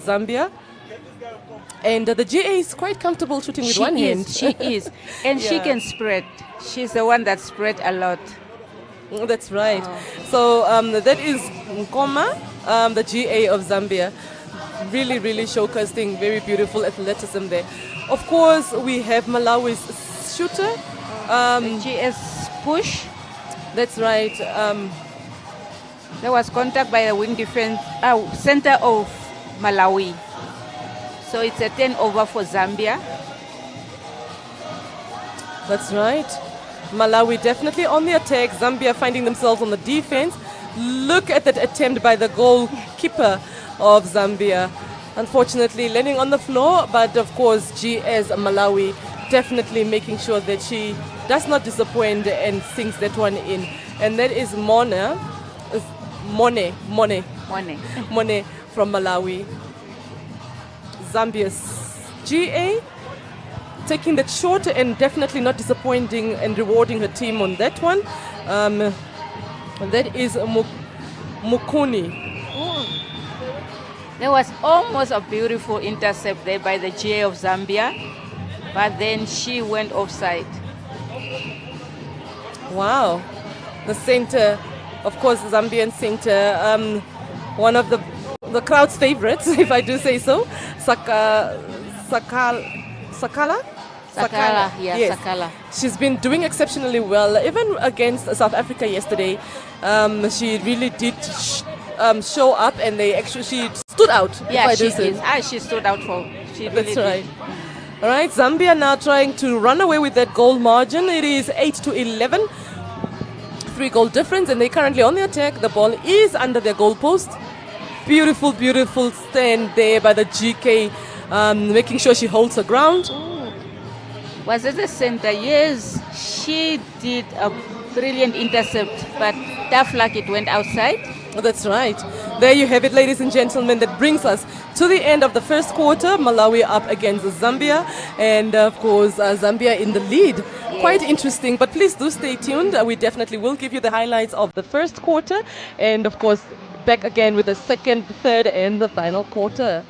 Zambia. And the GA is quite comfortable shooting with one hand. She is. And she can spread. She's the one that spread a lot. That's right. So that is Nkoma, the GA of Zambia. Really, really showcasing very beautiful athleticism there. Of course, we have Malawi's shooter. GS push. That's right. There was contact by the wing defense center of Malawi. So it's a 10 over for Zambia. That's right. Malawi definitely on the attack. Zambia finding themselves on the defense. Look at that attempt by the goalkeeper of Zambia. Unfortunately landing on the floor, but of course GS Malawi definitely making sure that she does not disappoint and sinks that one in. And that is Mone from Malawi. Zambia's GA taking that short and definitely not disappointing and rewarding her team on that one. That is Mukuni. There was almost a beautiful intercept there by the GA of Zambia, but then she went offside. Wow. The center, of course, Zambian center, one of the crowd's favorites, if I do say so. Sakala? Yes. Sakala. She's been doing exceptionally well, even against South Africa yesterday. She really did show up, and she stood out. Yeah, she is. She stood out for. That's right. All right, Zambia now trying to run away with that goal margin. It is 8-11, 3-goal difference, and they're currently on the attack. The ball is under their goal post. Beautiful, beautiful stand there by the GK, making sure she holds her ground. Was it the center? Yes, she did a brilliant intercept, but tough luck it went outside. That's right. There you have it, ladies and gentlemen. That brings us to the end of the first quarter. Malawi up against Zambia, and of course Zambia in the lead. Yes. Quite interesting, but please do stay tuned. We definitely will give you the highlights of the first quarter, and of course back again with the second, third, and the final quarter.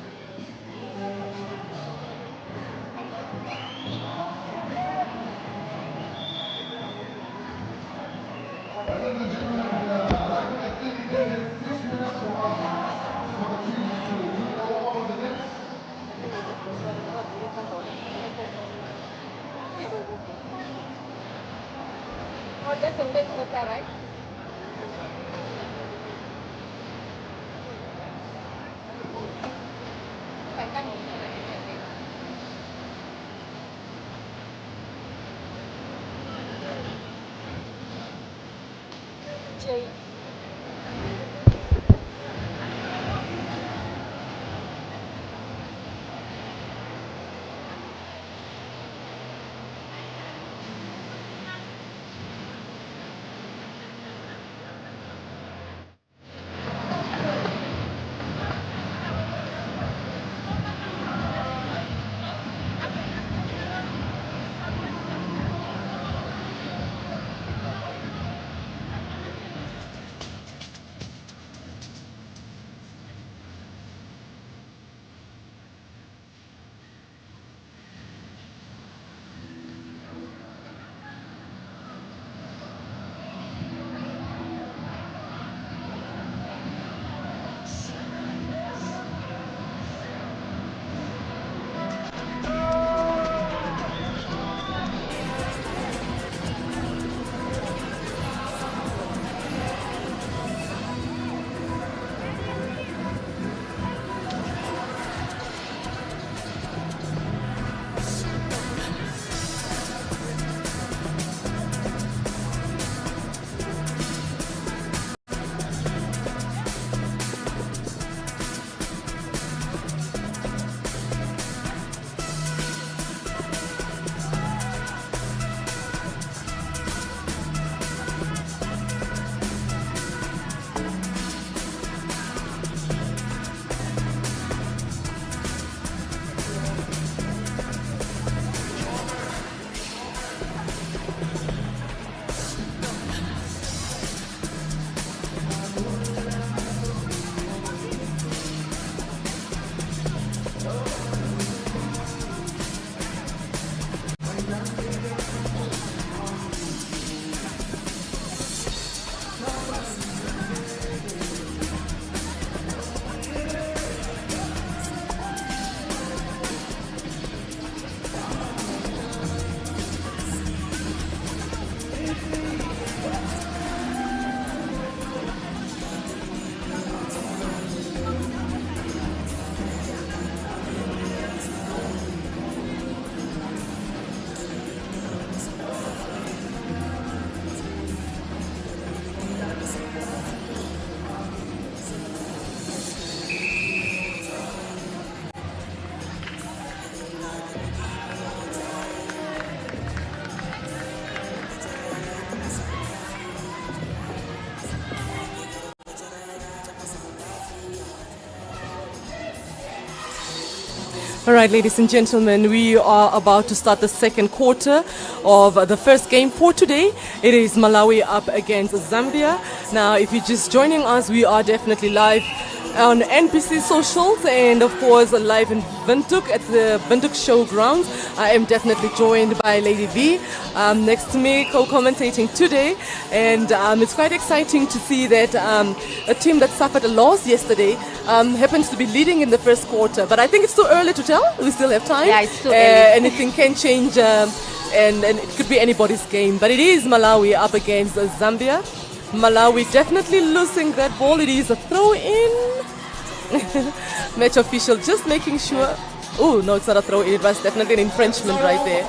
All right, ladies and gentlemen, we are about to start the second quarter of the first game for today. It is Malawi up against Zambia. Now, if you're just joining us, we are definitely live on NPC socials and of course live in Windhoek at the Windhoek Showgrounds. I am definitely joined by Lady V next to me co-commentating today, and it's quite exciting to see that a team that suffered a loss yesterday happens to be leading in the first quarter, but I think it's too early to tell. We still have time. Yeah, it's too early. Anything can change and it could be anybody's game, but it is Malawi up against Zambia. Malawi definitely losing that ball. It is a throw in. Match official just making sure. Oh, no, it's not a throw in. It was definitely an infringement right there.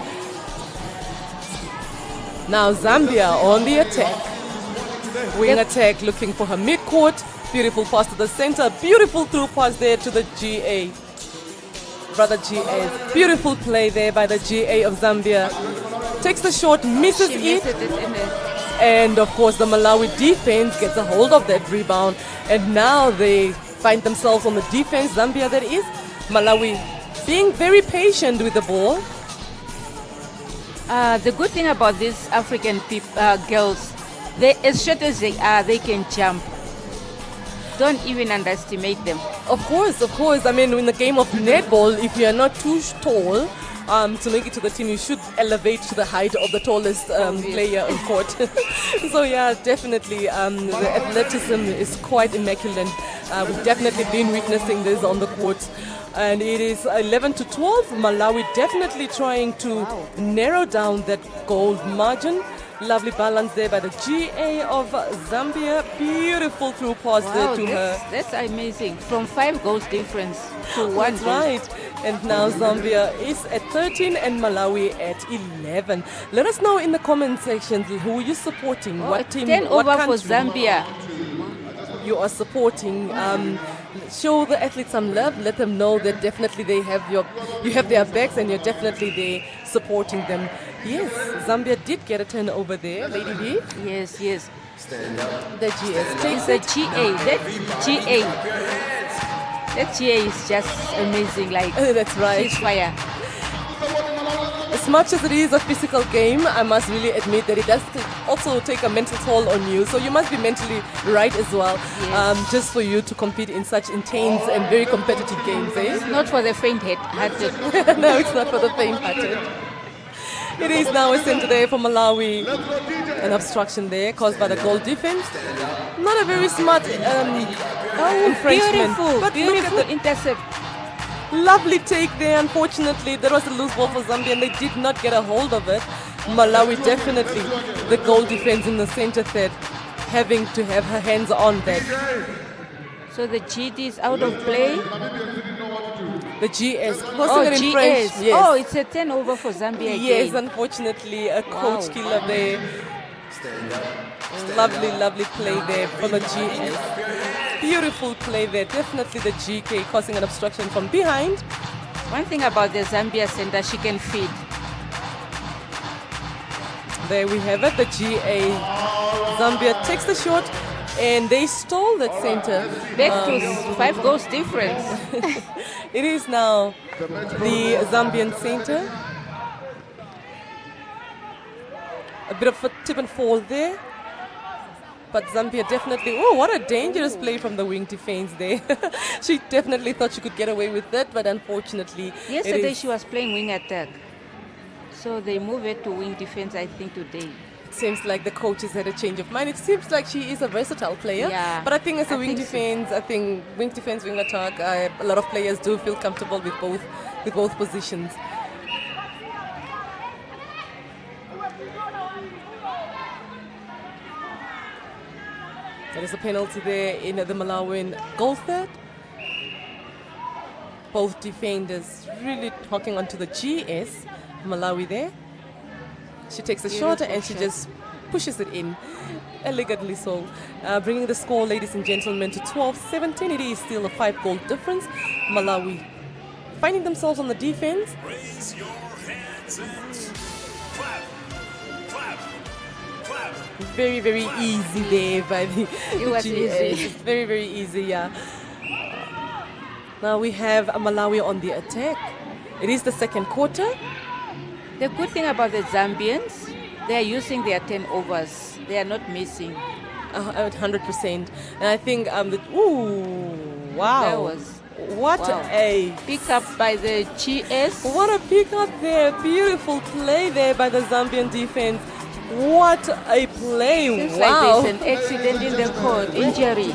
Now Zambia on the attack. Wing attack looking for her mid-court. Beautiful pass to the center. Beautiful through pass there to the GA. Brother GA. Beautiful play there by the GA of Zambia. Takes the shot, misses it. And of course the Malawi defense gets a hold of that rebound, and now they find themselves on the defense, Zambia that is. Malawi being very patient with the ball. The good thing about these African girls, they, as short as they are, they can jump. Don't even underestimate them. Of course. I mean, in the game of netball, if you are not too tall, to make it to the team, you should elevate to the height of the tallest player on court. So yeah, definitely the athleticism is quite immaculate. We've definitely been witnessing this on the court. And it is 11 to 12. Malawi definitely trying to narrow down that goal margin. Lovely balance there by the GA of Zambia. Beautiful through pass there to her. That's amazing. From 5 goals difference to 1 That's goal. right. And now Zambia is at 13 and Malawi at 11. Let us know in the comment section who you're supporting. What team, 10 what over country for Zambia. you are supporting. Show the athletes some love. Let them know that definitely you have their backs and you're definitely there supporting them. Yes, Zambia did get a turnover there, Lady V. Yes. The GS It's takes a it. GA. That GA is just amazing. Like, That's right. she's fire. As much as it is a physical game, I must really admit that it does also take a mental toll on you. So you must be mentally right as well, Yes. just for you to compete in such intense and very competitive games, eh? Not for the faint-hearted. No, it's not for the faint-hearted. It is now a center there for Malawi. An obstruction there caused by the goal defense. Not a very smart infringement. But look at Beautiful the intercept. lovely take there. Unfortunately, there was a loose ball for Zambia and they did not get a hold of it. Malawi definitely, the goal defense in the center third, having to have her hands on that. So the GD is out of play. The GS. Oh, it in GS. French. Yes. Oh, it's a 10 over for Zambia Yes, again. unfortunately, a coach killer there. Lovely play there for the GS. Beautiful play there. Definitely the GK causing an obstruction from behind. One thing about the Zambia center, she can feed. There we have it. The GA. Zambia takes the shot and they stole that center. Back to 5 goals difference. It is now the Zambian center. A bit of a tip and fall there. But Zambia definitely, oh, what a dangerous play from the wing defense there. She definitely thought she could get away with that, but unfortunately. Yesterday she was playing wing attack. So they move it to wing defense, I think, today. Seems like the coach has had a change of mind. It seems like she is a versatile player. Yeah, But I think as a I wing think so. defense, I think wing defense, wing attack, a lot of players do feel comfortable with both positions. There is a penalty there in the Malawian goal third. Both defenders really hooking onto the GS. Malawi there. She takes a shot and she just pushes it in elegantly so. Bringing the score, ladies and gentlemen, to 12-17. It is still a 5-goal difference. Malawi finding themselves on the defense. Raise your hands and clap, clap, clap. Very easy there by the It was GS. easy. Very easy, yeah. Now we have Malawi on the attack. It is the second quarter. The good thing about the Zambians, they are using their 10 overs. They are not missing. 100%. And I think ooh, wow. That was what wow. a Pick up by the GS. what a pick up there. Beautiful play there by the Zambian defense. What a play. Seems wow. like there's an accident in the court, injury.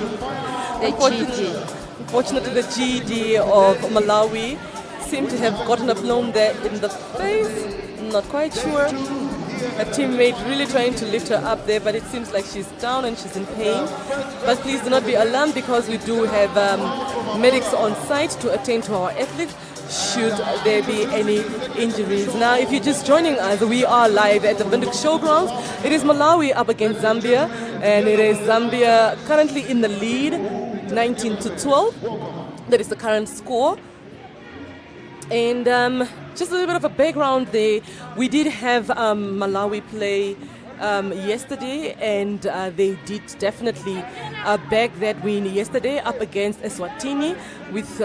The GD. Unfortunately, the GD of Malawi seemed to have gotten a blow there in the face. Not quite sure. A teammate really trying to lift her up there, but it seems like she's down and she's in pain. But please do not be alarmed, because we do have medics on site to attend to our athletes should there be any injuries. Now, if you're just joining us, we are live at the Windhoek Showgrounds. It is Malawi up against Zambia, and it is Zambia currently in the lead, 19-12. That is the current score. And just a little bit of a background there. We did have Malawi play yesterday, and they did definitely back that win yesterday up against Eswatini with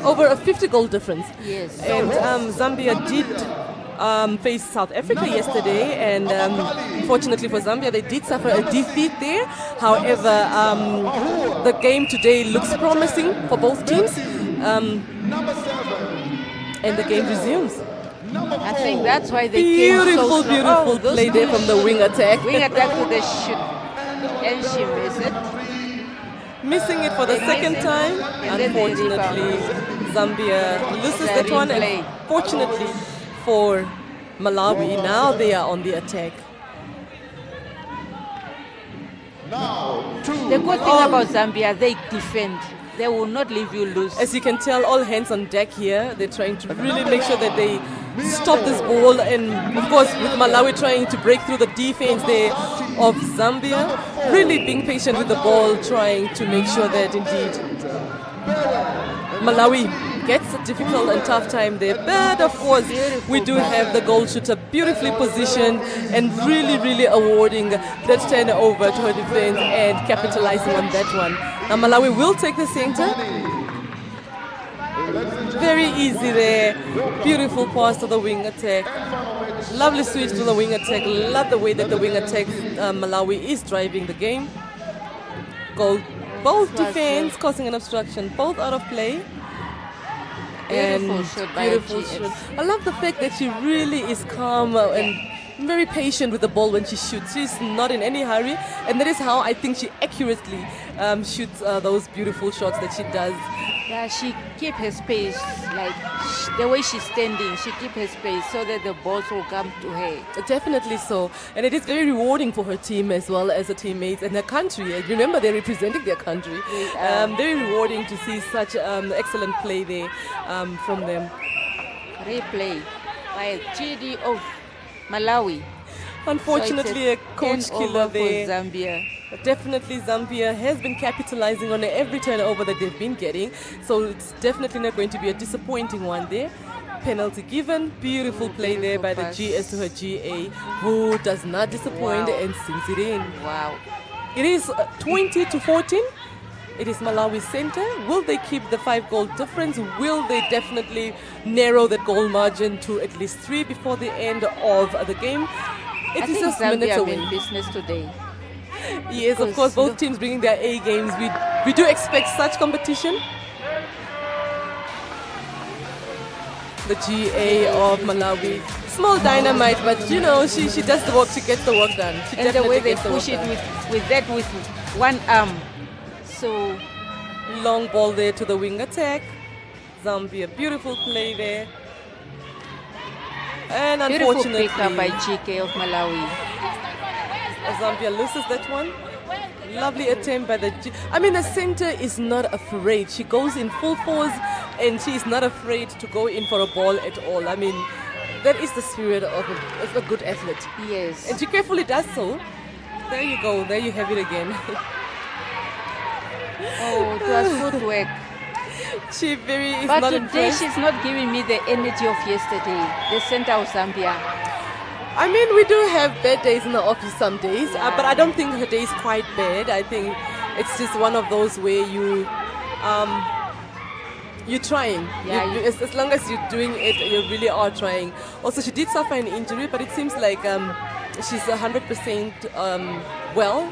over a 50-goal difference. Yes. And Zambia did face South Africa yesterday, and unfortunately for Zambia, they did suffer a defeat there. However, the game today looks promising for both teams. And the game resumes. I think that's why they came so Beautiful, strong. beautiful Those play there from the wing attack. wing attack to the shoot. And she missed it. Missing it for the They second miss it, time. and then they Unfortunately, Zambia loses It's a that one. replay. And fortunately for Malawi, now they are on the attack. The good thing about Zambia, they defend. They will not leave you loose. As you can tell, all hands on deck here. They're trying to really make sure that they stop this ball. And of course, with Malawi trying to break through the defense there of Zambia, really being patient with the ball, trying to make sure that indeed Malawi gets a difficult and tough time there. But of course, we do have the goal shooter beautifully positioned and really, really awarding that turnover to her defense and capitalizing on that one. Now Malawi will take the center. Very easy there. Beautiful pass to the wing attack. Lovely switch to the wing attack. Love the way that the wing attack Malawi is driving the game. Goal. Both defense causing an obstruction. Both out of play. Beautiful shot by beautiful GS. shot. I love the fact that she really is calm and very patient with the ball when she shoots. She's not in any hurry, and that is how I think she accurately shoots those beautiful shots that she does. Yeah, she keep her space, like the way she's standing, she keep her space so that the balls will come to her. Definitely so, and it is very rewarding for her team as well as her teammates and her country. And remember, they're representing their country. Very rewarding to see such excellent play there from them. Replay by GD of Malawi. Unfortunately, So a it's coach 10 killer over for there. Zambia. Definitely Zambia has been capitalizing on every turnover that they've been getting, so it's definitely not going to be a disappointing one there. Penalty given, beautiful play there by the pass. GS to her GA, who does not disappoint Wow. and sinks it in. Wow. It is 20-14. It is Malawi center. Will they keep the 5-goal difference? Will they definitely narrow that goal margin to at least 3 before the end of the game? I It is think just minutes Zambia away. mean business today. Yes, of course, both teams bringing their A games. We do expect such competition. The GA of Malawi. Small dynamite, but you know, she does the work, she gets the work done. She And the definitely way they gets the push work it done. with one arm. So Long ball there to the wing attack. Zambia, beautiful play there. And beautiful unfortunately, pick up by GK of Malawi. Zambia loses that one. Lovely attempt by the the center is not afraid. She goes in full force and she is not afraid to go in for a ball at all. I mean, that is the spirit of a good athlete. Yes. And she carefully does so. There you go. There you have it again. Oh, it was footwork. She very is But not today impressed. she's not giving me the energy of yesterday. The center of Zambia. I mean, we do have bad days in the office some days, Yeah. but I don't think her day is quite bad. I think it's just one of those where you You're trying. Yeah, As long as you're doing it, you really are trying. Also, she did suffer an injury, but it seems like she's 100% well.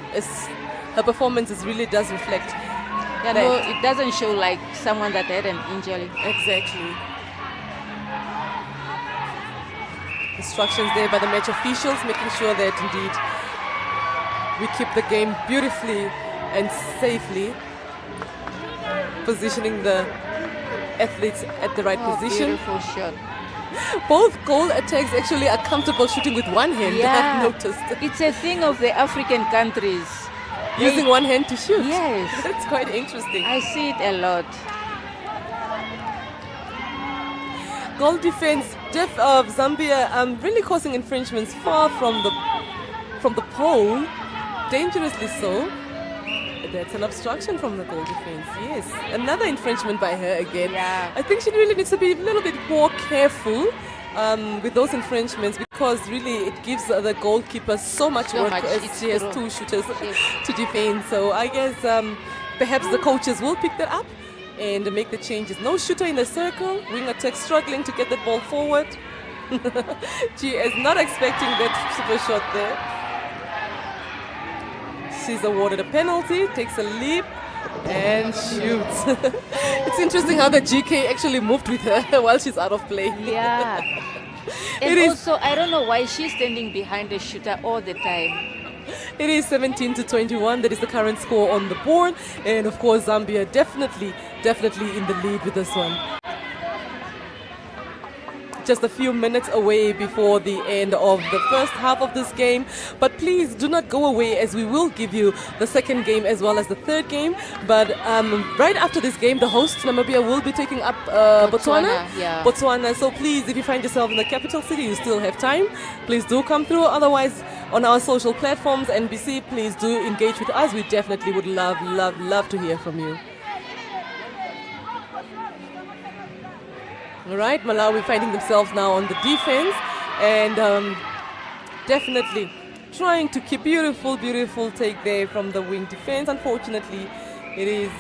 Her performance really does reflect. Yeah, no, it doesn't show like someone that had an injury. Exactly. Instructions there by the match officials, making sure that indeed we keep the game beautifully and safely, positioning the athletes at the right position. Beautiful shot. Both goal attacks actually are comfortable shooting with one hand, I've noticed. It's a thing of the African countries. Using one hand to shoot. Yes. That's quite interesting. I see it a lot. Goal defense of Zambia really causing infringements far from the pole, dangerously so. That's an obstruction from the goal defense, yes. Another infringement by her again. Yeah. I think she really needs to be a little bit more careful with those infringements, because really it gives the goalkeeper so much work as she has two shooters to defend. So I guess perhaps the coaches will pick that up and make the changes. No shooter in the circle, wing attack struggling to get the ball forward. She is not expecting that super shot there. She's awarded a penalty, takes a leap and shoots. It's interesting how the GK actually moved with her while she's out of play. Yeah. And also, I don't know why she's standing behind the shooter all the time. It is 17-21. That is the current score on the board. And of course, Zambia definitely in the lead with this one. Just a few minutes away before the end of the first half of this game. But please do not go away, as we will give you the second game as well as the third game. But right after this game, the host Namibia will be taking up Botswana. Yeah. Botswana. So please, if you find yourself in the capital city, you still have time. Please do come through. Otherwise, on our social platforms, NBC, please do engage with us. We definitely would love to hear from you. All right, Malawi finding themselves now on the defense and definitely trying to keep beautiful take there from the wing defense. Unfortunately, it is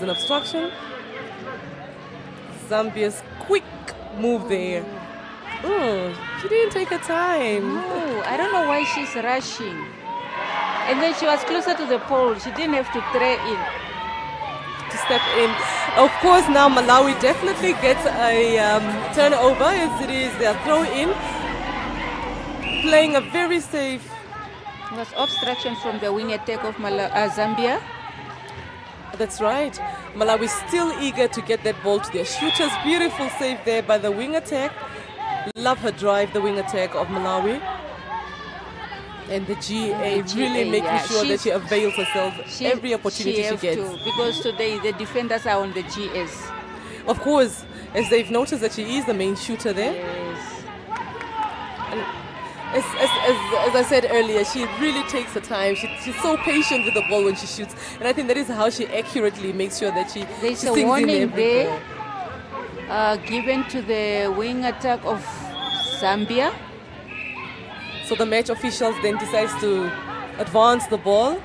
an obstruction. Zambia's quick move there. Oh, she didn't take her time. No, I don't know why she's rushing. And then she was closer to the pole. She didn't have to tray in. To step in. Of course, now Malawi definitely gets a turnover, as it is their throw in. Playing a very safe. It was obstruction from the wing attack of Zambia. That's right. Malawi still eager to get that ball to their shooters. Beautiful save there by the wing attack. Love her drive, the wing attack of Malawi. And the GA really making sure that she avails herself every opportunity she gets. Because today the defenders are on the GS. Of course, as they've noticed that she is the main shooter there. Yes. And as I said earlier, she really takes her time. She's so patient with the ball when she shoots. And I think that is how she accurately makes sure that she There's she a sinks warning in every there ball. given to the wing attack of Zambia. So the match officials then decides to advance the ball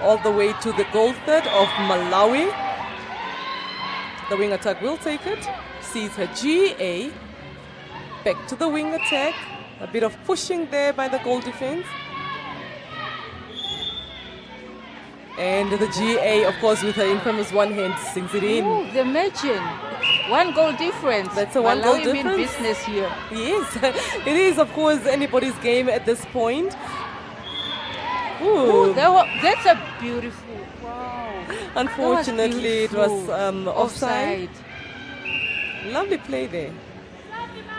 all the way to the goal third of Malawi. The wing attack will take it. Sees her GA. Back to the wing attack. A bit of pushing there by the goal defense. And the GA, of course, with her infamous one hand, sinks it in. Ooh, the Imagine. One goal difference. That's a one goal Malawi mean difference. business here. Yes, it is, of course, anybody's game at this point. Ooh, Ooh. that's a beautiful. Wow. Unfortunately, it was beautiful. offside. Lovely play there.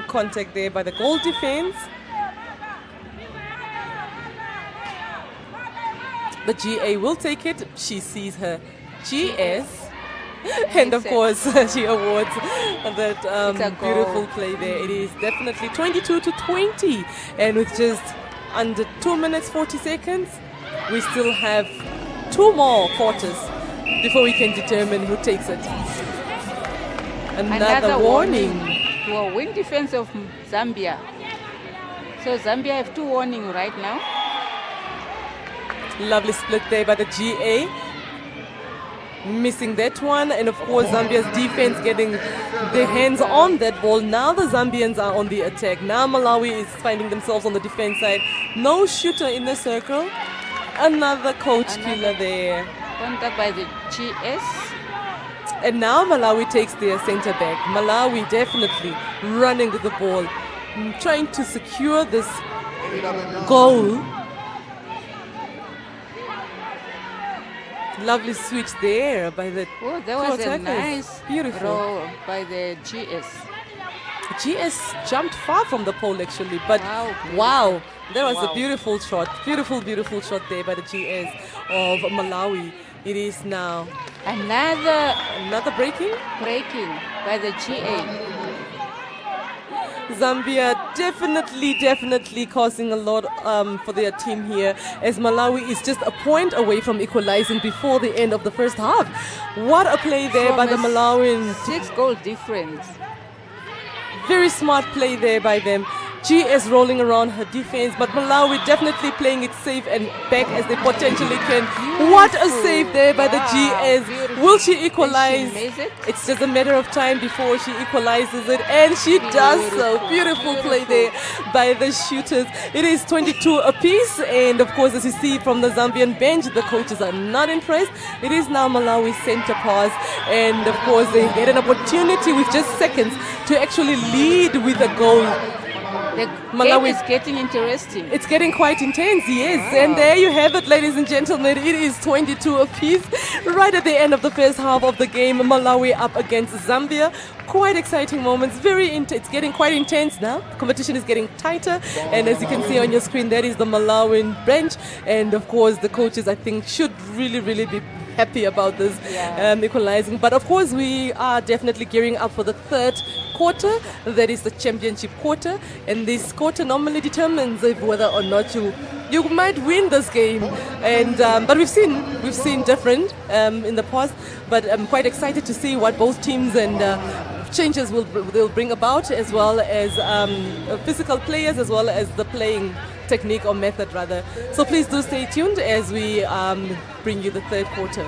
Contact there by the goal defense. The GA will take it. She sees her GS. And of course, she awards that beautiful play there. It is definitely 22-20. And with just under 2 minutes, 40 seconds, we still have 2 more quarters before we can determine who takes it. Another warning. To a wing defense of Zambia. So Zambia have 2 warnings right now. Lovely split there by the GA. missing that one. And of course, Zambia's defense getting their hands on that ball. Now the Zambians are on the attack. Now Malawi is finding themselves on the defense side. No shooter in the circle. Another coach killer there. Contact by the GS. And now Malawi takes their center back. Malawi definitely running with the ball, trying to secure this goal. Lovely switch there by the Oh, that was a attackers. nice Beautiful. throw by the GS. GS jumped far from the pole actually, but Wow. wow, that was Wow. a beautiful shot. Beautiful shot there by the GS of Malawi. It is now another breaking. By the GA. Zambia definitely causing a lot for their team here, as Malawi is just a point away from equalizing before the end of the first half. What a play there From by the a Malawian. 6-goal difference. Very smart play there by them. GS rolling around her defense, but Malawi definitely playing it safe and back as they potentially can. What a save there by the Wow, GS. beautiful. Will she Can equalize? she miss it? It's just a matter of time before she equalizes it, and she does so. Beautiful play there by the shooters. It is 22 apiece, and of course, as you see from the Zambian bench, the coaches are not impressed. It is now Malawi's center pass, and of course, they get an opportunity with just seconds to actually lead with a goal. The Malawi- game is getting interesting. It's getting quite intense, yes. And there you have it, ladies and gentlemen. It is 22 apiece. Right at the end of the first half of the game, Malawi up against Zambia. Quite exciting moments. It's getting quite intense now. Competition is getting tighter. And as you can see on your screen, that is the Malawian bench. And of course, the coaches, I think, should really be happy about this equalizing. But of course, we are definitely gearing up for the third quarter. That is the championship quarter, and this quarter normally determines if whether or not you might win this game. And but we've seen different in the past. But I'm quite excited to see what both teams and changes they'll bring about, as well as physical players, as well as the playing technique or method rather. So please do stay tuned as we bring you the third quarter.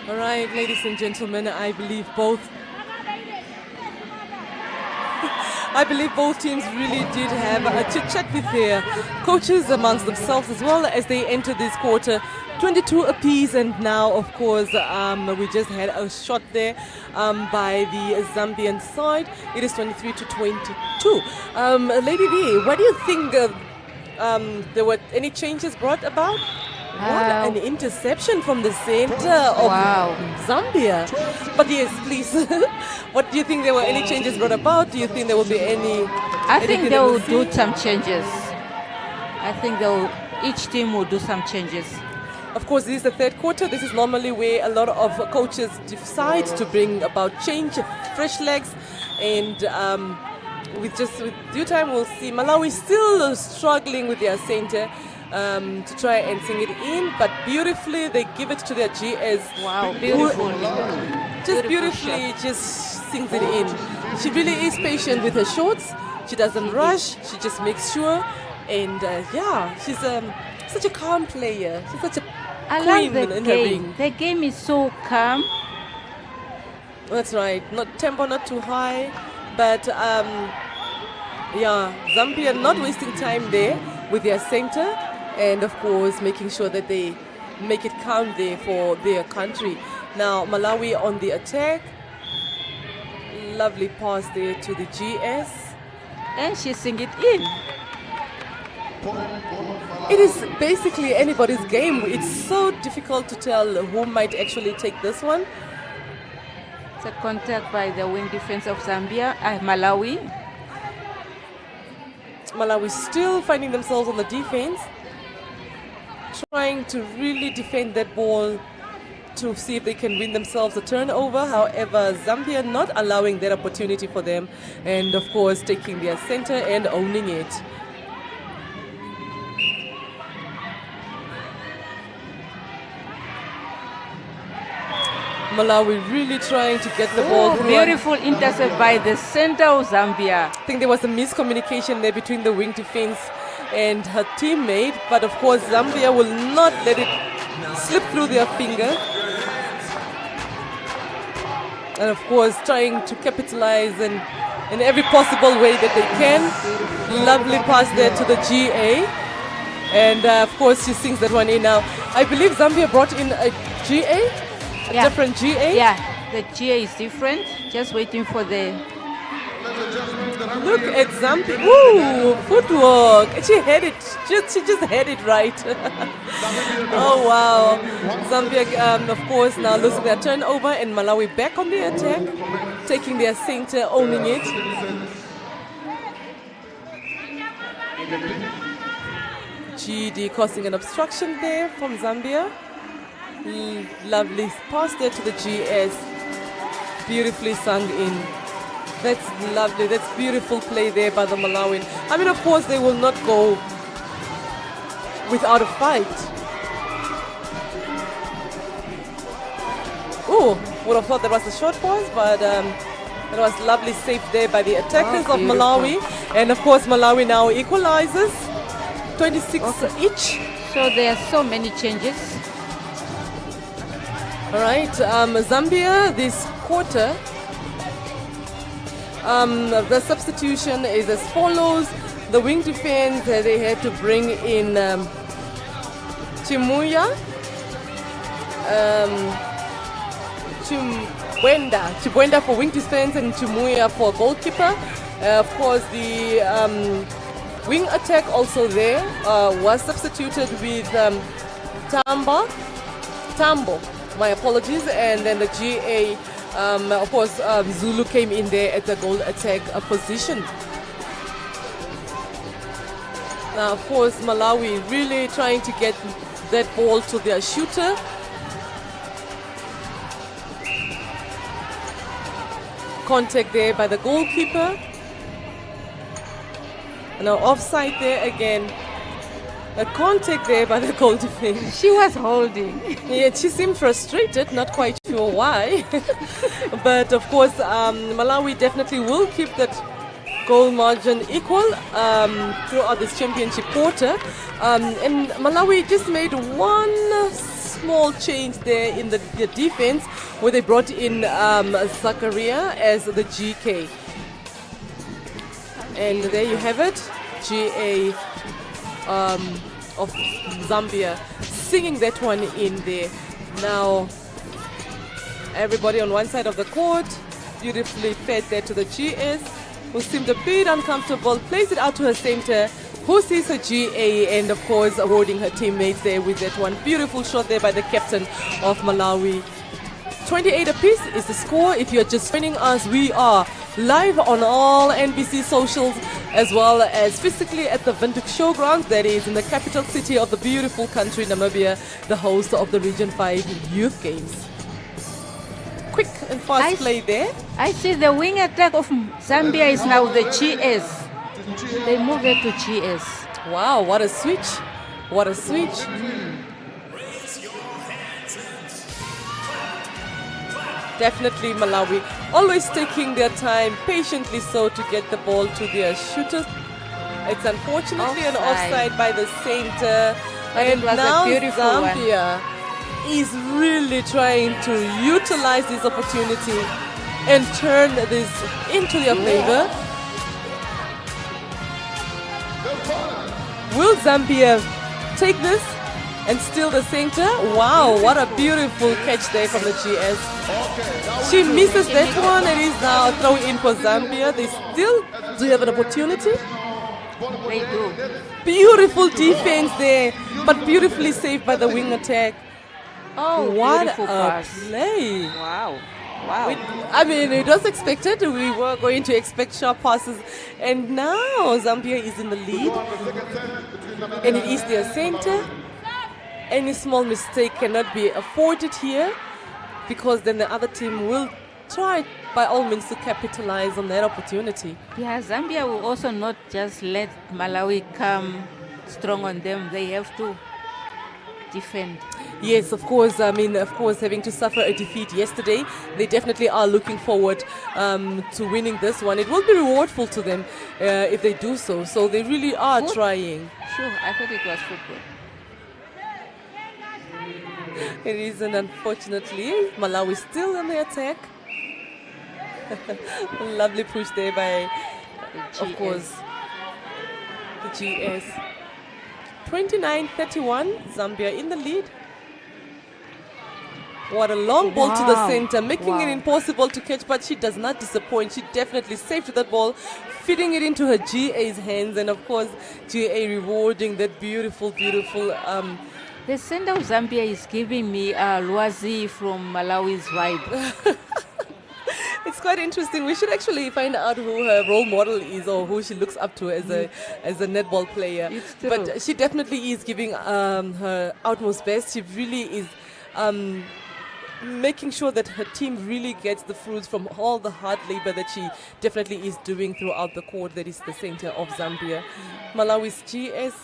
All right, ladies and gentlemen, I believe both teams really did have a chit chat with their coaches amongst themselves as well as they enter this quarter. 22 apiece, and now, of course, we just had a shot there by the Zambian side. It is 23 to 22. Lady V, what do you think? There were any changes brought about? What an interception from the center of Zambia. But yes, please, what do you think? There were any changes brought about? Do you think there will be any? I think they will do some changes. I think each team will do some changes. Of course, this is the third quarter. This is normally where a lot of coaches decide to bring about change, fresh legs, and with due time, we'll see Malawi still struggling with their center to try and sing it in, but beautifully they give it to their GS. Wow, beautiful. Just beautifully just sings it in. She really is patient with her shots. She doesn't rush. She just makes sure. And she's such a calm player. She's such a queen in the ring. The game is so calm. That's right. Not tempo, not too high, but Zambia not wasting time there with their center, and of course making sure that they make it count there for their country. Now Malawi on the attack. Lovely pass there to the GS. And she sing it in. It is basically anybody's game. It's so difficult to tell who might actually take this one. It's a contact by the wing defense of Zambia, Malawi. Malawi still finding themselves on the defense, trying to really defend that ball to see if they can win themselves a turnover. However, Zambia not allowing that opportunity for them, and of course taking their center and owning it. Malawi really trying to get the ball through. Beautiful intercept by the center of Zambia. I think there was a miscommunication there between the wing defense and her teammate, but of course Zambia will not let it slip through their finger. And of course trying to capitalize in every possible way that they can. Lovely pass there to the GA. And of course she sings that one in now. I believe Zambia brought in a GA. Different GA? Yeah, the GA is different. Just waiting for the... Look at Zambia. Ooh, footwork. She had it. She just had it right. Oh, wow. Zambia, of course, now losing their turnover, and Malawi back on the attack, taking their center, owning it. GD causing an obstruction there from Zambia. Lovely pass there to the GS. Beautifully sung in. That's lovely. That's beautiful play there by the Malawian. I mean, of course, they will not go without a fight. Oh, would have thought that was a short pause, but it was lovely save there by the attackers of Malawi. And of course, Malawi now equalizes 26 each. So there are so many changes. All right, Zambia this quarter, the substitution is as follows. The wing defense, they had to bring in Chibuenda for wing defense and Chimuya for goalkeeper. Of course, the wing attack also there was substituted with Tambo. My apologies. And then the GA, of course, Zulu came in there at the goal attack position. Now, of course, Malawi really trying to get that ball to their shooter. Contact there by the goalkeeper. Now offside there again. A contact there by the goal defense. She was holding. Yeah, she seemed frustrated, not quite sure why. But of course, Malawi definitely will keep that goal margin equal throughout this championship quarter. And Malawi just made one small change there in the defense, where they brought in Zakaria as the GK. And there you have it, GA of Zambia singing that one in there. Now, everybody on one side of the court beautifully fed that to the GS, who seemed a bit uncomfortable, plays it out to her center, who sees her GA, and of course awarding her teammates there with that one beautiful shot there by the captain of Malawi. 28 apiece is the score. If you're just joining us, we are live on all NBC socials, as well as physically at the Windhoek Showgrounds, that is in the capital city of the beautiful country, Namibia, the host of the Region 5 Youth Games. Quick and fast play there. I see the wing attack of Zambia is now the GS. They move it to GS. Wow, what a switch. What a switch. Raise your hands and Definitely Malawi, always taking their time, patiently so, to get the ball to their shooters. It's unfortunately an offside by the center. But and it was now a beautiful Zambia is really trying to utilize this opportunity and turn this into their favor. Will Zambia take this and steal the center? Wow, what a beautiful catch there from the GS. She misses that one. It is now a throw in for Zambia. They still do have an opportunity. They do. Beautiful defense there, but beautifully saved by the wing attack. Oh, What beautiful a pass. play. Wow. Wow. I mean, it was expected. We were going to expect sharp passes. And now Zambia is in the lead. And it is their center. Any small mistake cannot be afforded here, because then the other team will try by all means to capitalize on that opportunity. Yeah, Zambia will also not just let Malawi come strong on them. They have to defend. Yes, of course. I mean, of course, having to suffer a defeat yesterday, they definitely are looking forward to winning this one. It will be rewardful to them if they do so. So they really are trying. Sure, I thought it was football. It isn't, unfortunately. Malawi still in the attack. Lovely push there by, of course, the GS. 29-31, Zambia in the lead. What a long ball to the Wow. center, making it Wow. impossible to catch, but she does not disappoint. She definitely saved that ball, feeding it into her GA's hands, and of course, GA rewarding that beautiful, beautiful. The center of Zambia is giving me Lwazi from Malawi's vibe. It's quite interesting. We should actually find out who her role model is, or who she looks up to as a netball player. It's true. But she definitely is giving her utmost best. She really is making sure that her team really gets the fruits from all the hard labor that she definitely is doing throughout the court. That is the center of Zambia. Malawi's GS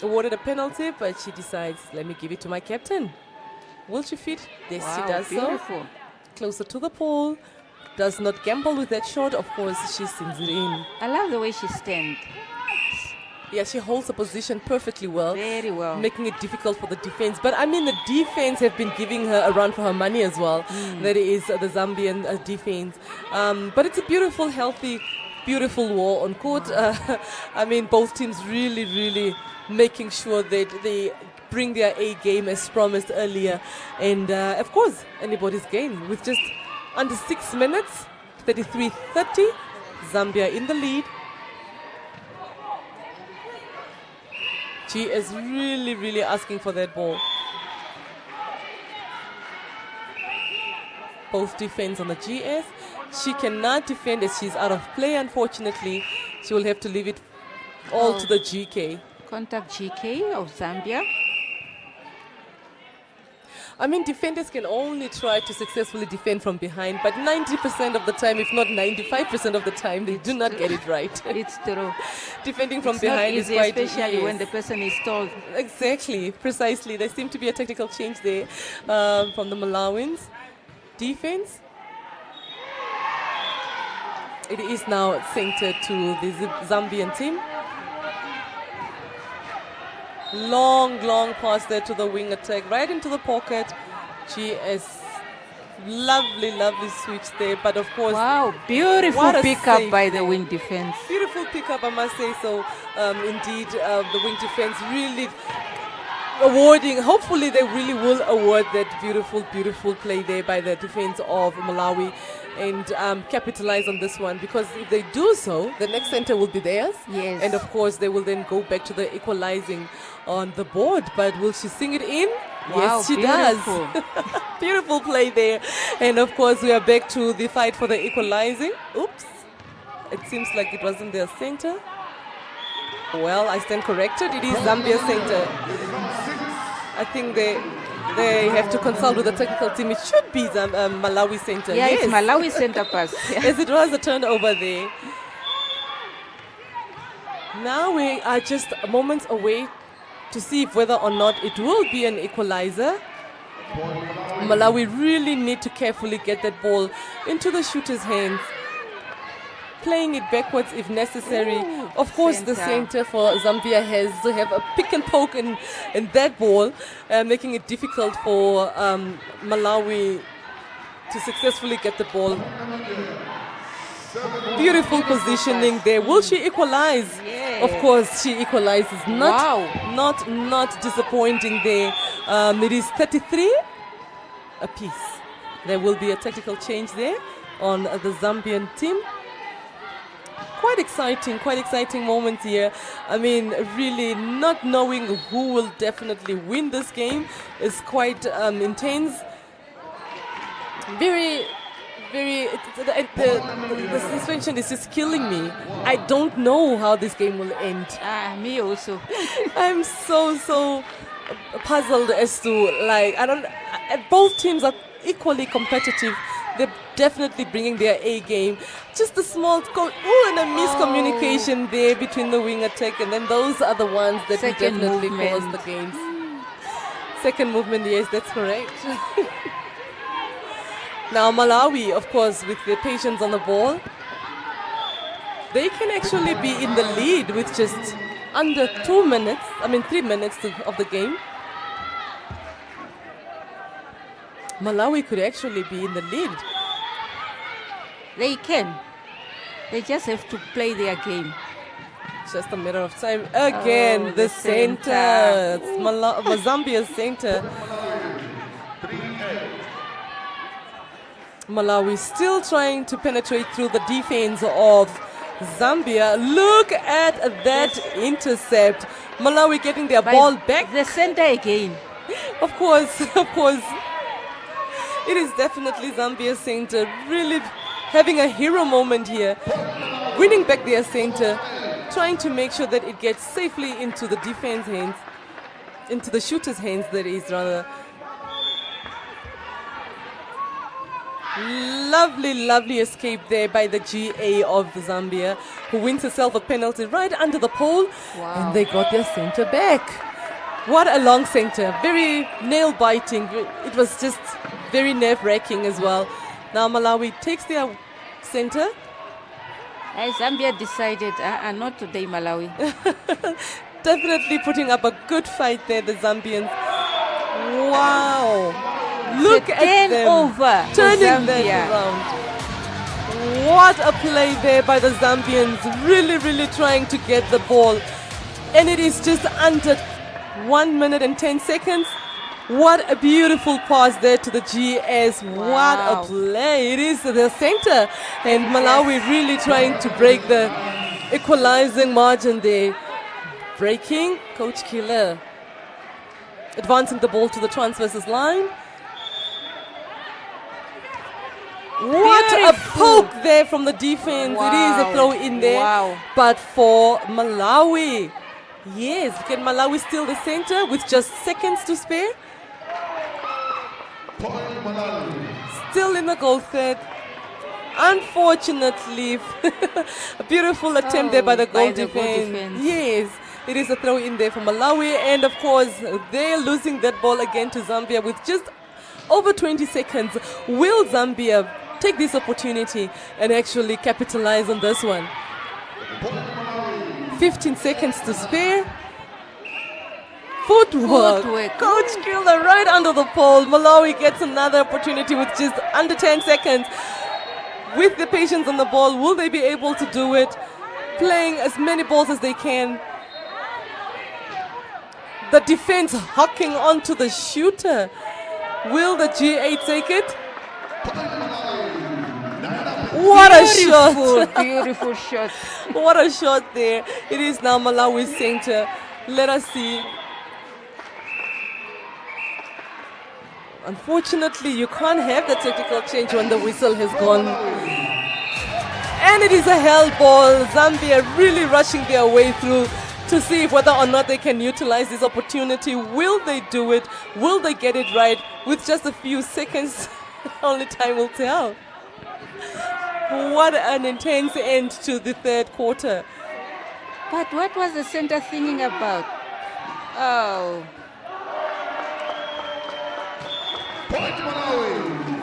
awarded a penalty, but she decides, let me give it to my captain. Will she fit? Yes, Wow, she does beautiful. so. Closer to the pole. Does not gamble with that shot. Of course, she sends it in. I love the way she stands. Yeah, she holds the position perfectly well, Very well. making it difficult for the defense. But I mean, the defense have been giving her a run for her money as well. That is the Zambian defense. But it's a beautiful, healthy, beautiful war on court. I mean, both teams really, really making sure that they bring their A game as promised earlier. And of course, anybody's game with just under 6 minutes, 33-30, Zambia in the lead. She is really, really asking for that ball. Both defense on the GS. She cannot defend as she's out of play, unfortunately. She will have to leave it all to the GK. Contact GK of Zambia. I mean, defenders can only try to successfully defend from behind, but 90% of the time, if not 95% of the time, they do not get it right. It's true. Defending from It's not behind easy, is quite especially yes. when the person is tall. Exactly, precisely. There seemed to be a technical change there from the Malawans. Defense. It is now centered to the Zambian team. Long pass there to the wing attack, right into the pocket. GS. Lovely switch there, but of course, Wow, beautiful what a pickup save by the there. wing defense. Beautiful pickup, I must say so. Indeed, the wing defense really awarding. Hopefully, they really will award that beautiful play there by the defense of Malawi, and capitalize on this one, because if they do so, the next center will be theirs. Yes. And of course, they will then go back to the equalizing on the board. But will she sing it in? Wow, Yes, she beautiful. does. Beautiful play there. And of course, we are back to the fight for the equalizing. Oops. It seems like it wasn't their center. Well, I stand corrected. It is Zambia center. I think they have to consult with the technical team. It should be Malawi center. Yeah, yes. it's Malawi center pass. Yeah. Yes, it was a turnover there. Now we are just moments away to see if whether or not it will be an equalizer. Malawi really need to carefully get that ball into the shooter's hands, playing it backwards if necessary. Ooh, of course, the center for Zambia has to have a pick and poke in that ball, making it difficult for Malawi to successfully get the ball. Beautiful positioning there. Will she equalize? Yeah. Of course, she equalizes. Wow. Not disappointing there. It is 33 apiece. There will be a tactical change there on the Zambian team. Quite exciting moments here. I mean, really not knowing who will definitely win this game is quite intense. The suspension is just killing me. I don't know how this game will end. Me also. I'm so puzzled as to, like, both teams are equally competitive. They're definitely bringing their A game. Just a small and a miscommunication there between the wing attack, and then those are the ones that will Second definitely movement. cause the games. Second movement, yes, that's correct. Now Malawi, of course, with their patience on the ball, they can actually be in the lead with just under 3 minutes of the game. Malawi could actually be in the lead. They can. They just have to play their game. Just a matter of time. Again, Oh, the the center. center. It's Zambia's center. Malawi still trying to penetrate through the defense of Zambia. Look at that intercept. Malawi getting their ball back. The center again. Of course. It is definitely Zambia's center really having a hero moment here. Winning back their center, trying to make sure that it gets safely into the defense hands, into the shooter's hands, that is, rather. Lovely escape there by the GA of Zambia, who wins herself a penalty right under the pole. Wow. And they got their center back. What a long center. Very nail-biting. It was just very nerve-wracking as well. Now Malawi takes their center. Zambia decided, not today, Malawi. Definitely putting up a good fight there, the Zambians. Wow. Look at them over turning Zambia. that around. What a play there by the Zambians. Really trying to get the ball. And it is just under 1 minute and 10 seconds. What a beautiful pass there to the GS. What Wow. a play. It is the center. And Malawi really trying to break the equalizing margin there. Breaking, Coach Killer. Advancing the ball to the transverses line. What a Beautiful. poke there from the defense. It is a Wow. throw in there. Wow. But for Malawi, yes, can Malawi steal the center with just seconds to spare? Still in the goal third. Unfortunately, a beautiful attempt there by the goal defense. Yes, it is a throw in there for Malawi. And of course, they're losing that ball again to Zambia with just over 20 seconds. Will Zambia take this opportunity and actually capitalize on this one? 15 seconds to spare. footwork. Footwork. Coach Killer right under the pole. Malawi gets another opportunity with just under 10 seconds. With the patience on the ball, will they be able to do it? Playing as many balls as they can. The defense hocking onto the shooter. Will the G8 take it? What a shot! Beautiful shot. What a shot there. It is now Malawi's center. Let us see. Unfortunately, you can't have the technical change when the whistle has gone. And it is a hell ball. Zambia really rushing their way through to see whether or not they can utilize this opportunity. Will they do it? Will they get it right? With just a few seconds, only time will tell. What an intense end to the third quarter. But what was the center thinking about? Oh, Point Malawi.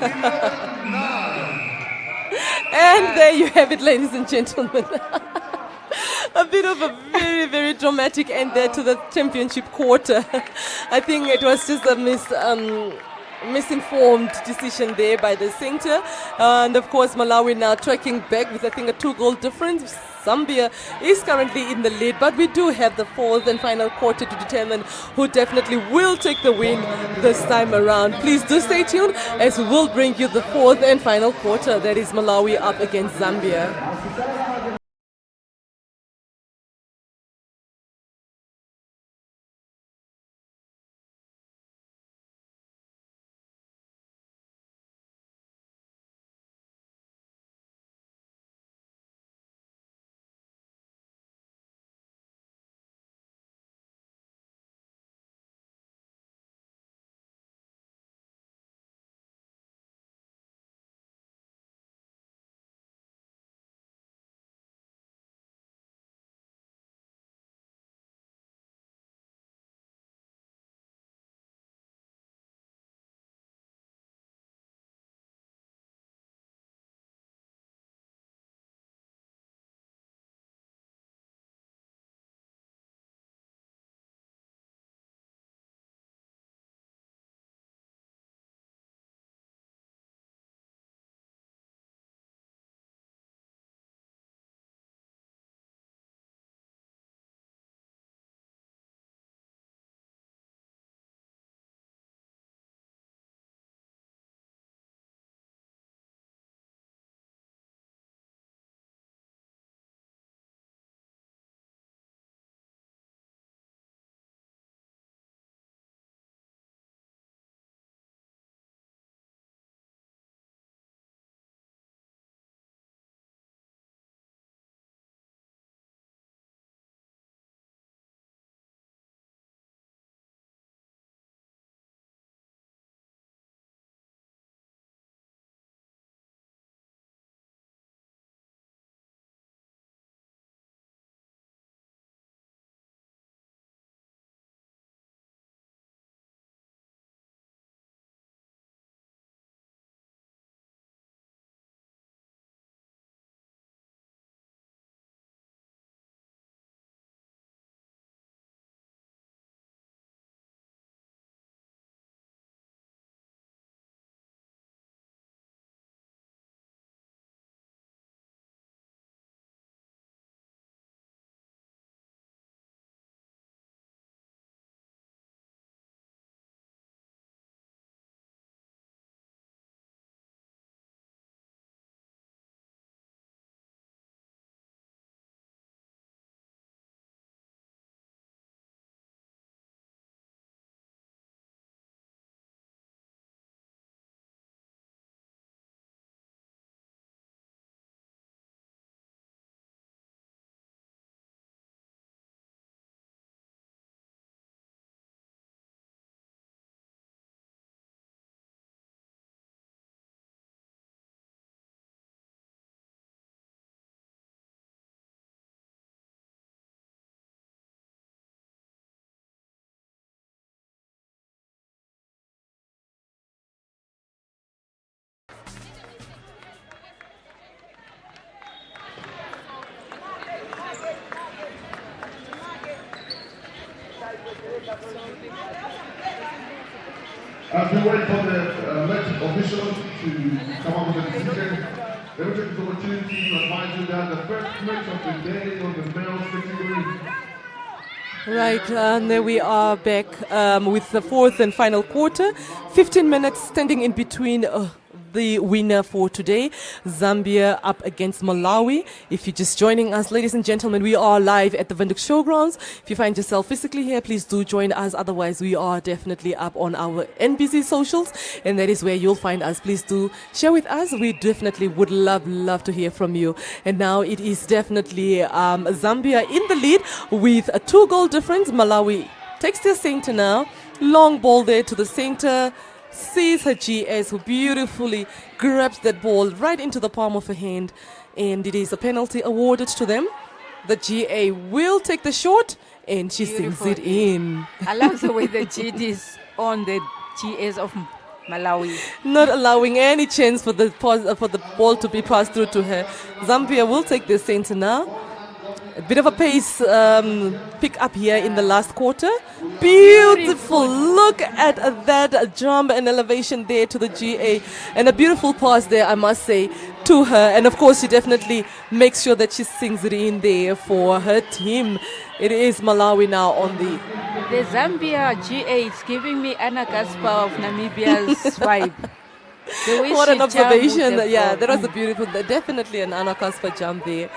11-9. And there you have it, ladies and gentlemen. A bit of a very, very dramatic end there to the championship quarter. I think it was just a misinformed decision there by the center. And of course, Malawi now tracking back with, I think, a 2-goal difference. Zambia is currently in the lead, but we do have the fourth and final quarter to determine who definitely will take the win this time around. Please do stay tuned as we will bring you the fourth and final quarter. That is Malawi up against Zambia. As we wait for the match officials to come up with a decision, let me take this opportunity to advise you that the first match of the day on the male category. Right, and there we are back with the fourth and final quarter. 15 minutes standing in between the winner for today, Zambia up against Malawi. If you're just joining us, ladies and gentlemen, we are live at the Windhoek Showgrounds. If you find yourself physically here, please do join us. Otherwise, we are definitely up on our NBC socials, and that is where you'll find us. Please do share with us. We definitely would love to hear from you. And now it is definitely Zambia in the lead with a 2-goal difference. Malawi takes their center now. Long ball there to the center. Sees her GS, who beautifully grabs that ball right into the palm of her hand, and it is a penalty awarded to them. The GA will take the shot, and she sings it in. I love the way the GD is on the GS of Malawi. Not allowing any chance for the ball to be passed through to her. Zambia will take the center now. A bit of a pace pick up here in the last quarter. Beautiful. Look at that jump and elevation there to the GA. And a beautiful pass there, I must say, to her. And of course, she definitely makes sure that she sings it in there for her team. It is Malawi now on the Zambia GA is giving me Anna Kasper of Namibia's vibe. What an observation. Yeah, that was a beautiful, definitely an Anna Kasper jump there.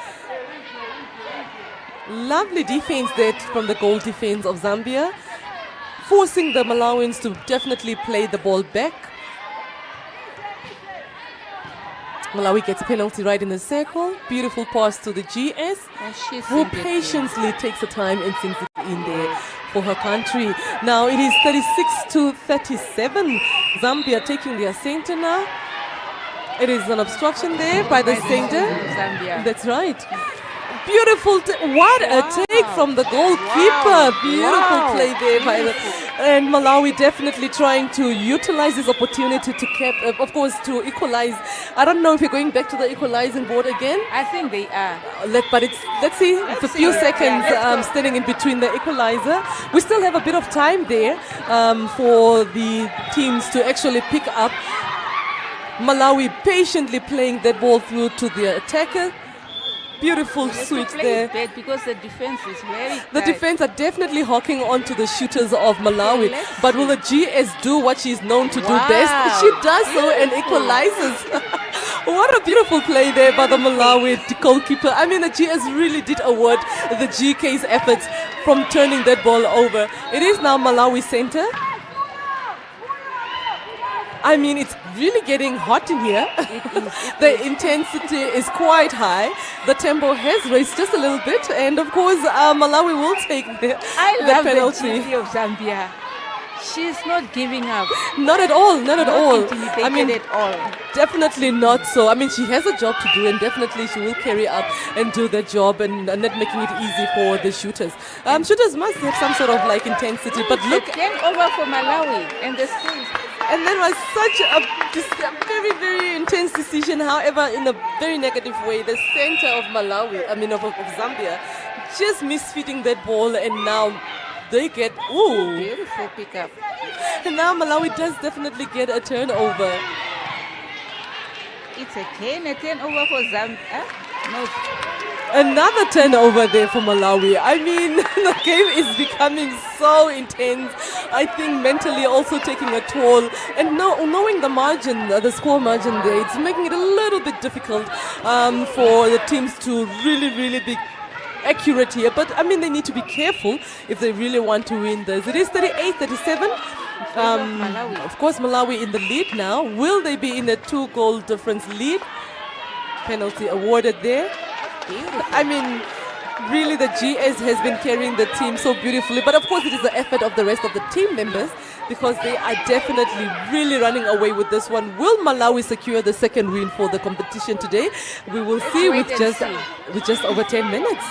Lovely defense there from the goal defense of Zambia, forcing the Malawians to definitely play the ball back. Malawi gets a penalty right in the circle. Beautiful pass to the GS, who patiently takes the time and sings it in there for her country. Now it is 36-37. Zambia taking their center now. It is an obstruction there by the center. Zambia. That's right. Beautiful, what a take from the goalkeeper. Beautiful play there by the, and Malawi definitely trying to utilize this opportunity to of course, to equalize. I don't know if you're going back to the equalizing board again. I think they are. But let's see. It's a few seconds standing in between the equalizer. We still have a bit of time there for the teams to actually pick up. Malawi patiently playing that ball through to the attacker. Beautiful switch there. Because the defense is very tight. The defense are definitely hawking onto the shooters of Malawi. But will the GS do what she's known to do best? She does so and equalizes. What a beautiful play there by the Malawi goalkeeper. I mean, the GS really did award the GK's efforts from turning that ball over. It is now Malawi center. I mean, it's really getting hot in here. The intensity is quite high. The tempo has raised just a little bit. And of course, Malawi will take the penalty. The of Zambia. She's not giving up. Not at all, not at all. I mean, at all. Definitely not so. I mean, she has a job to do, and definitely she will carry up and do the job, and not making it easy for the shooters. Shooters must have some sort of like intensity, but look. Game over for Malawi and the schools. And that was such a very, very intense decision. However, in a very negative way, the center of Malawi, of Zambia, just misfitting that ball, and now they get, beautiful pickup. And now Malawi does definitely get a turnover. It's again a turnover for Zambia. No. Another turnover there for Malawi. I mean, the game is becoming so intense. I think mentally also taking a toll. And knowing the margin, the score margin there, it's making it a little bit difficult for the teams to really be accurate here. But I mean, they need to be careful if they really want to win this. It is 38-37. Of course, Malawi in the lead now. Will they be in a 2-goal difference lead? Penalty awarded there. I mean, really the GS has been carrying the team so beautifully. But of course, it is the effort of the rest of the team members, because they are definitely really running away with this one. Will Malawi secure the second win for the competition today? We will see with just over 10 minutes.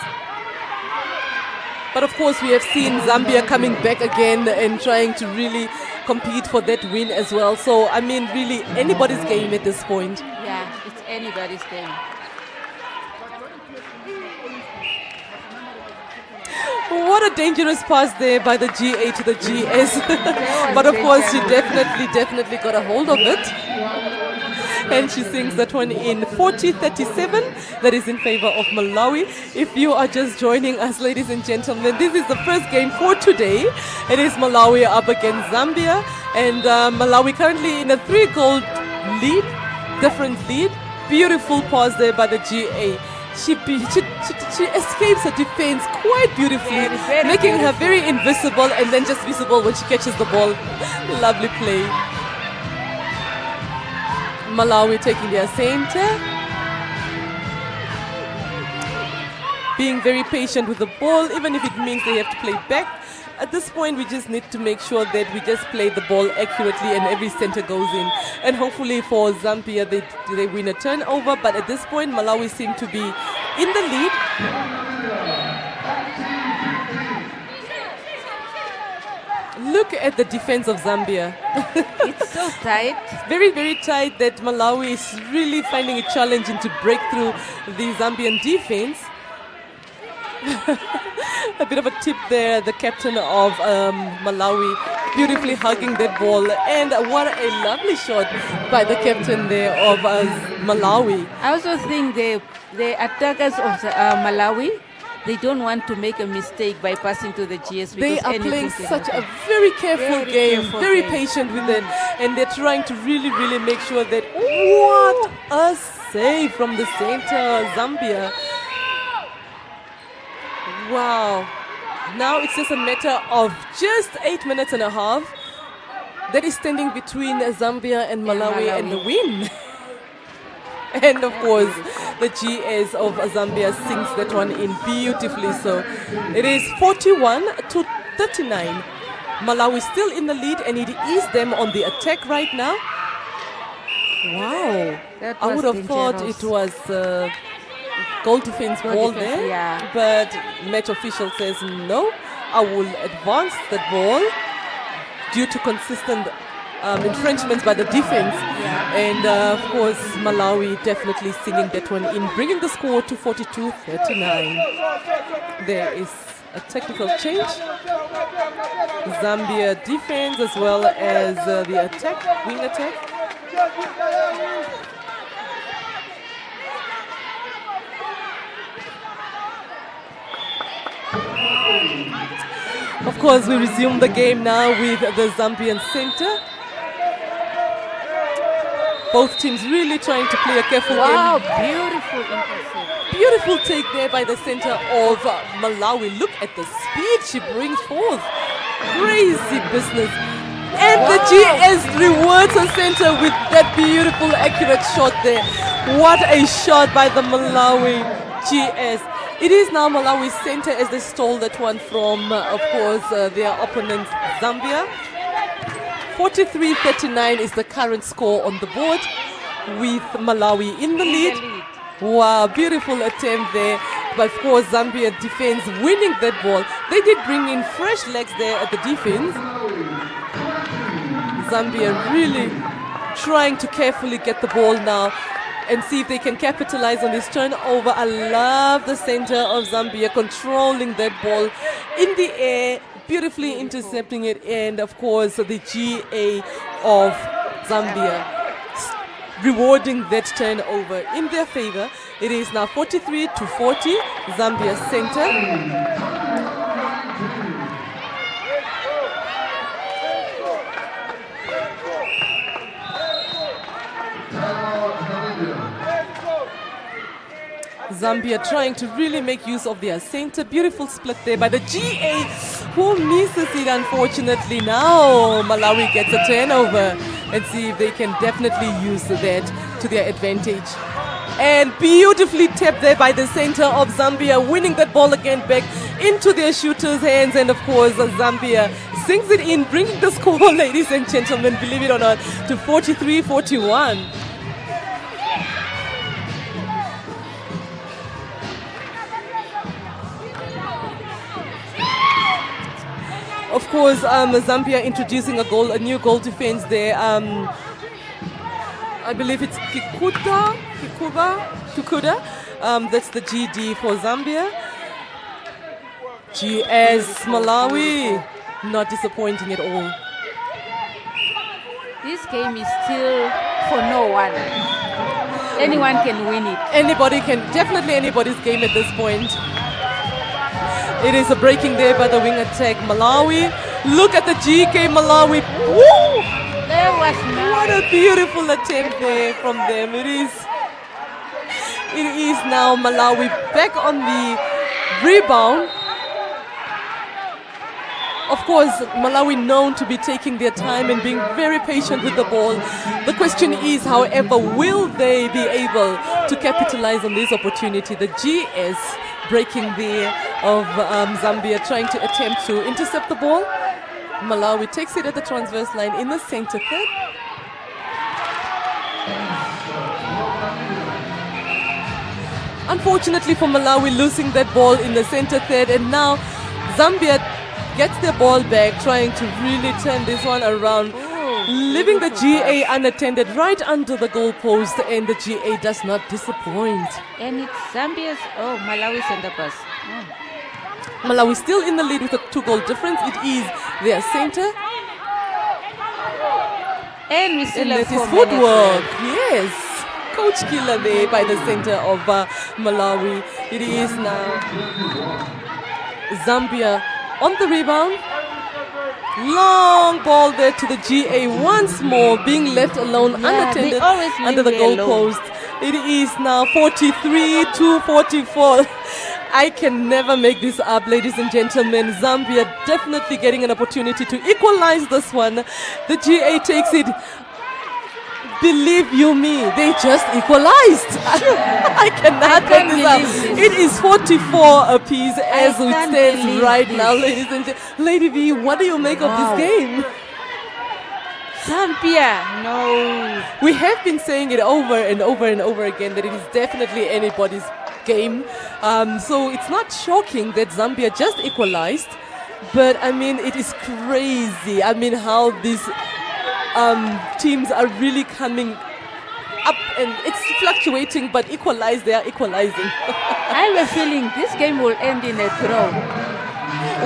But of course, we have seen Zambia coming back again and trying to really compete for that win as well. So, I mean, really anybody's game at this point. Yeah, it's anybody's game. What a dangerous pass there by the GA to the GS. But of course, she definitely got a hold of it. And she sings that one in 40-37. That is in favor of Malawi. If you are just joining us, ladies and gentlemen, this is the first game for today. It is Malawi up against Zambia. And Malawi currently in a 3-goal lead, different lead. Beautiful pass there by the GA. She escapes her defense quite beautifully, Very making her beautiful. very invisible and then just visible when she catches the ball. Lovely play. Malawi taking their center. Being very patient with the ball, even if it means they have to play back. At this point, we just need to make sure that we just play the ball accurately and every center goes in. And hopefully for Zambia, they win a turnover. But at this point, Malawi seem to be in the lead. Look at the defense of Zambia. It's so tight. Very, very tight that Malawi is really finding it challenging to break through the Zambian defense. A bit of a tip there, the captain of Malawi beautifully hugging that ball, and what a lovely shot by the captain there of Malawi. I also think the attackers of Malawi, they don't want to make a mistake by passing to the GS. They because are anything playing can such a happen. very careful Very game, careful very game. patient with it, and they're trying to really make sure that what a save from the center, Zambia. Wow. Now it's just a matter of just 8 minutes and a half that is standing between Zambia and Malawi and the win. And of course, the GS of Zambia sings that one in beautifully. So it is 41-39. Malawi still in the lead, and it is them on the attack right now. Wow. That I was would have thought dangerous. it was goal defense Goal ball defense, there. yeah. But match official says no, I will advance that ball due to consistent infringements by the defense. And of course, Malawi definitely singing that one in, bringing the score to 42-39. There is a technical change. Zambia defense as well as the attack, wing attack. Of course, we resume the game now with the Zambian center. Both teams really trying to play a careful Wow, game. beautiful intercept. Beautiful take there by the center of Malawi. Look at the speed she brings forth. Crazy business. And the GS rewards her center with that beautiful, accurate shot there. What a shot by the Malawi GS. It is now Malawi's center as they stole that one from, of course, their opponent Zambia. 43-39 is the current score on the board with Malawi in the lead. Wow, beautiful attempt there. But of course, Zambia defense winning that ball. They did bring in fresh legs there at the defense. Zambia really trying to carefully get the ball now and see if they can capitalize on this turnover. I love the center of Zambia controlling that ball in the air, beautifully intercepting it, and of course the GA of Zambia rewarding that turnover in their favor. It is now 43-40, Zambia center. Zambia trying to really make use of their center. Beautiful split there by the GA, who misses it unfortunately. Now Malawi gets a turnover and see if they can definitely use that to their advantage. And beautifully tapped there by the center of Zambia, winning that ball again back into their shooters' hands. And of course, Zambia sinks it in, bringing the score, ladies and gentlemen, believe it or not, to 43-41. Of course, Zambia introducing a new goal defense there. I believe it's Kikuda. That's the GD for Zambia. GS Malawi, not disappointing at all. This game is still for no one. Anyone can win it. Definitely anybody's game at this point. It is a breaking there by the wing attack Malawi. Look at the GK Malawi. Woo! There was no. What a beautiful attempt there from them. It is now Malawi back on the rebound. Of course, Malawi known to be taking their time and being very patient with the ball. The question is, however, will they be able to capitalize on this opportunity? The GS breaking there of Zambia trying to attempt to intercept the ball. Malawi takes it at the transverse line in the center third. Unfortunately for Malawi, losing that ball in the center third, and now Zambia gets their ball back, trying to really turn this one around, leaving the GA unattended right under the goalpost, and the GA does not disappoint. And it's Zambia's, Malawi center pass. Malawi still in the lead with a 2-goal difference. It is their center. And we still have It is 4 minutes footwork. left. Yes. Coach killer there by the center of Malawi. It is now Zambia on the rebound. Long ball there to the GA once more, being left alone unattended they always under the leave me goalpost. It is now 43-44. I can never make this up, ladies and gentlemen. Zambia definitely getting an opportunity to equalize this one. The GA takes it. Believe you me, they just equalized. I cannot make this up. It is 44 apiece as we stand right now, ladies and gentlemen. Lady V, what do you make of this game? Zambia, no. We have been saying it over and over and over again that it is definitely anybody's game. So it's not shocking that Zambia just equalized. But I mean, it is crazy. I mean, how these teams are really coming up, and it's fluctuating, but they are equalizing. I have a feeling this game will end in a draw.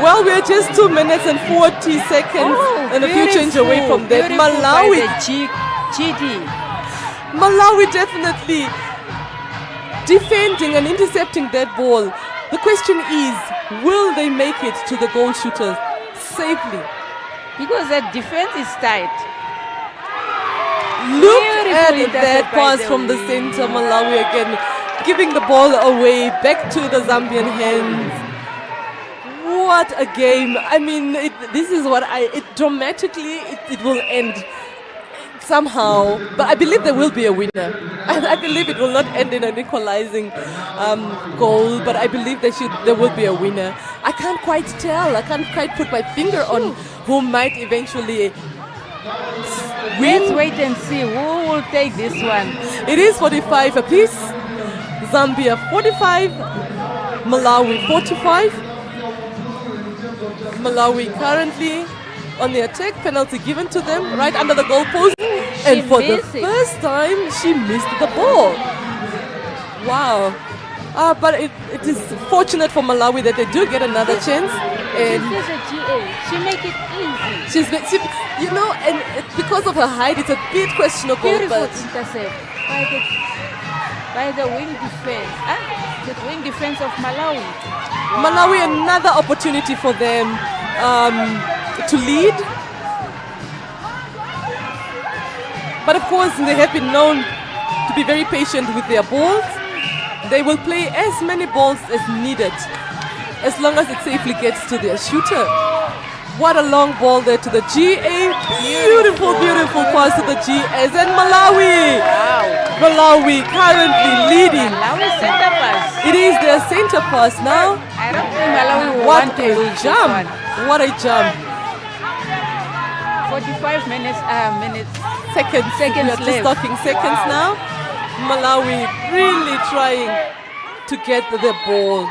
Well, we're just 2 minutes and 40 seconds and a few change away from that. Malawi definitely defending and intercepting that ball. The question is, will they make it to the goal shooter safely? Because the defense is tight. Look at that pass from the center, Malawi again, giving the ball away back to the Zambian hands. What a game. I mean, this is what dramatically it will end somehow. But I believe there will be a winner. I believe it will not end in an equalizing goal, but I believe there will be a winner. I can't quite tell. I can't quite put my finger on who might eventually Let's wait and see who will take this one. It is 45 apiece. Zambia 45, Malawi 45. Malawi currently on the attack, penalty given to them right under the goalpost. And for the first time, she missed the ball. Wow. But it is fortunate for Malawi that they do get another chance. And she's a GA. She make it easy. And because of her height, it's a bit questionable. Beautiful But intercept by the wing defense. The wing defense of Malawi. Wow. Malawi, another opportunity for them to lead. But of course, they have been known to be very patient with their balls. They will play as many balls as needed, as long as it safely gets to their shooter. What a long ball there to the GA. Beautiful, beautiful pass to the GS. And Malawi. Wow. Malawi currently leading. Malawi center pass. It is their center pass now. I don't think Malawi will What want to a lose jump. this one. What a jump. 45 minutes. Seconds Seconds just left. talking seconds now. Malawi really trying to get the ball.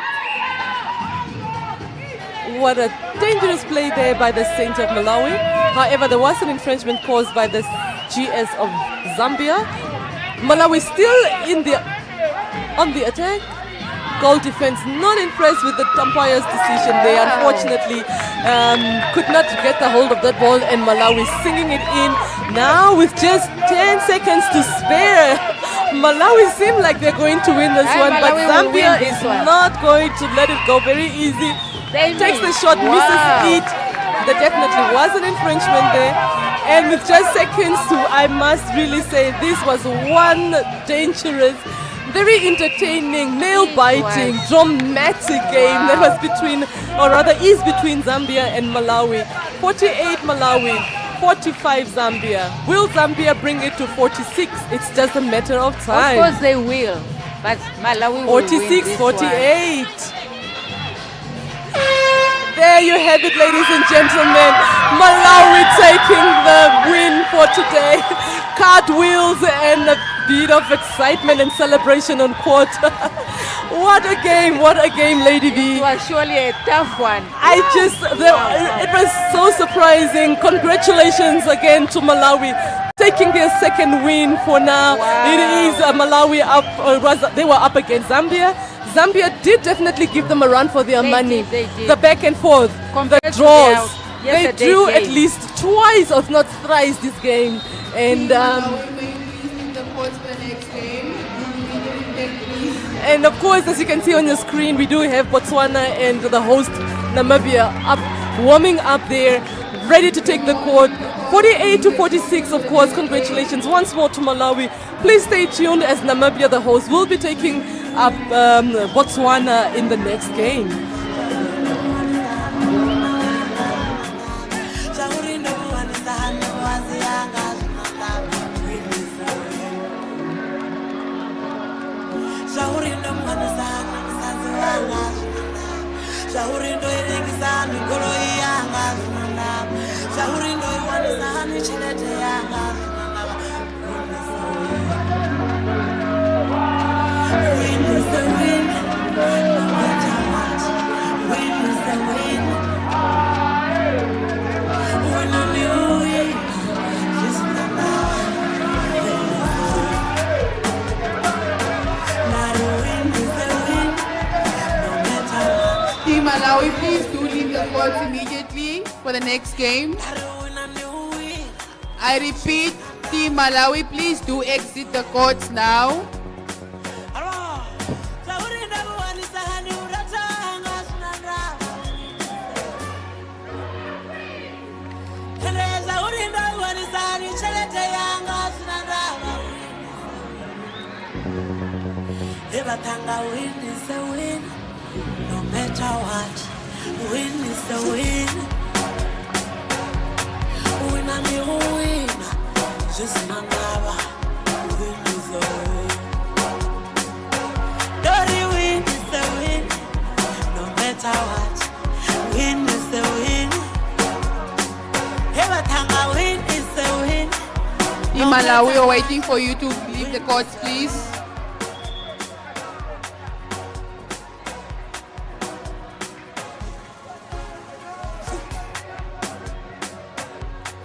What a dangerous play there by the center of Malawi. However, there was an infringement caused by the GS of Zambia. Malawi still on the attack. goal defense. Not impressed with the umpire's decision there. Unfortunately, could not get the hold of that ball, and Malawi singing it in. Now with just 10 seconds to spare, Malawi seem like they're going to win this one, but Malawi will Zambia win this is one. not going to let it go very easy. They Takes the win. shot, Wow. misses it. There definitely was an infringement there. And with just seconds to, I must really say, this was one dangerous, very entertaining, nail-biting, dramatic game that was between, or rather is between Zambia and Malawi. 48 Malawi, 45 Zambia. Will Zambia bring it to 46? It's just a matter of Of time. course they will, but Malawi will win 46, this 48. There you have it, ladies and gentlemen. Malawi taking the win for today. Cartwheels and a bit of excitement and celebration on court. What a game, Lady one. V. It was surely a tough one. It was so surprising. Congratulations again to Malawi, taking their second win for now. Wow. It is Malawi up, they were up against Zambia. Zambia did definitely give them a run for their They money. did, they did. The back and forth, Compared the to draws. their They yesterday drew at game. least twice, if not thrice, this game. And of course, as you can see on your screen, we do have Botswana and the host Namibia up, warming up there, ready to take the court. 48 to 46, of course. Congratulations once more to Malawi. Please stay tuned as Namibia, the host, will be taking up Botswana in the next game. Team Malawi, please do leave the court immediately for the next game. I repeat, Team Malawi, please do exit the courts now. Win is a win, no matter what. Win is a win. Win and you win, just another. Win is a win. Dirty win is a win, no matter what. Win is a win. Everything win is a win. Team Malawi, we're waiting for you to leave the courts, please.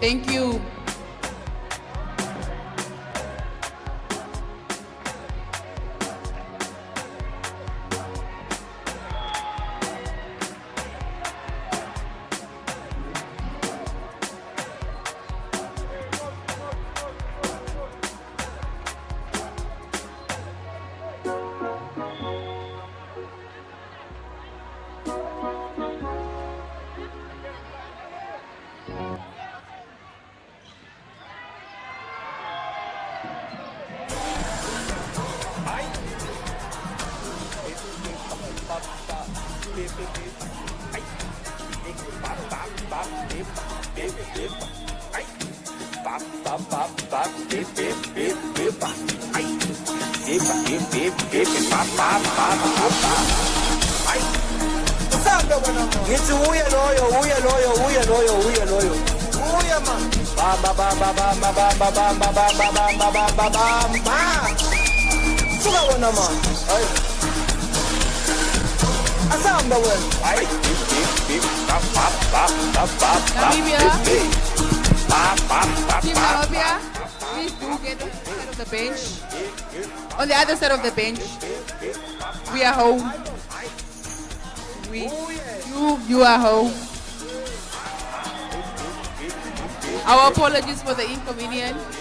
Thank you. It's uya loyo. Uya man. Ba ba ba ba ba ba ba ba ba ba ba ba ba ba ba ba ba ba. Suka wana man. Ay. Asamba wen. Ay. Ba ba ba ba ba. Namibia. Ba ba ba Team ba. Namibia, please do get the bench. On the other side of the bench. We are home. You are home. Our apologies for the inconvenience.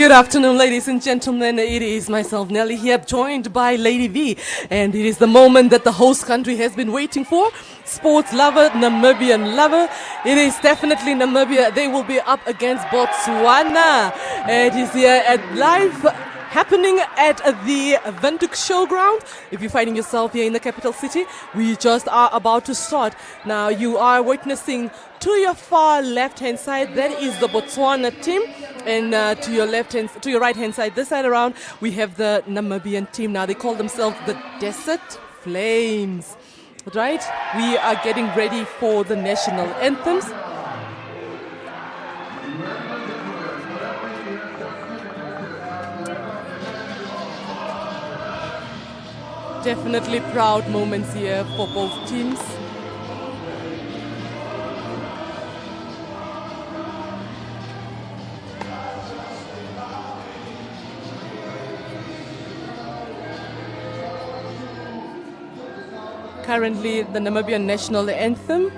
Good afternoon, ladies and gentlemen. It is myself, Nelly, here, joined by Lady V. And it is the moment that the host country has been waiting for. Sports lover, Namibian lover. It is definitely Namibia. They will be up against Botswana. It is here at live happening at the Windhoek Showground. If you're finding yourself here in the capital city, we just are about to start. Now you are witnessing to your far left-hand side, that is the Botswana team, and to your right-hand side, this side around, we have the Namibian team. Now they call themselves the Desert Flames. Right? We are getting ready for the national anthems. Definitely proud moments here for both teams. Currently the Namibian national anthem.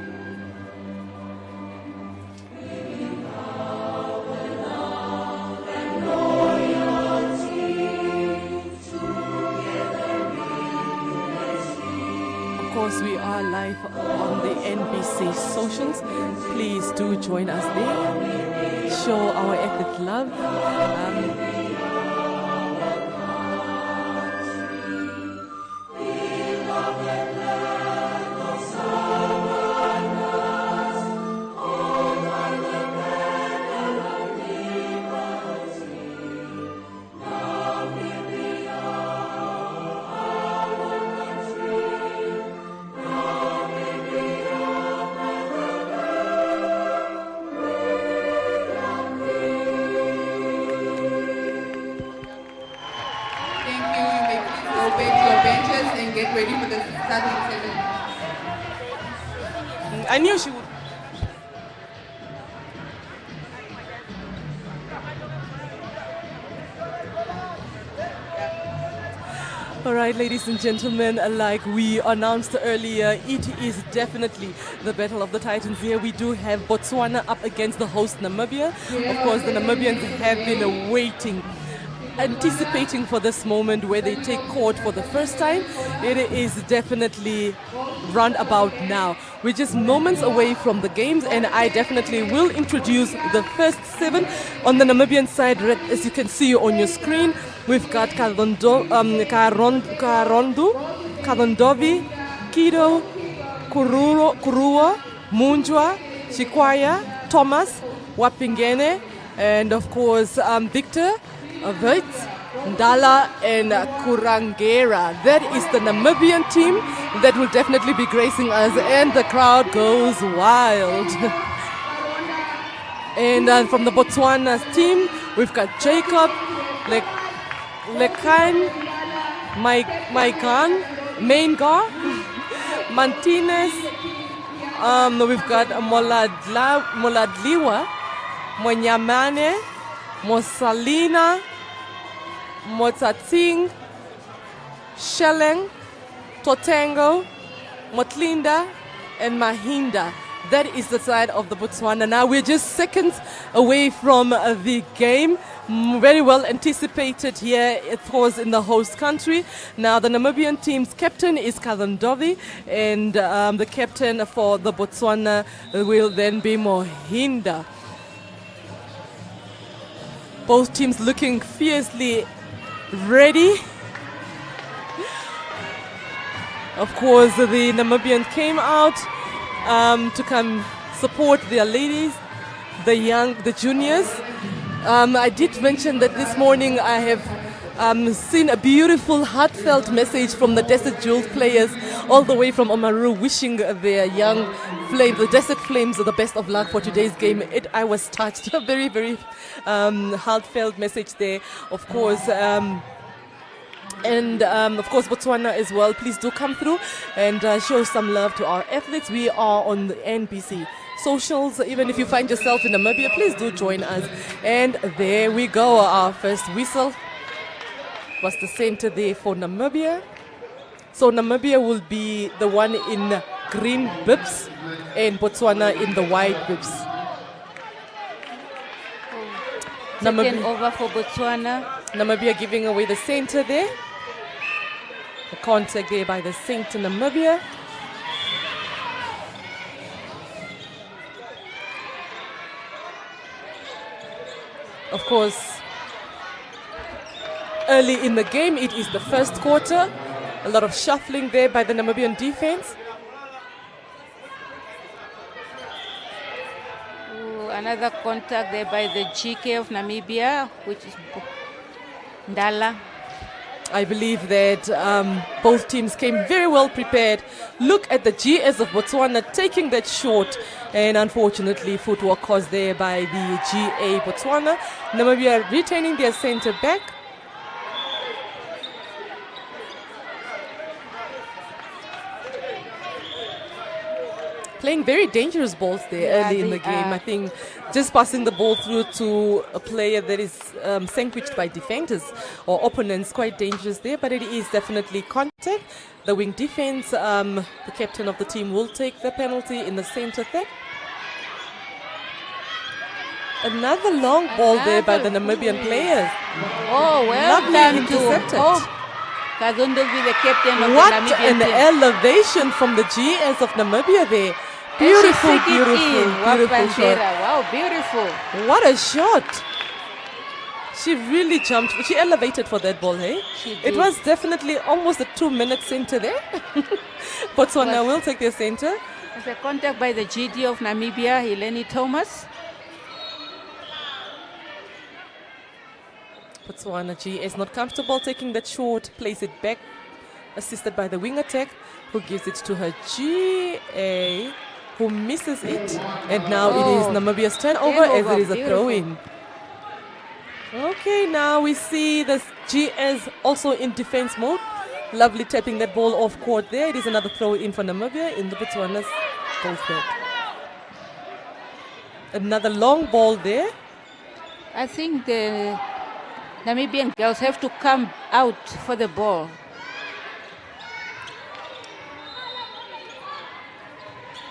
Of course, we are live on the NBC socials. Please do join us there. Show our epic love. Get ready for the starting session. I knew she would. All right, ladies and gentlemen, like we announced earlier, it is definitely the Battle of the Titans here. We do have Botswana up against the host Namibia. Of course, the Namibians have been waiting, anticipating for this moment where they take court for the first time. It is definitely roundabout now. We're just moments away from the games, and I definitely will introduce the first seven. On the Namibian side, as you can see on your screen, we've got Kadondovi, Kido, Kurua, Munjwa, Chikwaya, Thomas, Wapingene, and of course Victor, Veit, Ndala, and Kurangera. That is the Namibian team that will definitely be gracing us, and the crowd goes wild. And from the Botswana team, we've got Jacob, Lekan, Maikan, Maingar, Martinez. We've got Moladliwa, Monyamane, Mosalina, Motsatsing, Shelleng, Totengo, Motlinda, and Mahinda. That is the side of the Botswana. Now we're just seconds away from the game. Very well anticipated here, of course, in the host country. Now the Namibian team's captain is Kadondovi, and the captain for the Botswana will then be Mohinda. Both teams looking fiercely ready. Of course, the Namibian came out to come support their ladies, the juniors. I did mention that this morning I have seen a beautiful, heartfelt message from the Desert Jewels players all the way from Oamaru, wishing their young flames, the Desert Flames, the best of luck for today's game. I was touched. A very, very heartfelt message there, of course. And of course Botswana as well. Please do come through and show some love to our athletes. We are on the NBC socials. Even if you find yourself in Namibia, please do join us. And there we go. Our first whistle was the center there for Namibia. So Namibia will be the one in green bibs and Botswana in the white bibs. Second over for Botswana. Namibia giving away the center there. The contact there by the center Namibia. Of course, early in the game, it is the first quarter. A lot of shuffling there by the Namibian defense. Ooh, another contact there by the GK of Namibia, which is Ndala. I believe that both teams came very well prepared. Look at the GS of Botswana taking that shot, and unfortunately footwork caused there by the GA Botswana. Namibia retaining their center back. Playing very dangerous balls there early in the game. I think just passing the ball through to a player that is sandwiched by defenders or opponents, quite dangerous there, but it is definitely contact. The wing defense, the captain of the team will take the penalty in the center there. Another long ball there by the Namibian players. Oh, well Lovely done intercepted. Kazundovi, the captain of What the Namibian an team. elevation from the GS of Namibia there. And she Beautiful, took it beautiful, in. beautiful shot. Wow, beautiful. What a shot. She really jumped. She elevated for that ball, hey? She It did. was definitely almost a 2-minute center there. Botswana will take their center. There's a contact by the GD of Namibia, Heleni Thomas. Botswana GS not comfortable taking that short, place it back, assisted by the wing attack, who gives it to her GA, who misses it. And now it is Namibia's turnover as it is a throw-in. Okay, now we see the GS also in defense mode. Lovely tapping that ball off court there. It is another throw-in for Namibia in the Botswana's goal threat. Another long ball there. I think the Namibian girls have to come out for the ball.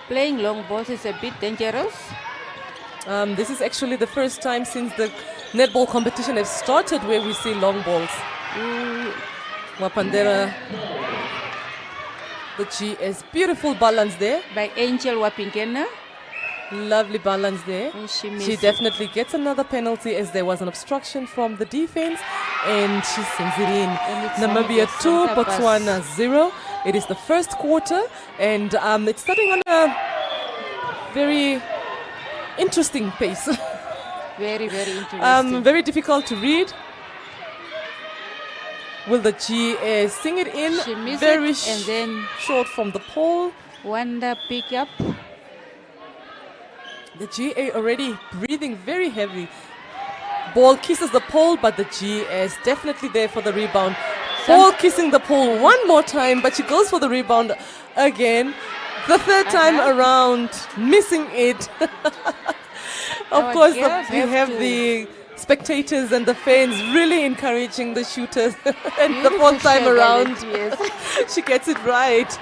Playing long balls is a bit dangerous. This is actually the first time since the netball competition has started where we see long balls. Wapandera, the GS, beautiful balance there. By Angel Wapingena. Lovely balance there. And she She missed. definitely gets another penalty as there was an obstruction from the defense, and she sends it in. And it's Namibia a 2, center Botswana 0. It is the first quarter, and it's starting on a very interesting pace. Very, very interesting. Very difficult to read. Will the GS sing it in? She missed Very it and then short from the pole. Wanda pick up. The GA already breathing very heavy. Ball kisses the pole, but the GS definitely there for the rebound. Ball kissing the pole one more time, but she goes for the rebound again. The third time around, missing it. Of Our course, girls we have have to- the spectators and the fans really encouraging the shooters. And the Beautiful fourth time shot by the around, GS. she gets it right.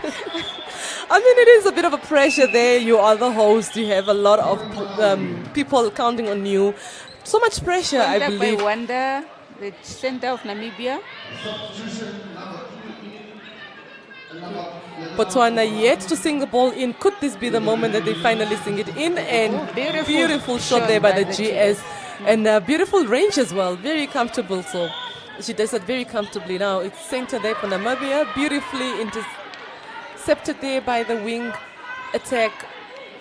I mean, it is a bit of a pressure there. You are the host. You have a lot of people counting on you. So much pressure, I Contact believe. by Wanda, the center of Namibia. Botswana yet to sing the ball in. Could this be the moment that they finally sing it in? And beautiful shot there by the GS. And beautiful range as well. Very comfortable. So she does it very comfortably. Now it's center there for Namibia. Beautifully intercepted there by the wing attack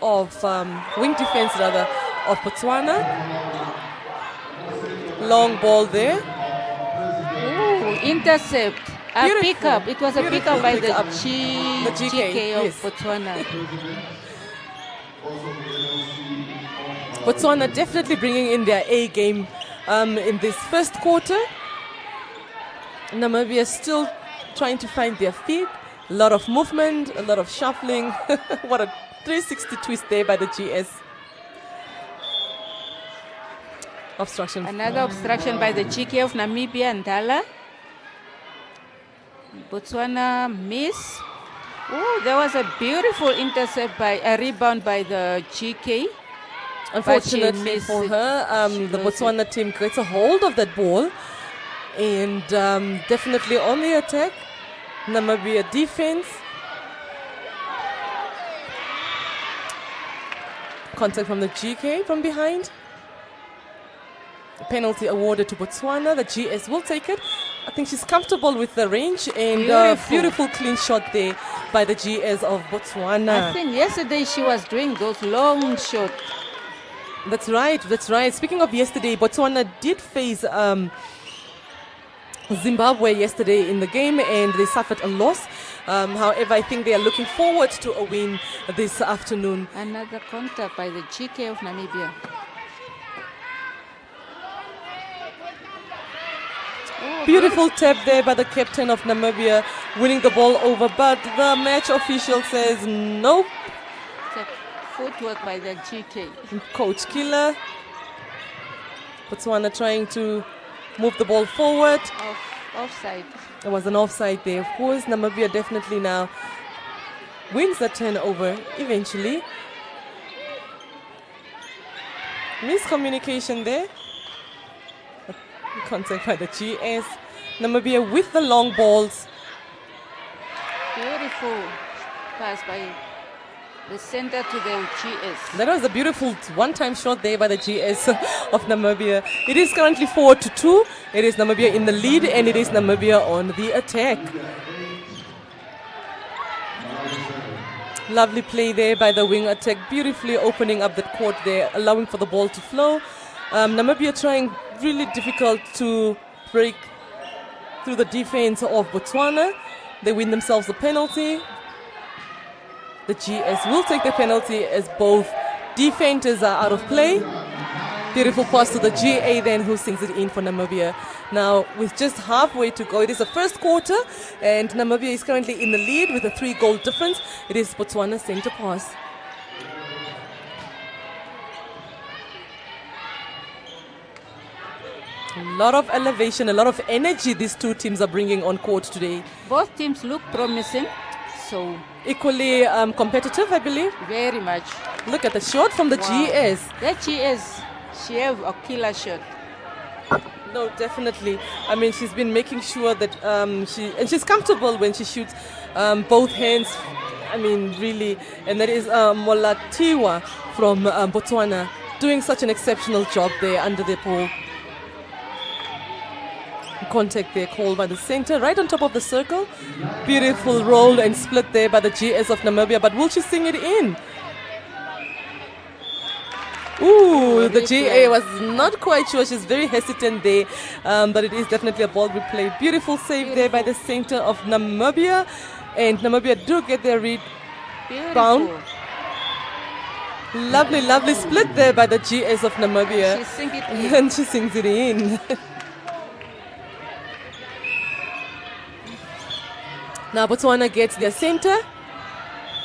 of wing defense rather of Botswana. Long ball there. Ooh, intercept. A Beautiful. pickup. It was a Beautiful pickup by pickup. the The GK, GK of yes. Botswana. Botswana definitely bringing in their A game in this first quarter. Namibia still trying to find their feet. A lot of movement, a lot of shuffling. What a 360 twist there by the GS. Obstruction. Another obstruction by the GK of Namibia and Ndala. Botswana miss. Oh, there was a beautiful intercept by a rebound by the GK. Unfortunately missed for it. her, She the lost Botswana team gets a hold of that ball and definitely on the attack. Namibia defense. Contact from the GK from behind. Penalty awarded to Botswana. The GS will take it. I think she's comfortable with the range and beautiful clean shot there by the GS of Botswana. I think yesterday she was doing those long shots. That's right, that's right. Speaking of yesterday, Botswana did face Zimbabwe yesterday in the game and they suffered a loss. However, I think they are looking forward to a win this afternoon. Another contact by the GK of Namibia. Beautiful tap there by the captain of Namibia, winning the ball over, but the match official says nope. It's a footwork by the GK. Coach Killer. Botswana trying to move the ball forward. Offside. There was an offside there. Of course, Namibia definitely now wins the turnover eventually. Miscommunication there. Contact by the GS. Namibia with the long balls. Beautiful pass by the center to the GS. That was a beautiful one-time shot there by the GS of Namibia. It is currently 4-2. It is Namibia in the lead and it is Namibia on the attack. Lovely play there by the wing attack, beautifully opening up the court there, allowing for the ball to flow. Namibia trying really difficult to break through the defense of Botswana. They win themselves the penalty. The GS will take the penalty as both defenders are out of play. Beautiful pass to the GA then, who sings it in for Namibia. Now, with just halfway to go, it is the first quarter, and Namibia is currently in the lead with a 3-goal difference. It is Botswana's center pass. A lot of elevation, a lot of energy these two teams are bringing on court today. Both teams look promising, so Equally competitive, I believe. very much. Look at the shot from the GS. That GS, she have a killer shot. No, definitely. I mean, she's been making sure that she's comfortable when she shoots both hands. I mean, really. And that is Molatiwa from Botswana doing such an exceptional job there under the pole. Contact there called by the center, right on top of the circle. Beautiful roll and split there by the GS of Namibia, but will she sing it in? Ooh, the GA was not quite sure. She's very hesitant there, but it is definitely a ball replay. Beautiful save there by the center of Namibia, and Namibia do get their rebound. Lovely, lovely split there by the GS of Namibia. She sing it in. And she sings it in. Now Botswana gets their center.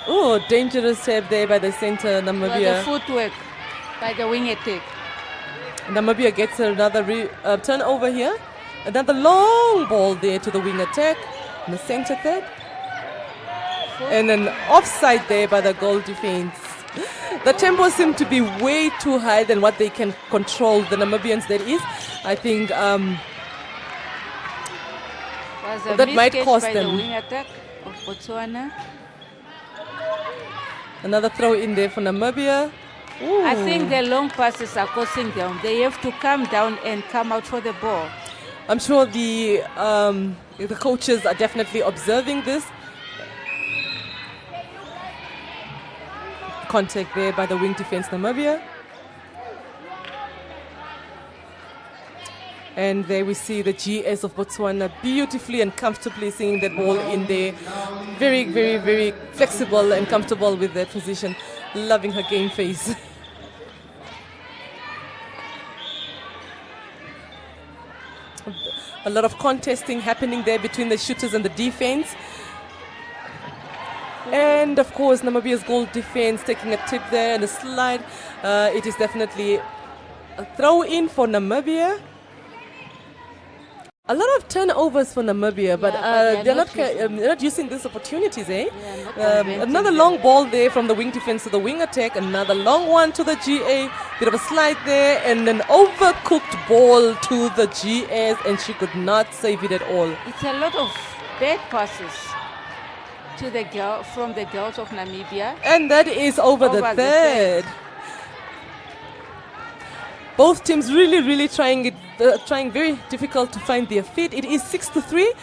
Oh, dangerous tap there by the center, The Namibia. footwork by the wing attack. Namibia gets another turnover here. Another long ball there to the wing attack. In the center third. And an offside there by the goal defense. The tempo seemed to be way too high than what they can control, the Namibians that is. I think Was a that might miscatch cost by them. the wing attack of Botswana. another throw in there for Namibia. Ooh. I think the long passes are costing them. They have to come down and come out for the ball. I'm sure the coaches are definitely observing this. Contact there by the wing defense Namibia. And there we see the GS of Botswana beautifully and comfortably singing that ball in there. Very, very, very flexible and comfortable with that position. Loving her game face. A lot of contesting happening there between the shooters and the defense. And of course, Namibia's goal defense taking a tip there and a slide. It is definitely a throw in for Namibia. A lot of turnovers for Namibia, but but they're not using these opportunities, eh? not convincing Another long ball there from the wing defense to the wing attack. Another long one to the GA. Bit of a slide there, and an overcooked ball to the GS, and she could not save it at all. It's a lot of bad passes to the girl from the girls of Namibia. And that is over the Over the third. Both teams really trying very difficult to find their feet. It is 6-3.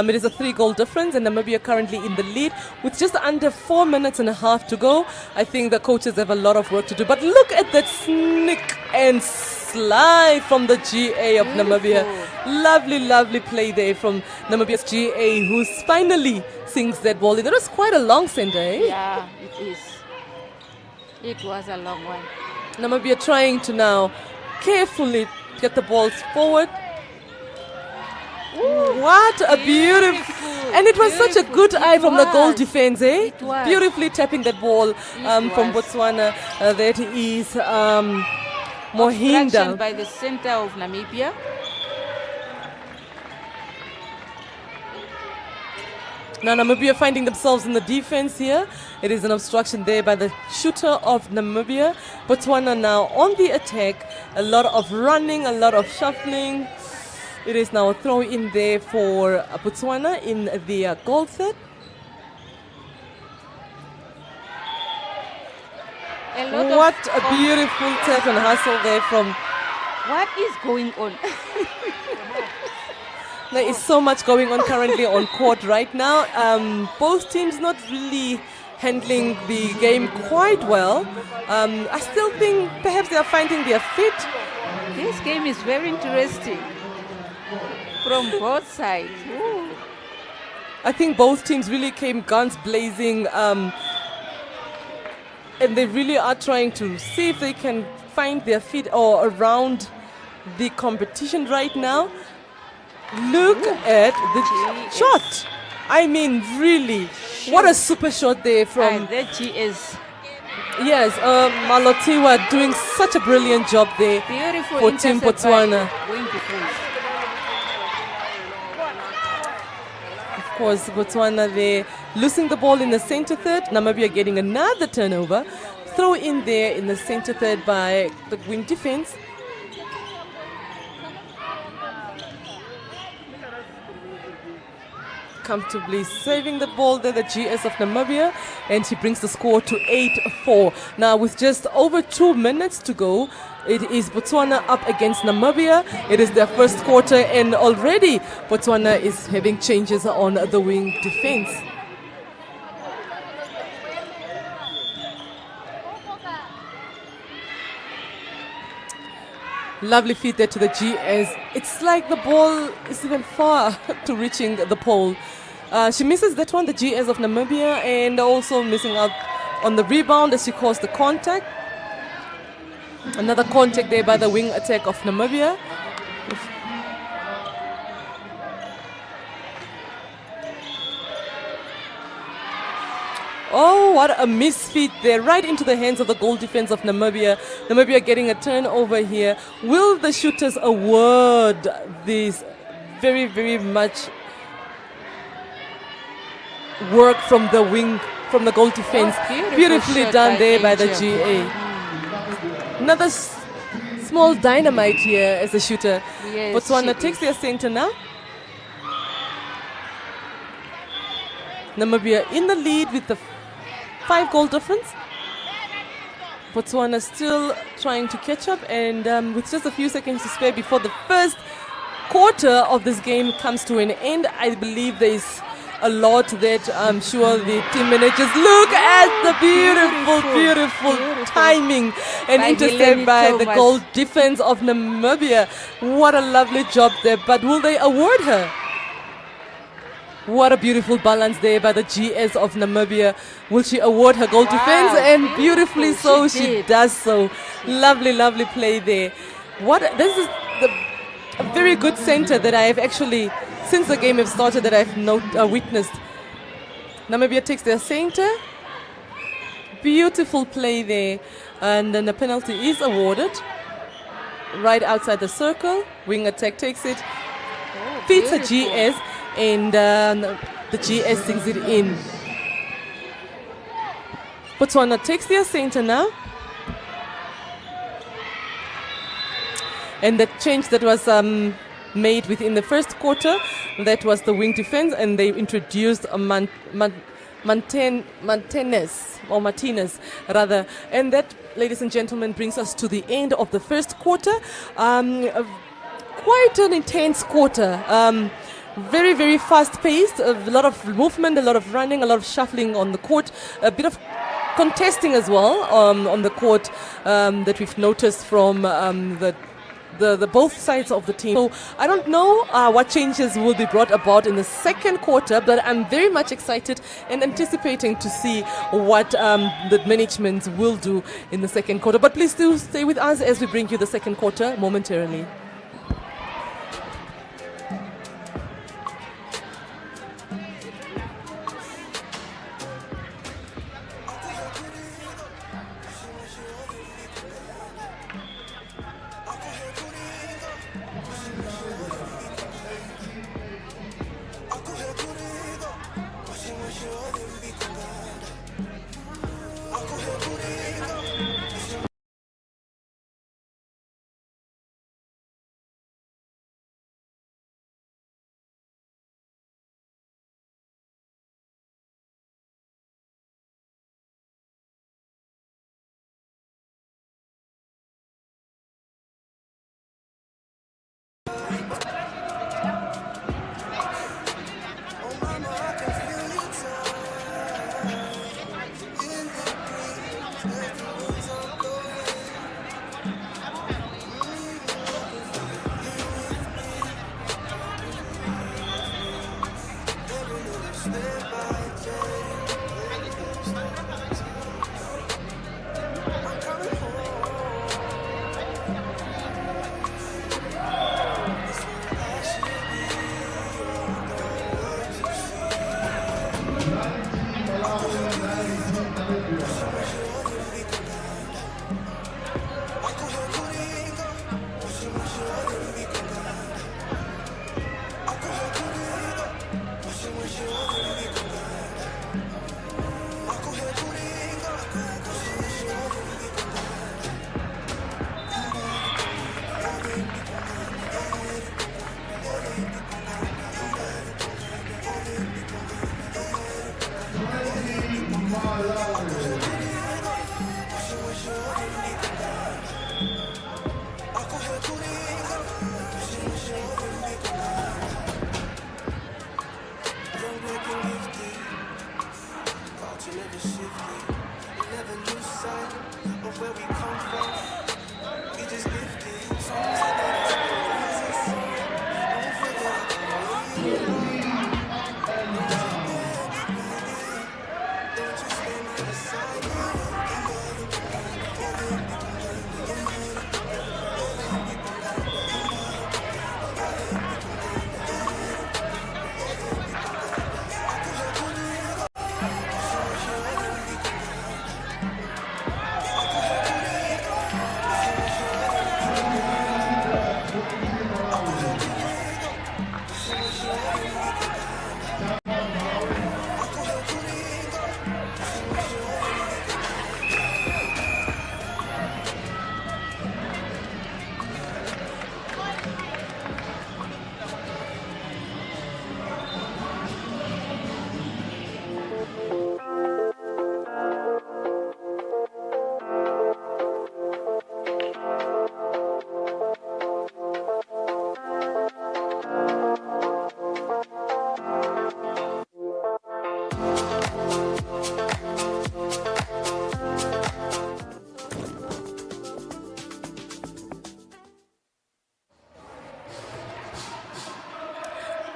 It is a 3-goal difference, and Namibia currently in the lead with just under 4 minutes and a half to go. I think the coaches have a lot of work to do. But look at that sneak and slide from the GA of Namibia. Lovely play there from Namibia's GA, who finally sinks that ball. That was quite a long center, eh? Yeah, it is. It was a long one. Namibia trying to now carefully get the balls forward. What a beautiful. And it was such a good eye from the goal defense, eh? It was. Beautifully tapping that ball from Botswana. That is Mohinda. Obstruction by the center of Namibia. Now Namibia finding themselves in the defense here. It is an obstruction there by the shooter of Namibia. Botswana now on the attack. A lot of running, a lot of shuffling. It is now a throw in there for Botswana in the goal third. What a beautiful tap and hustle there from. What is going on? There is so much going on currently on court right now. Both teams not really handling the game quite well. I still think perhaps they are finding their feet. This game is very interesting from both sides. Ooh. I think both teams really came guns blazing, and they really are trying to see if they can find their feet or around the competition right now. Look at the shot. I mean, really, what a super shot there from. And that she is Yes, Malotiwa doing such a brilliant job there beautiful for Team Botswana. Of course, Botswana there losing the ball in the center third. Namibia getting another turnover. Throw in there in the center third by the wing defense. Comfortably saving the ball there, the GS of Namibia, and he brings the score to 8-4. Now with just over 2 minutes to go, it is Botswana up against Namibia. It is their first quarter, and already Botswana is having changes on the wing defense. Lovely feed there to the GS. It's like the ball is even far to reaching the pole. She misses that one, the GS of Namibia, and also missing out on the rebound as she caused the contact. Another contact there by the wing attack of Namibia. Oh, what a misfeed there, right into the hands of the goal defense of Namibia. Namibia getting a turnover here. Will the shooters award this very, very much work from the wing, from the goal defense? Beautifully done there by the GA. Another small dynamite here as a shooter. Yes, Botswana she takes is. their center now. Namibia in the lead with the 5-goal difference. Botswana still trying to catch up, and with just a few seconds to spare before the first quarter of this game comes to an end, I believe there is a lot that I'm sure the team managers look at the beautiful timing and By intercept Helene by the Thomas. goal defense of Namibia. What a lovely job there, but will they award her? What a beautiful balance there by the GS of Namibia. Will she award her goal defense? And beautifully so, She she did. does so. Lovely play there. This is a very good center that I have actually, since the game has started, that I've witnessed. Namibia takes their center. Beautiful play there. And then the penalty is awarded. Right outside the circle. Wing attack takes it. defeats the Beautiful. GS, and the GS sings it in. Botswana takes their center now. And the change that was made within the first quarter, that was the wing defense, and they introduced a Martinez rather. And that, ladies and gentlemen, brings us to the end of the first quarter. Quite an intense quarter. Very, very fast-paced. A lot of movement, a lot of running, a lot of shuffling on the court. A bit of contesting as well on the court that we've noticed from the both sides of the team. So I don't know what changes will be brought about in the second quarter, but I'm very much excited and anticipating to see what the management will do in the second quarter. But please do stay with us as we bring you the second quarter momentarily.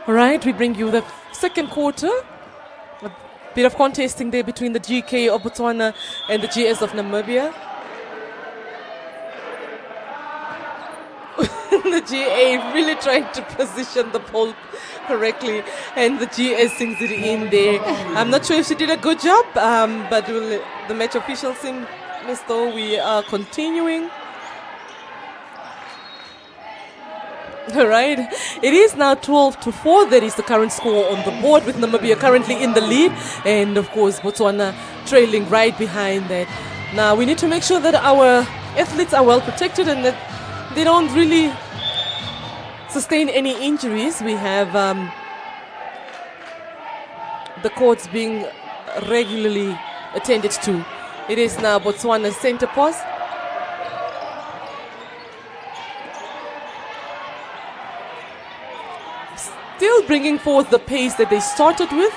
All right, we bring you the second quarter. A bit of contesting there between the GK of Botswana and the GS of Namibia. The GA really trying to position the pole correctly, and the GS sings it in there. I'm not sure if she did a good job, but the match officials seem as though we are continuing. Right. It is now 12-4. That is the current score on the board, with Namibia currently in the lead, and of course Botswana trailing right behind that. Now we need to make sure that our athletes are well protected and that they don't really sustain any injuries. We have the courts being regularly attended to. It is now Botswana's center pass. Still bringing forth the pace that they started with.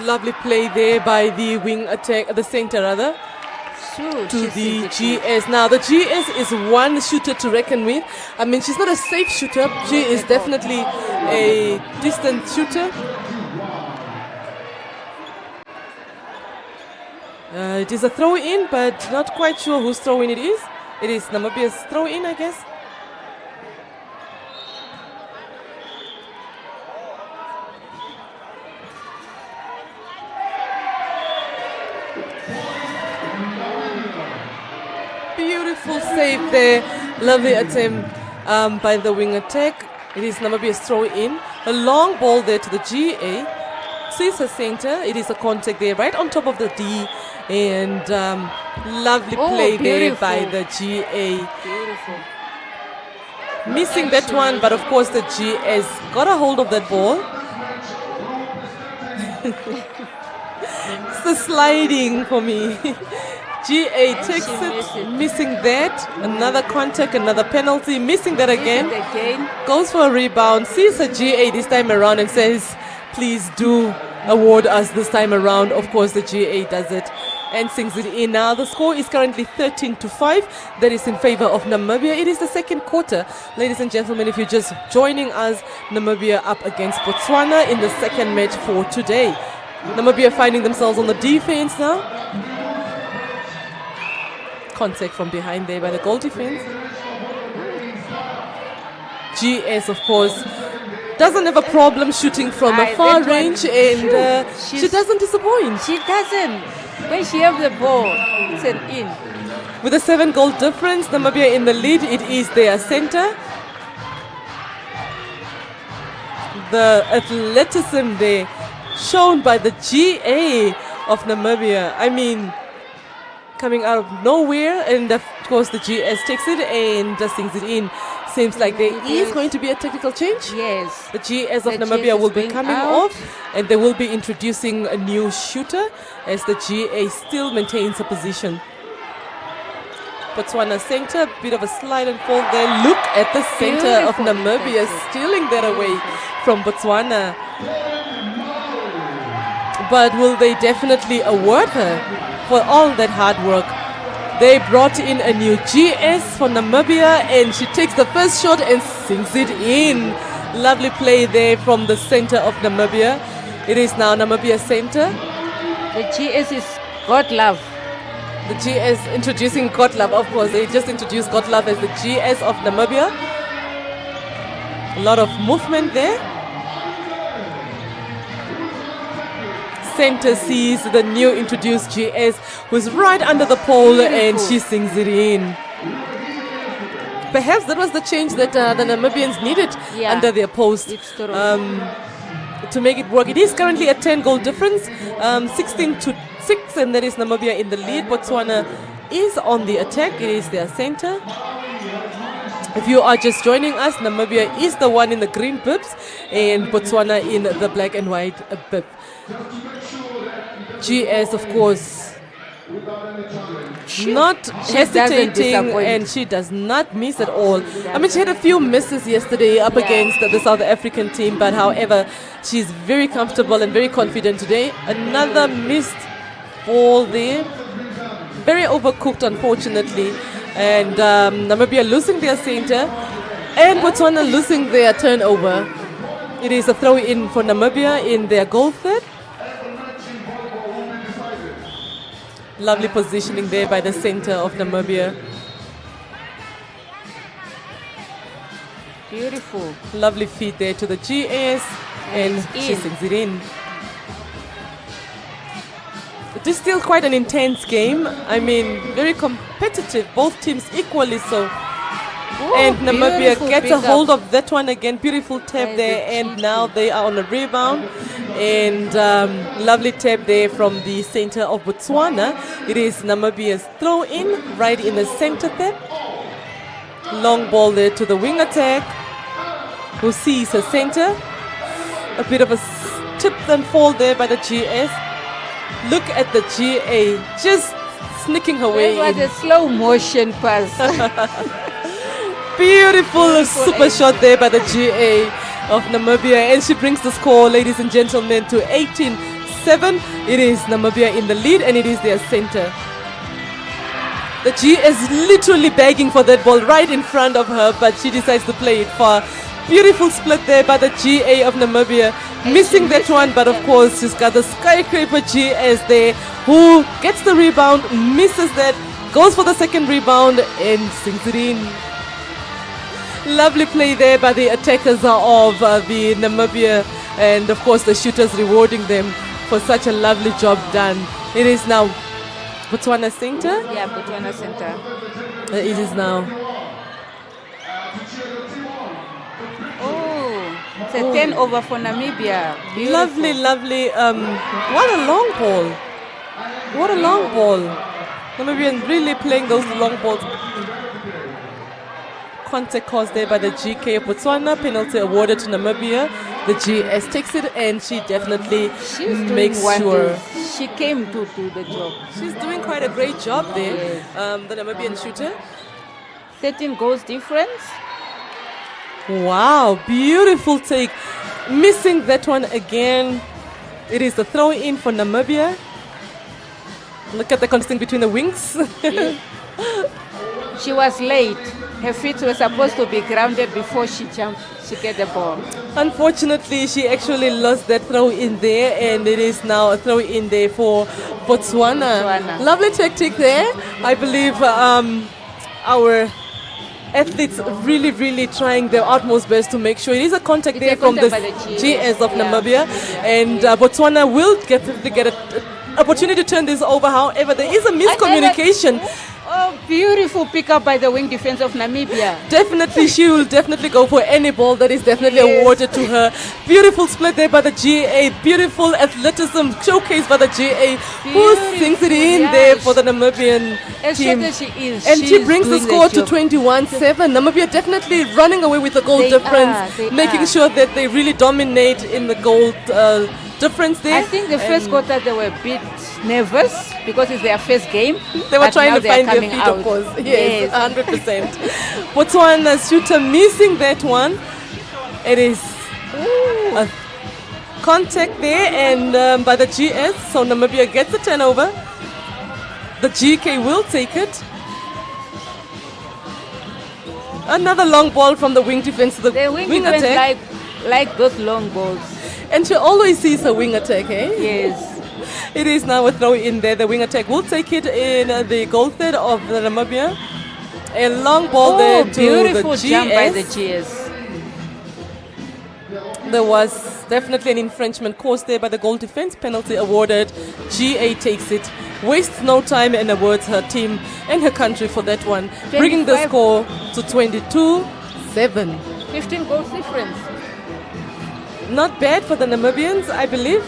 Lovely play there by the wing attack, the center rather, Sure, to she's the in team. GS. Now the GS is one shooter to reckon with. I mean, she's not a safe shooter. She is definitely a distant shooter. It is a throw in, but not quite sure whose throw in it is. It is Namibia's throw in, I guess. Beautiful save there. Lovely attempt by the wing attack. It is Namibia's throw in. A long ball there to the GA. Sees her center. It is a contact there right on top of the D. And lovely Oh, play there by beautiful. the GA. Beautiful. Missing that one, but of course the GS got a hold of that ball. It's the sliding for me. GA takes she it, missed it. missing that. Another contact, another penalty, missing that again. Again. Goes for a rebound, sees a GA this time around and says, please do award us this time around. Of course the GA does it and sings it in. Now the score is currently 13-5. That is in favor of Namibia. It is the second quarter. Ladies and gentlemen, if you're just joining us, Namibia up against Botswana in the second match for today. Namibia finding themselves on the defense now. Contact from behind there by the goal defense. GS, of course, doesn't have a problem shooting from a Aye, far that one- range, and Phew. she doesn't disappoint. She doesn't. When she have the ball, it's an in. With a 7-goal difference, Namibia in the lead. It is their center. The athleticism there shown by the GA of Namibia. I mean, coming out of nowhere, and of course the GS takes it and just sings it in. Seems like there is going to be a technical change. Yes. The GS of The Namibia GS will is be going coming out. off, and they will be introducing a new shooter as the GA still maintains a position. Botswana center, bit of a slide and fall there. Look at the center of Beautiful Namibia defensive. stealing that away from Botswana. But will they definitely award her for all that hard work? They brought in a new GS for Namibia, and she takes the first shot and sinks it in. Lovely play there from the center of Namibia. It is now Namibia center. The GS is God love. The GS introducing Gotlove, of course. They just introduced Gotlove as the GS of Namibia. A lot of movement there. Center sees the new introduced GS, who's right under the pole, and she sings it in. Perhaps that was the change that the Namibians needed Yeah. under their post. It's true. To make it work. It is currently a 10-goal difference, 16-6, and that is Namibia in the lead. Botswana is on the attack. It is their center. If you are just joining us, Namibia is the one in the green bibs and Botswana in the black and white bib. GS, of course, not doesn't hesitating, disappoint. and she does not miss at all. I mean, she had a few misses yesterday up against the South African team, but however, she's very comfortable and very confident today. Another missed ball there. Very overcooked, unfortunately. And Namibia losing their center, and Botswana losing their turnover. It is a throw in for Namibia in their goal third. Lovely positioning there by the center of Namibia. Beautiful. Lovely feed there to the GS, and it's she in. sings it in. It is still quite an intense game. I mean, very competitive, both teams equally so. and Namibia beautiful gets a pickup. hold of that one again. Beautiful tap By there, the and now they are on a rebound. And lovely tap there from the center of Botswana. It is Namibia's throw in right in the center tap. Long ball there to the wing attack, who sees her center. A bit of a tip and fall there by the GS. Look at the GA just sneaking her way It was in. a slow motion pass. Beautiful super shot there by the GA of Namibia, and she brings the score, ladies and gentlemen, to 18-7. It is Namibia in the lead, and it is their center. The G is literally begging for that ball right in front of her, but she decides to play it far. Beautiful split there by the GA of Namibia, missing that one, but of course she's got the skyscraper GS there, who gets the rebound, misses that, goes for the second rebound, and sinks it in. Lovely play there by the attackers of the Namibia, and of course the shooters rewarding them for such a lovely job done. It is now Botswana center. Yeah, Botswana center. It is now. Oh, it's a 10 over for Namibia. Beautiful. Lovely, lovely. What a long ball. What a long ball. Namibian really playing those long balls. Contact caused there by the GK of Botswana. Penalty awarded to Namibia. The GS takes it, and she definitely She's doing makes sure. wonders. She came to do the job. She's doing quite a great job there, the Namibian shooter. 13 goals difference. Wow, beautiful take. Missing that one again. It is the throw in for Namibia. Look at the connection between the wings. She was late. Her feet were supposed to be grounded before she jumped. She get the ball. Unfortunately, she actually lost that throw in there, and it is now a throw in there for Botswana. Lovely tactic there. I believe our athletes really, really trying their utmost best to make sure it is a contact It's there a from the contact by the GS of Yeah. Namibia, and Botswana will definitely get an opportunity to turn this over. However, there is a miscommunication. Oh, beautiful pickup by the wing defense of Namibia. Definitely, she will definitely go for any ball that is definitely awarded to her. Beautiful split there by the GA. Beautiful athleticism showcased by the GA, who sinks it in there for the Namibian As team. short as she is, And she brings the doing score to job. 21-7. Namibia definitely running away with the goal They difference, are, they making are. sure that they really dominate in the goal difference there. I think the first quarter they were a bit nervous because it's their first game. They were but trying now to they are find their coming feet, out. of course. Yes, 100%. Botswana shooter missing that one. It is a contact there, and by the GS, so Namibia gets the turnover. The GK will take it. Another long ball from the wing defense. The The wing defense attack. like those long balls. And she always sees her wing attack, eh? Yes. It is now a throw in there. The wing attack will take it in the goal third of the Namibia. A long ball there to beautiful the jump by the GS. GS. There was definitely an infringement caused there by the goal defense. Penalty awarded. GA takes it. Wastes no time and awards her team and her country for that one. Bringing the 25. score to 22-7. 15 goals difference. Not bad for the Namibians, I believe.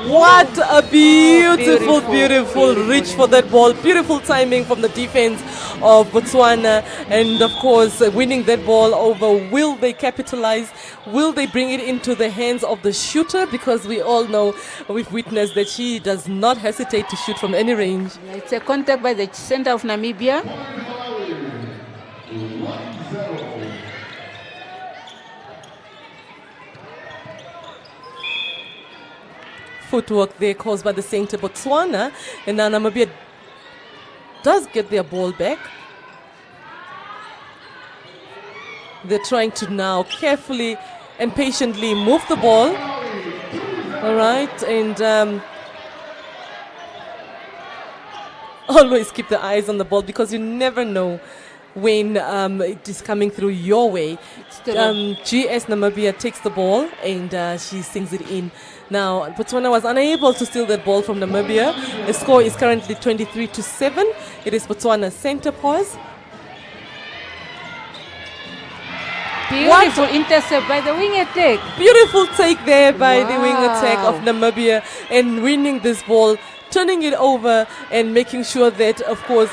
What a beautiful, beautiful reach for that ball. Beautiful timing from the defense of Botswana. And of course, winning that ball over. Will they capitalize? Will they bring it into the hands of the shooter? Because we all know, we've witnessed that she does not hesitate to shoot from any range. It's a contact by the center of Namibia. Footwork there caused by the center Botswana, and now Namibia does get their ball back. They're trying to now carefully and patiently move the ball. All right, and always keep the eyes on the ball because you never know when it is coming through your way. GS Namibia takes the ball and she sings it in. Now, Botswana was unable to steal that ball from Namibia. The score is currently 23-7. It is Botswana center pause. Beautiful intercept by the wing attack. Beautiful take there by the wing attack of Wow. Namibia and winning this ball, turning it over and making sure that, of course,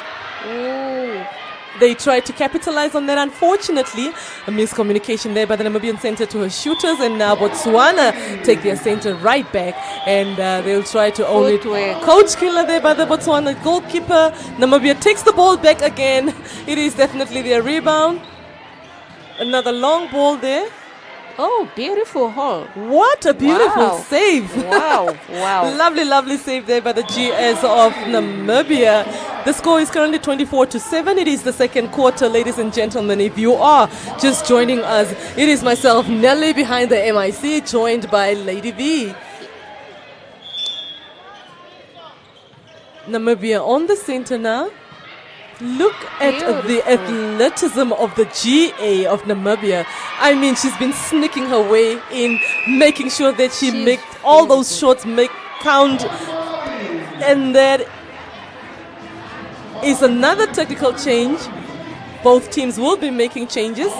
they tried to capitalize on that. Unfortunately, a miscommunication there by the Namibian center to her shooters, and now Botswana take their center right back, and they'll try to own it. Footwork. Coach killer there by the Botswana goalkeeper. Namibia takes the ball back again. It is definitely their rebound. Another long ball there. Oh, beautiful hole. What a beautiful Wow. save. Wow, wow. Lovely, lovely save there by the GS of Namibia. The score is currently 24-7. It is the second quarter, ladies and gentlemen. If you are just joining us, it is myself, Nelly, behind the MIC, joined by Lady V. Namibia on the center now. Look at the Beautiful. athleticism of the GA of Namibia. I mean, she's been sneaking her way in, making sure that she She's makes all those shots make count. And that is another tactical change. Both teams will be making changes.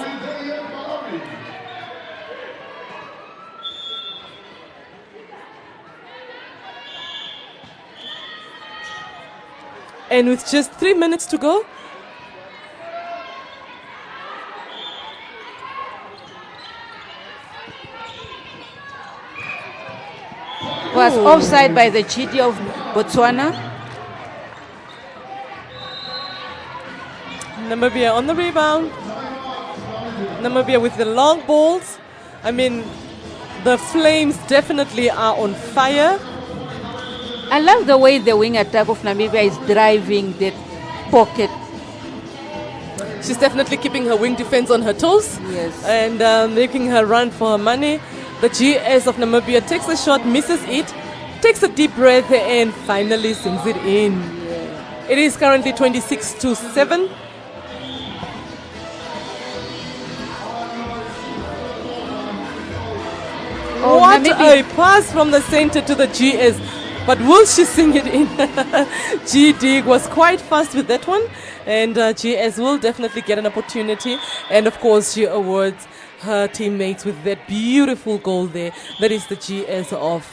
And with just 3 minutes to go, Was offside by the GD of Botswana. Namibia on the rebound. Namibia with the long balls. I mean, the Flames definitely are on fire. I love the way the wing attack of Namibia is driving the pocket. She's definitely keeping her wing defense on her toes. Yes. And making her run for her money. The GS of Namibia takes a shot, misses it, takes a deep breath, and finally sinks it in. It is currently 26-7. Oh, What Namibia. a pass from the center to the GS. But will she sing it in? GD was quite fast with that one. And GS will definitely get an opportunity. And of course, she awards her teammates with that beautiful goal there. That is the GS of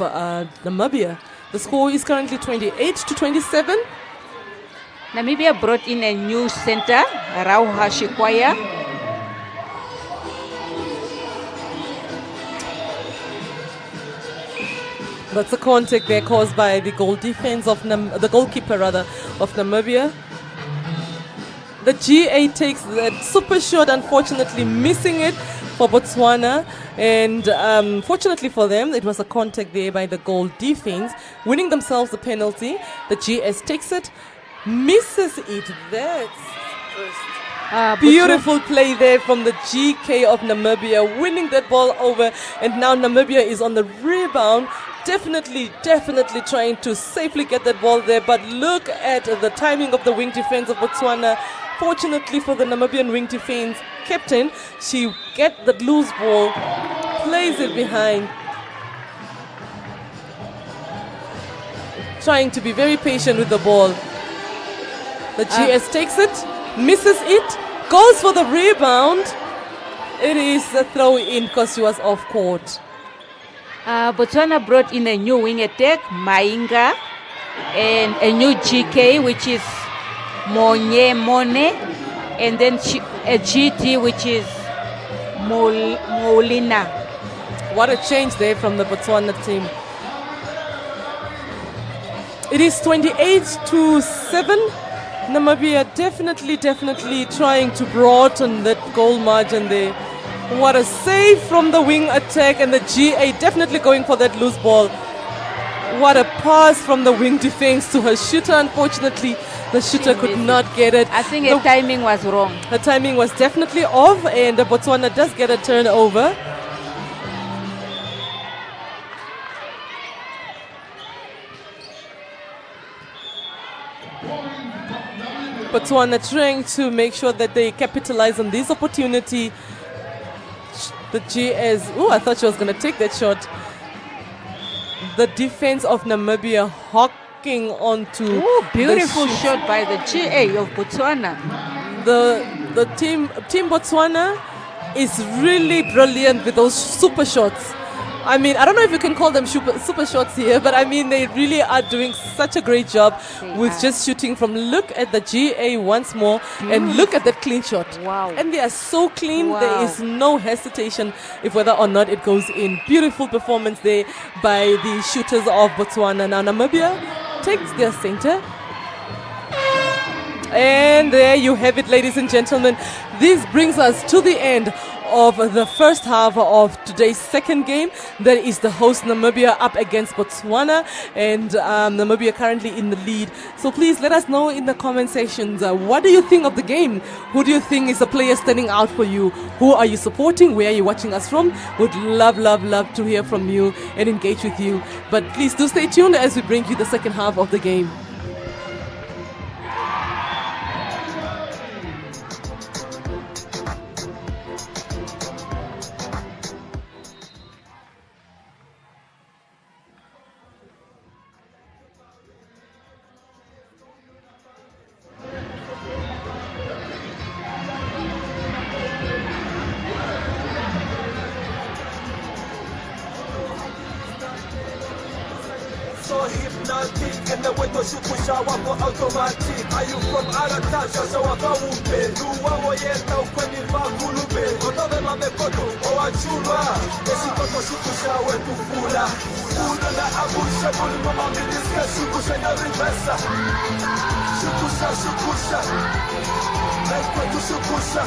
Namibia. The score is currently 28-27. Namibia brought in a new center, Rauha Shikwaya. That's a contact there caused by the goal defense of the goalkeeper rather of Namibia. The GA takes that super shot, unfortunately missing it for Botswana, and fortunately for them, it was a contact there by the goal defense, winning themselves the penalty. The GS takes it, misses it. That's beautiful play there from the GK of Namibia, winning that ball over, and now Namibia is on the rebound. Definitely trying to safely get that ball there, but look at the timing of the wing defense of Botswana. Fortunately for the Namibian wing defense captain, she gets that loose ball, plays it behind, trying to be very patient with the ball. The GS takes it, misses it, goes for the rebound. It is a throw in because she was off court. Botswana brought in a new wing attack, Mainga, and a new GK, which is Monye Mone, and then a GT, which is Molina. What a change there from the Botswana team. It is 28-7. Namibia definitely trying to broaden that goal margin there. What a save from the wing attack, and the GA definitely going for that loose ball. What a pass from the wing defense to her shooter. Unfortunately, the shooter could not get it. I think her timing was wrong. Her timing was definitely off, and Botswana does get a turnover. Botswana trying to make sure that they capitalize on this opportunity. The GS, I thought she was going to take that shot. The defense of Namibia hawking onto. Beautiful shot by the GA of Botswana. The team Botswana is really brilliant with those super shots. I mean, I don't know if you can call them super shots here, but I mean, they really are doing such a great job with just shooting from. Look at the GA once more and look at that clean shot. Wow. And they are so clean, Wow. there is no hesitation if whether or not it goes in. Beautiful performance there by the shooters of Botswana. Now, Namibia takes their center. And there you have it, ladies and gentlemen. This brings us to the end of the first half of today's second game. That is the host Namibia up against Botswana, and Namibia currently in the lead. So please let us know in the comment sections, what do you think of the game? Who do you think is a player standing out for you? Who are you supporting? Where are you watching us from? Would love to hear from you and engage with you. But please do stay tuned as we bring you the second half of the game. So hypnotic and the way to shukusha wako automatic. Are you from Aratasha so wakaupe Duwa woyeta ukweni vakulube Kotove mamekoto owachulwa Esikoto shukusha wetu fula Uno na abusha Muli mama miliska shukusha nyoribesa Shukusha Mekwetu shukusha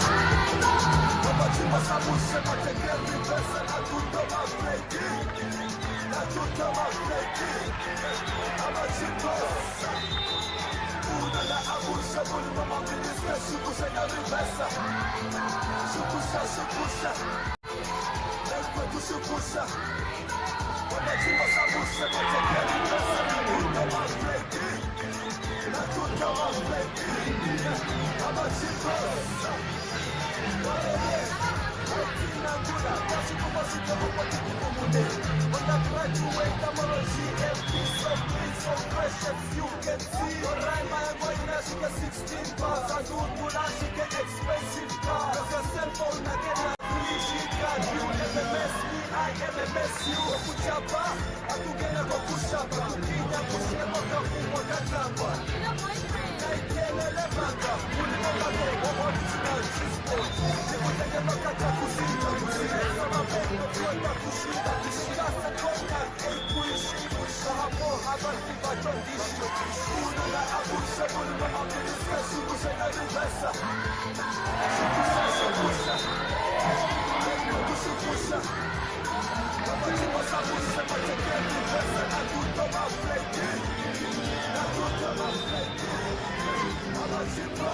Mama chima sabusha Matekea ribesa Na kuto mafleki Na kuto mafleki When I graduate, I'm on a GMP, so please, so precious, you can see. Your rhyme, I am going to she get 16 bars. I do good, she get expensive cars. Your cell phone, I get a 3G card. You MMS me, I MMS you. Kuchapa, I do get a kushapa. Kukinya, kushema, kafuwa, katamba. Kaikele, baka, ulimaka, original system. Nikutenge makata kusita, kusita, sama beko, kuenda kusita, kusita, sekonda, kuishi, kushahapo, habati, batondishi. Ununa, abusha, ulima, abiliska, shukusha, na rivesa. Shukusha. Shukusha. Mamatima, sabusha, matekea, rivesa, na kuto, mafleki. Na kuto, mafleki. Mamatima.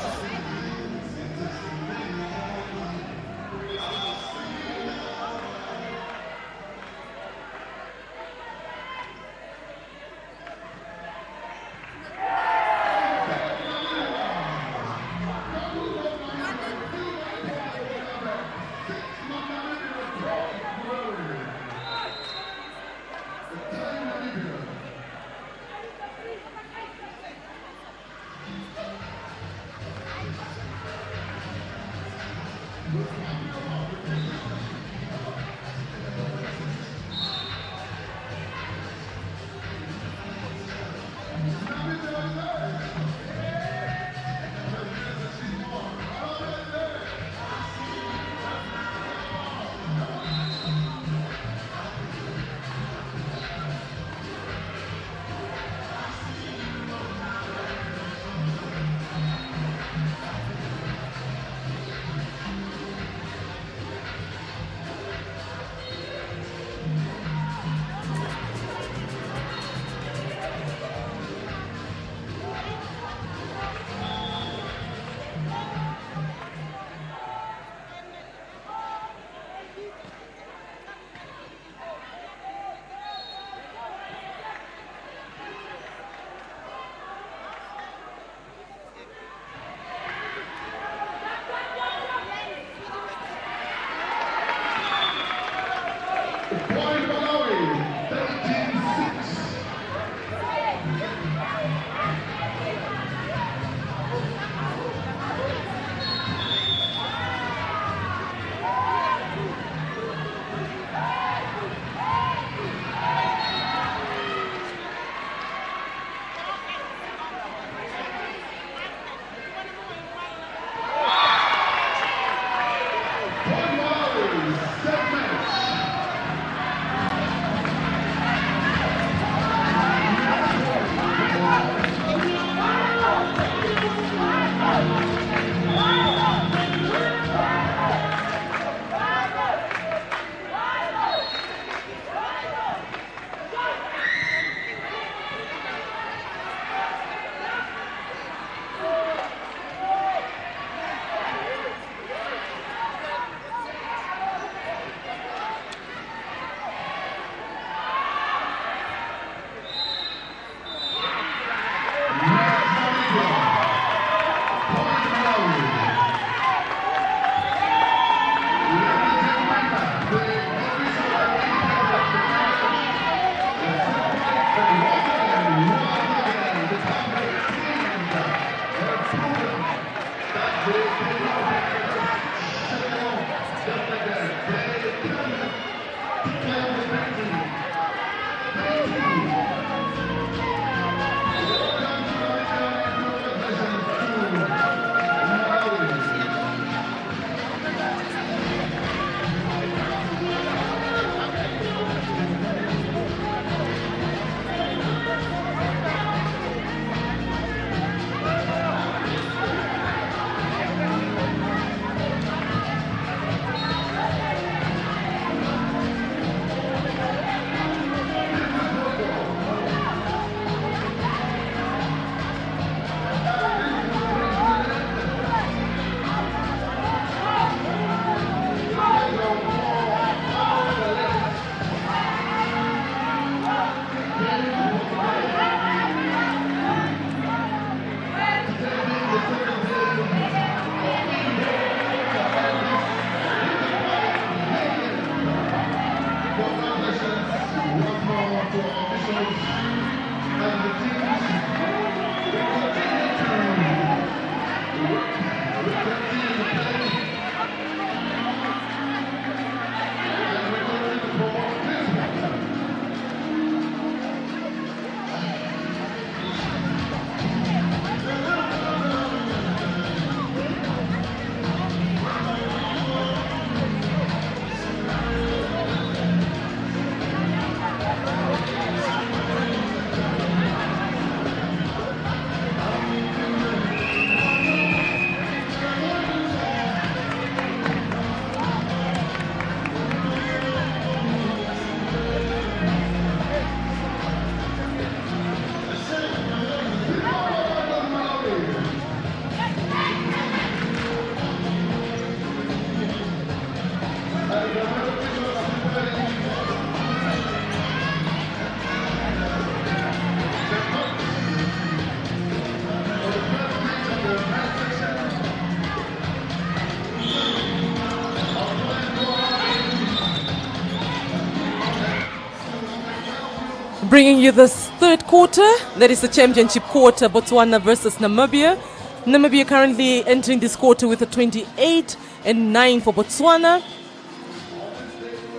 Bringing you this third quarter, that is the championship quarter, Botswana versus Namibia. Namibia currently entering this quarter with a 28-9 for Botswana.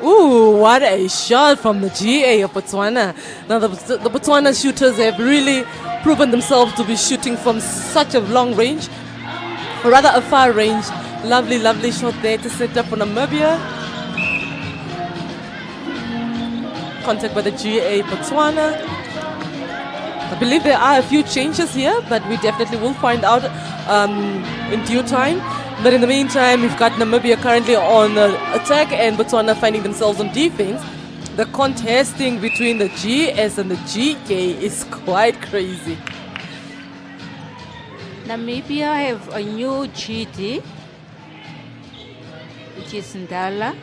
Ooh, what a shot from the GA of Botswana. Now the Botswana shooters have really proven themselves to be shooting from such a long range, or rather a far range. Lovely, lovely shot there to set up for Namibia. Contact by the GA Botswana. I believe there are a few changes here, but we definitely will find out in due time. But in the meantime, we've got Namibia currently on attack and Botswana finding themselves on defense. The contesting between the GS and the GK is quite crazy. Namibia have a new GD, which is Ndala.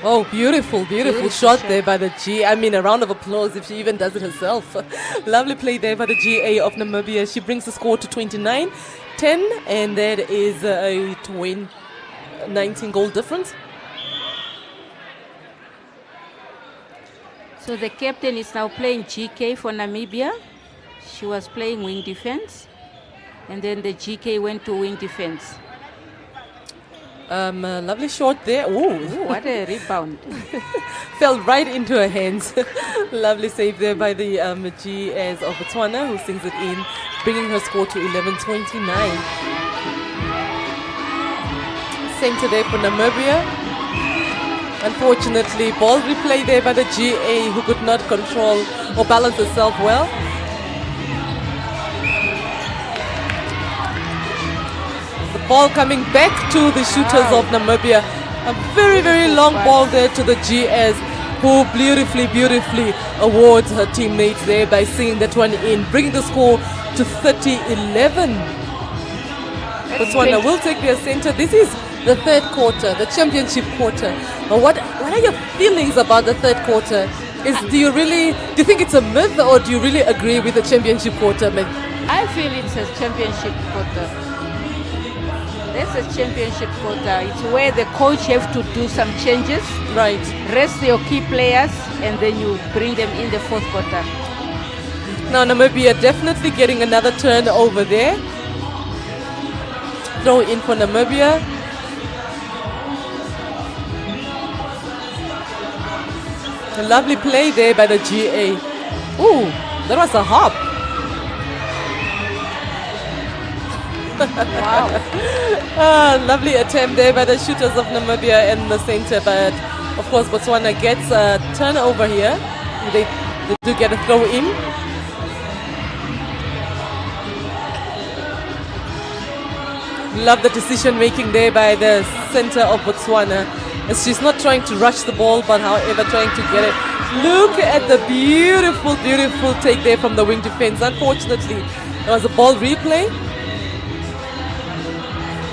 Oh, beautiful, beautiful shot there by the G. I mean, a round of applause if she even does it herself. Lovely play there by the GA of Namibia. She brings the score to 29-10, and that is a 19 goal difference. So the captain is now playing GK for Namibia. She was playing wing defense, and then the GK went to wing defense. Lovely shot there. Ooh, What a rebound. fell right into her hands. Lovely save there by the GS of Botswana, who sings it in, bringing her score to 11-29. Center there for Namibia. Unfortunately, ball replay there by the GA, who could not control or balance herself well. Ball coming back to the shooters of Namibia. A very, very long ball there to the GS, who beautifully awards her teammates there by singing that one in, bringing the score to 30-11. Botswana will take their center. This is the third quarter, the championship quarter. What are your feelings about the third quarter? Do you think it's a myth, or do you really agree with the championship quarter myth? I feel it's a championship quarter. That's a championship quarter. It's where the coach have to do some changes. Right. Rest your key players, and then you bring them in the fourth quarter. Now Namibia definitely getting another turn over there. Throw in for Namibia. A lovely play there by the GA. Ooh, that was a hop. Wow. Lovely attempt there by the shooters of Namibia in the center, but of course Botswana gets a turnover here. They do get a throw in. Love the decision making there by the center of Botswana, as she's not trying to rush the ball, but however trying to get it. Look at the beautiful take there from the wing defense. Unfortunately, there was a ball replay.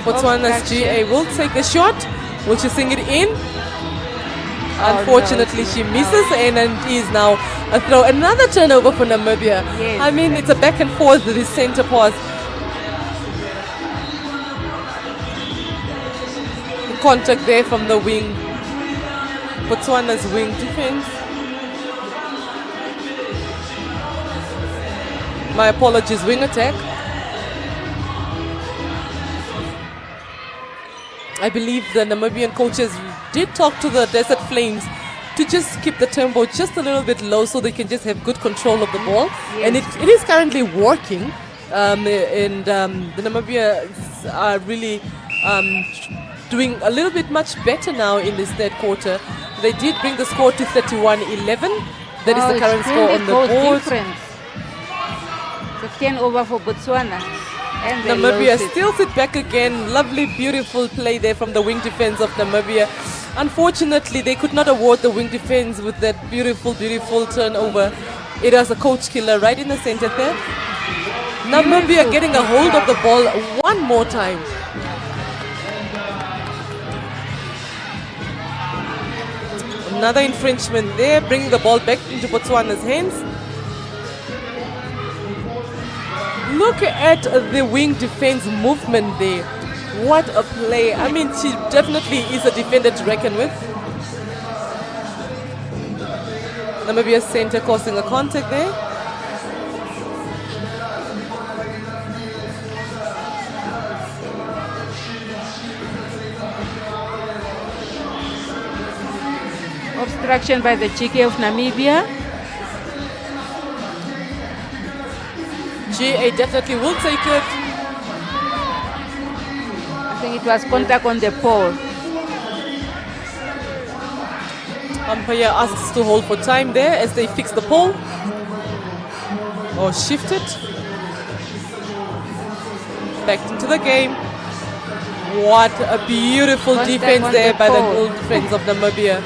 Botswana's GA will take the shot. Will she sing it in? Unfortunately, she misses, and it is now a throw. Another turnover for Namibia. Yes. I mean, it's a back and forth with this center pass. Contact there from the wing. Botswana's wing defense. My apologies, wing attack. I believe the Namibian coaches did talk to the Desert Flames to just keep the tempo just a little bit low so they can just have good control of the ball. Yes. And it is currently working. The Namibians are really doing a little bit much better now in this third quarter. They did bring the score to 31-11. That is the current score on the board. It's a 10 over for Botswana. And they Namibia lose it. still sit back again. Lovely, beautiful play there from the wing defense of Namibia. Unfortunately, they could not award the wing defense with that beautiful turnover. It was a coach killer right in the center there. Namibia getting a hold of the ball one more time. Another infringement there, bringing the ball back into Botswana's hands. Look at the wing defense movement there. What a play. I mean, she definitely is a defender to reckon with. Namibia center causing a contact there. Obstruction by the GK of Namibia. GA definitely will take it. I think it was contact on the pole. Umpire asks to hold for time there as they fix the pole. Or shift it. Back into the game. What a beautiful Contact defense on there the by the pole. goal defense of Namibia.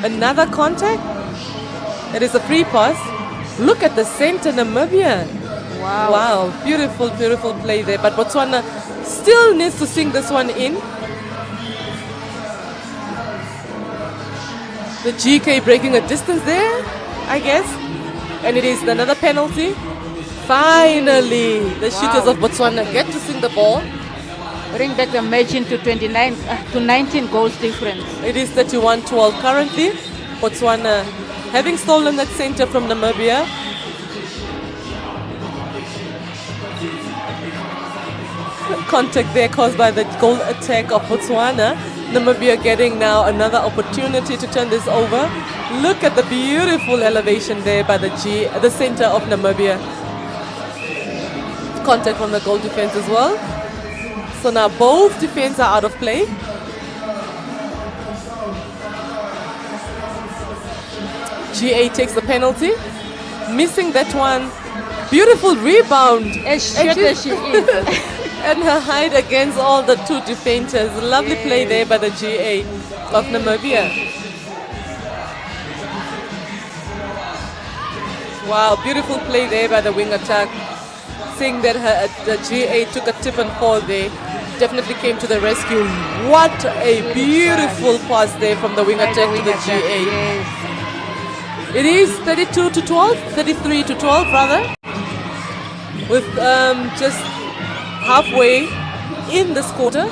Another contact. It is a free pass. Look at the center, Namibia. Wow. Wow, beautiful, beautiful play there. But Botswana still needs to sink this one in. The GK breaking a distance there, I guess. And it is another penalty. Finally, the shooters of Botswana get to sink the ball. Bring back the match into 29 to 19 goals difference. It is 31-12 currently. Botswana having stolen that center from Namibia. Contact there caused by the goal attack of Botswana. Namibia getting now another opportunity to turn this over. Look at the beautiful elevation there by the center of Namibia. Contact from the goal defense as well. So now both defense are out of play. GA takes the penalty. Missing that one. Beautiful rebound. As short as she is. And her hide against all the two defenders. Lovely play there by the GA of Namibia. Wow, beautiful play there by the wing attack. Seeing that the GA took a tip and fall there, definitely came to the rescue. What a beautiful pass there from the wing attack to the GA. Yes. It is 32-12, 33-12 rather. With just halfway in this quarter.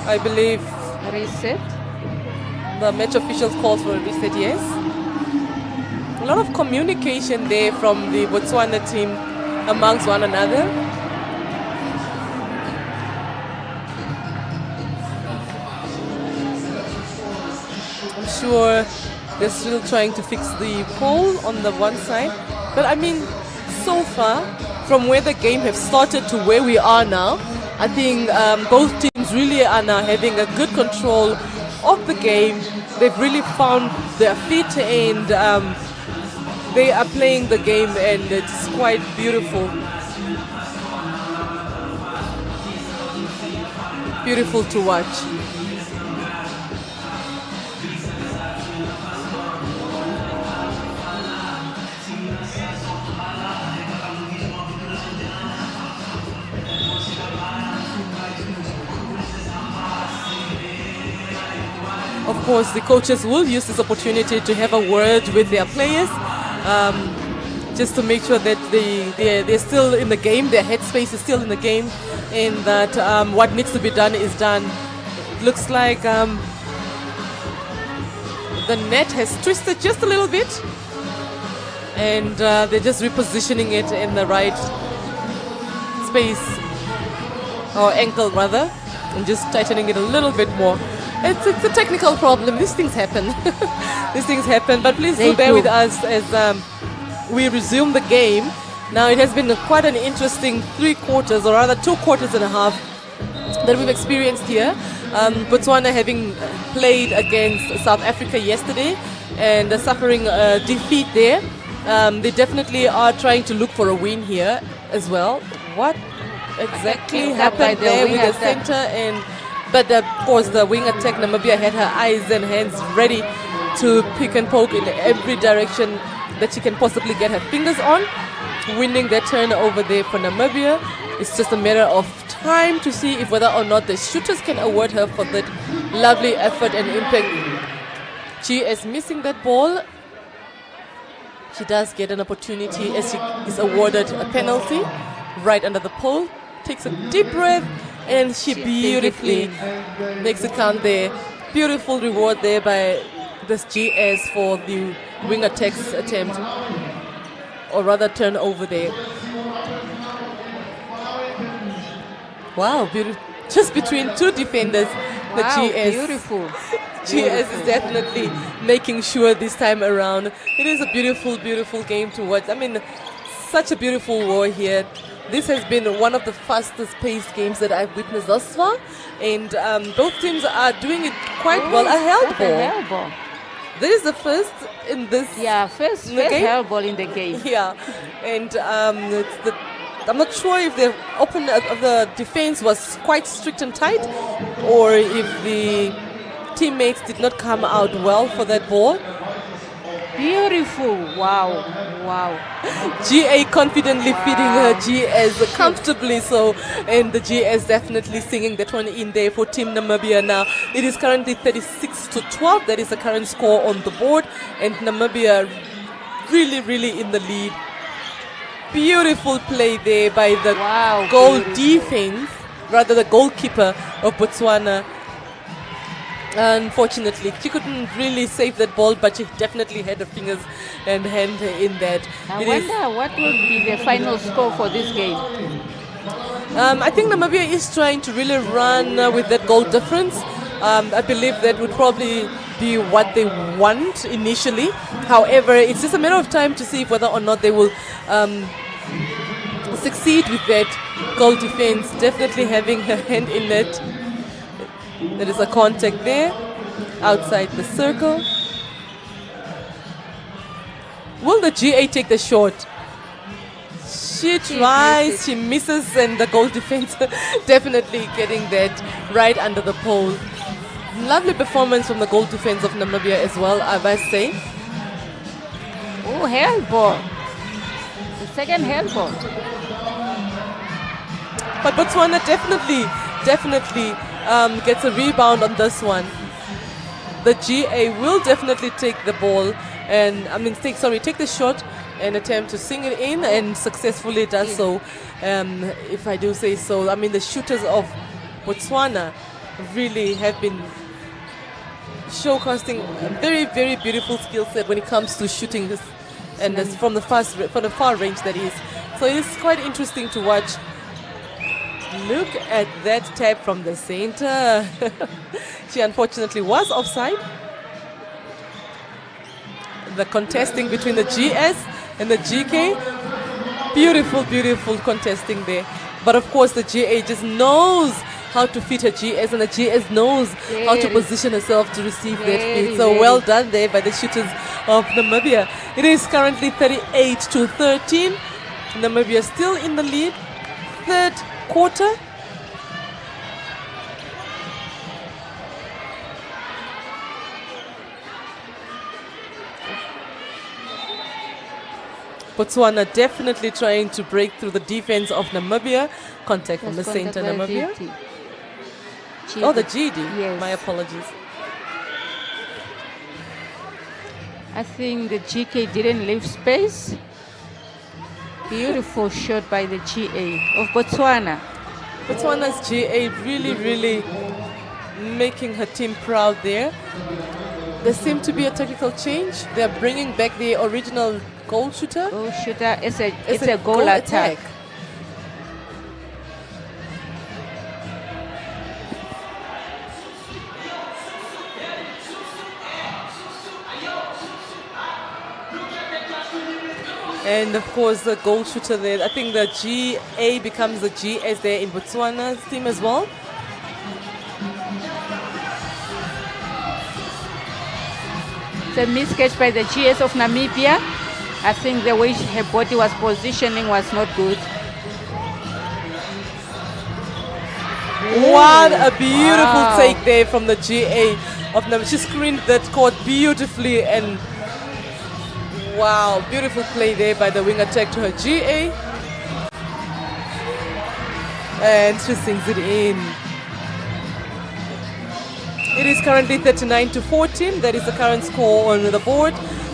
I believe Reset. the match officials called for a reset, yes. A lot of communication there from the Botswana team amongst one another. I'm sure they're still trying to fix the pole on the one side. But I mean, so far, from where the game has started to where we are now, I think both teams really are now having a good control of the game. They've really found their feet and they are playing the game, and it's quite beautiful. Beautiful to watch. Of course, the coaches will use this opportunity to have a word with their players, just to make sure that they're still in the game, their headspace is still in the game, and that what needs to be done is done. Looks like the net has twisted just a little bit, and they're just repositioning it in the right space, or ankle rather, and just tightening it a little bit more. It's a technical problem. These things happen. These things happen. But please do bear with us as we resume the game. Now, it has been quite an interesting 3 quarters, or rather 2 quarters and a half, that we've experienced here. Botswana having played against South Africa yesterday and suffering a defeat there. They definitely are trying to look for a win here as well. What exactly happened there with the center? But of course, the wing attack, Namibia had her eyes and hands ready to pick and poke in every direction that she can possibly get her fingers on. Winning that turn over there for Namibia. It's just a matter of time to see if whether or not the shooters can award her for that lovely effort and impact. She is missing that ball. She does get an opportunity as she is awarded a penalty right under the pole. Takes a deep breath. And she beautifully makes it count there. Beautiful reward there by this GS for the wing attacks attempt, or rather turnover there. Wow, beautiful. Just between two defenders, the Wow, GS. beautiful. GS is definitely making sure this time around. It is a beautiful, beautiful game to watch. I mean, such a beautiful war here. This has been one of the fastest paced games that I've witnessed thus far. And both teams are doing it quite well. A held That's a ball. hell ball. This is the first in this. Yeah, first in the game? hell ball in the game. Yeah, and I'm not sure if the the defense was quite strict and tight, or if the teammates did not come out well for that ball. Beautiful. Wow. Wow. GA confidently feeding her GS comfortably so, and the GS definitely singing that one in there for Team Namibia now. It is currently 36-12. That is the current score on the board, and Namibia really, really in the lead. Beautiful play there by the goal defense, rather the goalkeeper of Botswana. Unfortunately, she couldn't really save that ball, but she definitely had her fingers and hand in that. I wonder what will be the final score for this game. I think Namibia is trying to really run with that goal difference. I believe that would probably be what they want initially. However, it's just a matter of time to see whether or not they will succeed with that goal defense. Definitely having her hand in it. There is a contact there, outside the circle. Will the GA take the shot? She tries, she misses, and the goal defense definitely getting that right under the pole. Lovely performance from the goal defense of Namibia as well, I must say. Oh, hell ball. The second hell ball. But Botswana definitely gets a rebound on this one. The GA will definitely take the ball and take the shot and attempt to sing it in, and successfully does so, if I do say so. I mean, the shooters of Botswana really have been showcasing a very, very beautiful skill set when it comes to shooting this, and this from the far range that is. So it is quite interesting to watch. Look at that tap from the center. She unfortunately was offside. The contesting between the GS and the GK. Beautiful, beautiful contesting there. But of course the GA just knows how to feed her GS, and the GS knows how to position herself to receive that feed. So well done there by the shooters of Namibia. It is currently 38-13. Namibia still in the lead. Third quarter. Botswana definitely trying to break through the defense of Namibia. Contact from the center, Namibia. Oh, the GD. Yes. My apologies. I think the GK didn't leave space. Beautiful shot by the GA of Botswana. Botswana's GA really, really making her team proud there. There seemed to be a tactical change. They're bringing back the original goal shooter. Goal shooter, it's a goal attack. And of course the goal shooter there. I think the GA becomes the GS there in Botswana's team as well. It's a miscatch by the GS of Namibia. I think the way her body was positioning was not good. What a beautiful take there from the GA of Namibia. She screened that court beautifully, and wow, beautiful play there by the wing attack to her GA. And she sings it in. It is currently 39-14. That is the current score on the board.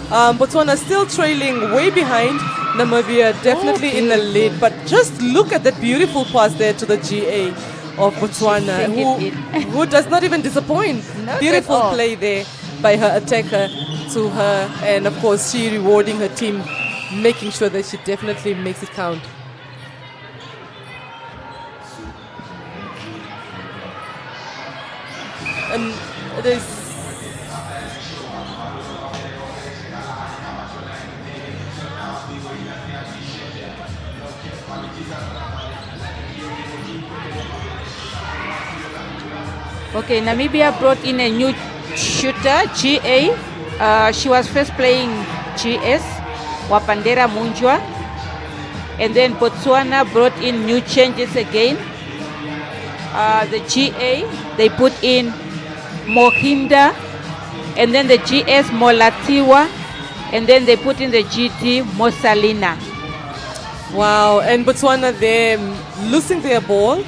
Botswana still trailing way behind. Namibia definitely in the lead. But just look at that beautiful pass there to the GA. of Botswana, Take it who does not even disappoint. Not Beautiful at all. play there by her attacker to her, and of course she rewarding her team, making sure that she definitely makes it count. And there's Okay, Namibia brought in a new shooter, GA. She was first playing GS, Wapandera Munjwa. And then Botswana brought in new changes again. The GA, they put in Mohinda. And then the GS, Molatiwa. And then they put in the GT, Mosalina. wow, and Botswana they're losing their ball.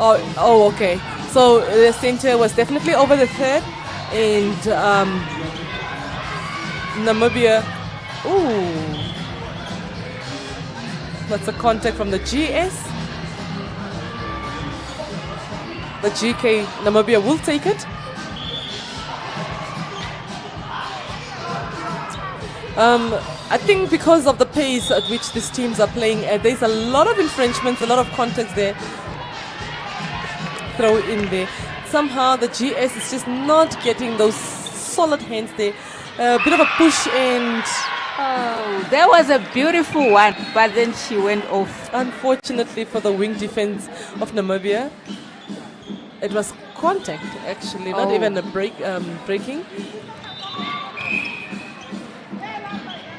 Oh, okay. So the center was definitely over the third, and Namibia. Ooh, that's a contact from the GS. The GK Namibia will take it. I think because of the pace at which these teams are playing, there's a lot of infringements, a lot of contacts there. Throw in there. Somehow the GS is just not getting those solid hands there. A bit of a push, and Oh, that was a beautiful one, but then she went off. unfortunately for the wing defense of Namibia, it was contact actually, not Oh. even a breaking.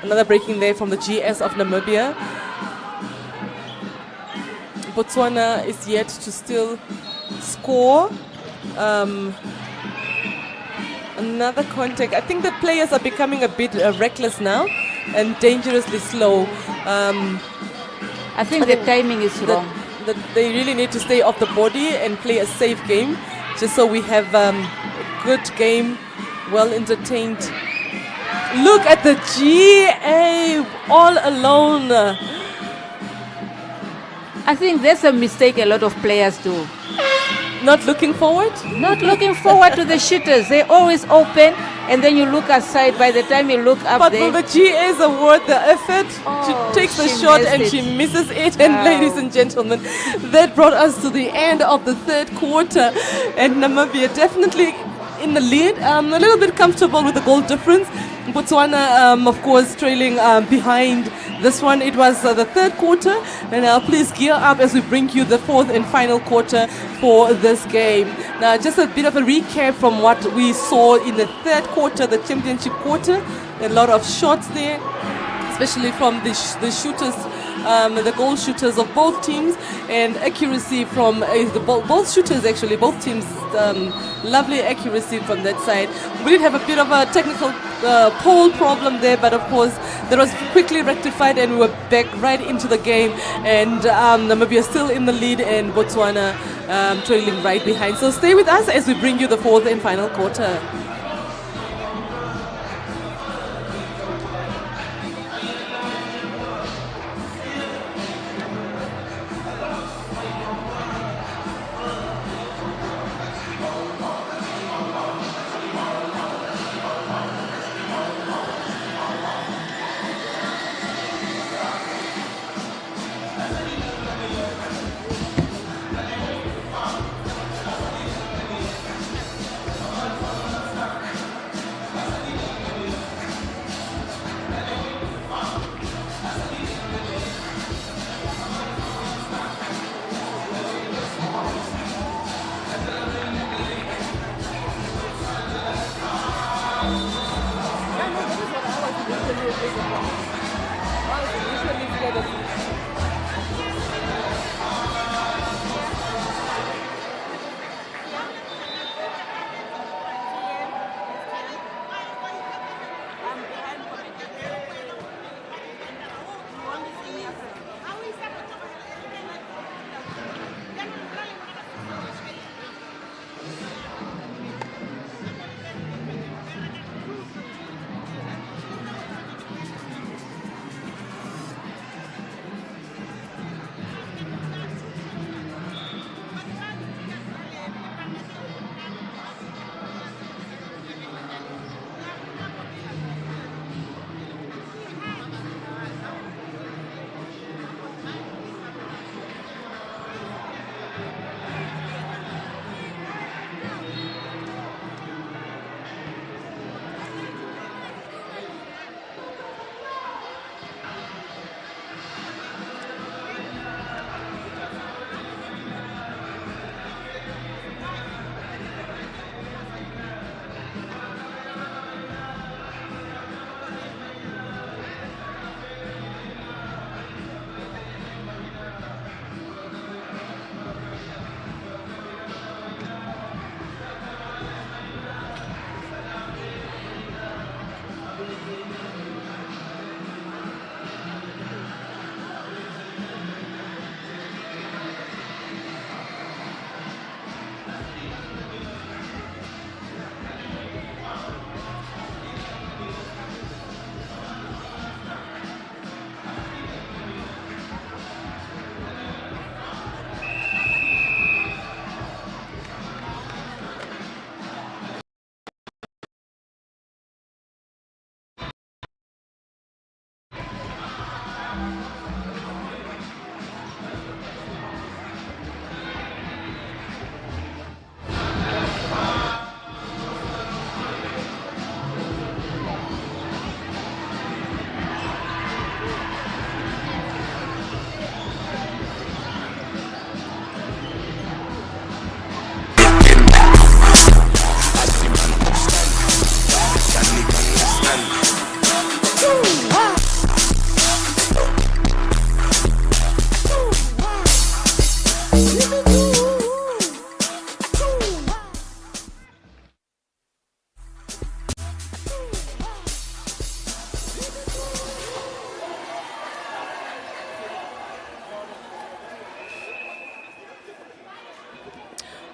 Another breaking there from the GS of Namibia. Botswana is yet to still score. Another contact. I think the players are becoming a bit reckless now and dangerously slow. I think the timing is wrong. That they really need to stay off the body and play a safe game, just so we have a good game, well entertained. Look at the GA all alone. I think that's a mistake a lot of players do. Not looking forward. Not looking forward to the shooters. They always open, and then you look aside. By the time you look up But there, will the GAs award the effort? Oh, She takes the she shot missed and it. she misses it. And Wow. ladies and gentlemen, that brought us to the end of the third quarter. And Namibia definitely in the lead, a little bit comfortable with the goal difference. Botswana, of course, trailing behind this one. It was the third quarter, and now please gear up as we bring you the fourth and final quarter for this game. Now, just a bit of a recap from what we saw in the third quarter, the championship quarter. A lot of shots there, especially from the shooters, the goal shooters of both teams, and accuracy from both shooters actually, both teams, lovely accuracy from that side. We did have a bit of a technical pole problem there, but of course that was quickly rectified and we were back right into the game, and Namibia still in the lead and Botswana trailing right behind. So stay with us as we bring you the fourth and final quarter.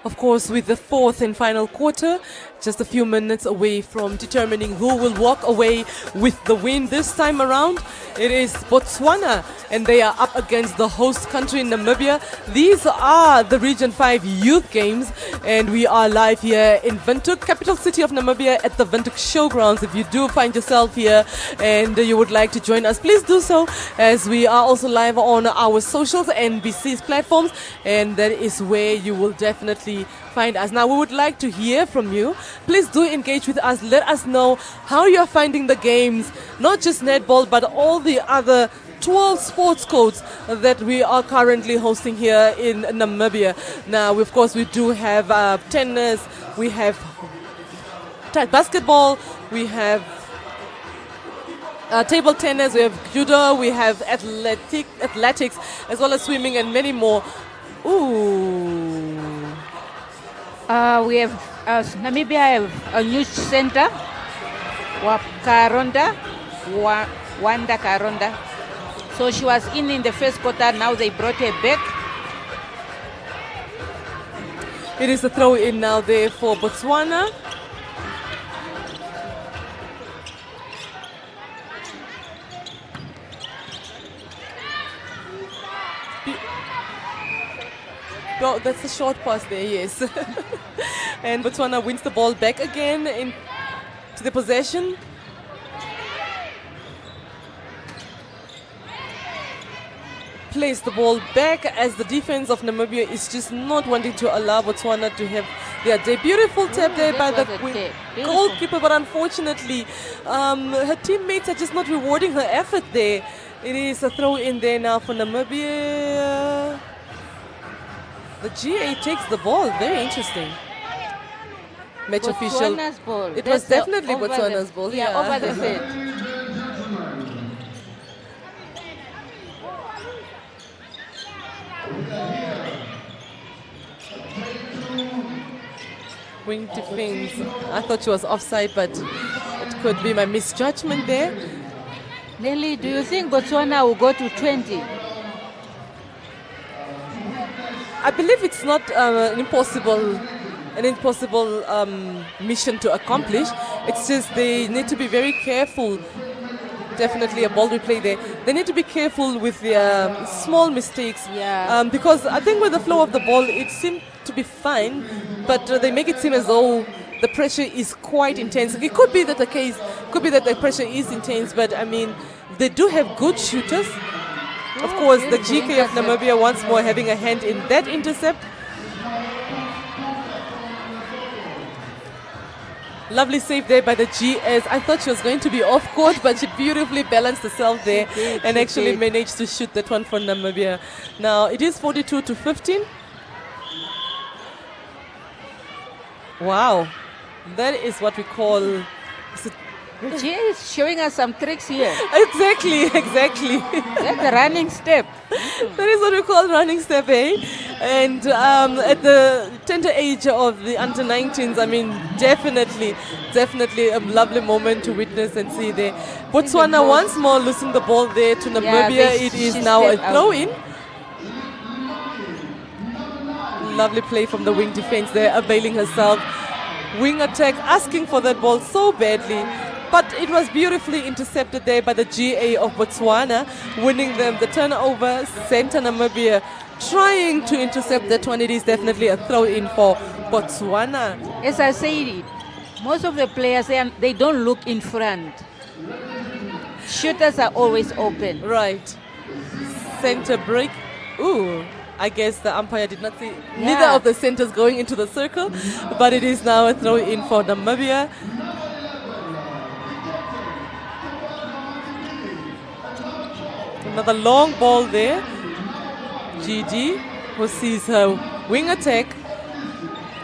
Of course, with the fourth and final quarter, just a few minutes away from determining who will walk away with the win this time around. It is Botswana, and they are up against the host country, Namibia. These are the Region 5 Youth Games, and we are live here in Windhoek, capital city of Namibia, at the Windhoek Showgrounds. If you do find yourself here and you would like to join us, please do so, as we are also live on our socials, NBC's platforms, and that is where you will definitely find us. Now, we would like to hear from you. Please do engage with us. Let us know how you're finding the games, not just netball, but all the other 12 sports codes that we are currently hosting here in Namibia. Now, of course, we do have tennis, we have basketball, we have table tennis, we have judo, we have athletics, as well as swimming and many more. Ooh. We have Namibia have a new center, Wanda Karonda. So she was in the first quarter. Now they brought her back. It is a throw in now there for Botswana. Oh, that's a short pass there, yes. And Botswana wins the ball back again into the possession. Plays the ball back as the defense of Namibia is just not wanting to allow Botswana to have their day. Beautiful tap there by the goalkeeper, but unfortunately her teammates are just not rewarding her effort there. It is a throw in there now for Namibia. The GA takes the ball. Very interesting. Match official. Ball. It was definitely Botswana's ball. Yeah, over the set. Wing defense. I thought she was offside, but it could be my misjudgment there. Nelly, do you think Botswana will go to 20? I believe it's not an impossible mission to accomplish. It's just they need to be very careful. Definitely a ball replay there. They need to be careful with their small mistakes. Yeah. Because I think with the flow of the ball, it seemed to be fine, but they make it seem as though the pressure is quite intense. It could be that the case, could be that the pressure is intense, but I mean, they do have good shooters. Of course, the GK of Namibia once more having a hand in that intercept. Lovely save there by the GS. I thought she was going to be off court, but she beautifully balanced herself there and actually managed to shoot that one for Namibia. Now, it is 42-15. Wow. That is what we call... She is showing us some tricks here. Exactly. That's the running step. That is what we call running step, eh? And at the tender age of the under-19s, I mean, definitely a lovely moment to witness and see there. Botswana once more losing the ball there to Namibia. It is now a throw-in. Lovely play from the wing defense there, availing herself. Wing attack, asking for that ball so badly. But it was beautifully intercepted there by the GA of Botswana, winning them the turnover. Center Namibia trying to intercept that one. It is definitely a throw-in for Botswana. As I said, most of the players, they don't look in front. Shooters are always open. Right. Center break. Ooh. I guess the umpire did not see neither of the centers going into the circle, but it is now a throw-in for Namibia. Another long ball there. Gigi, who sees her wing attack.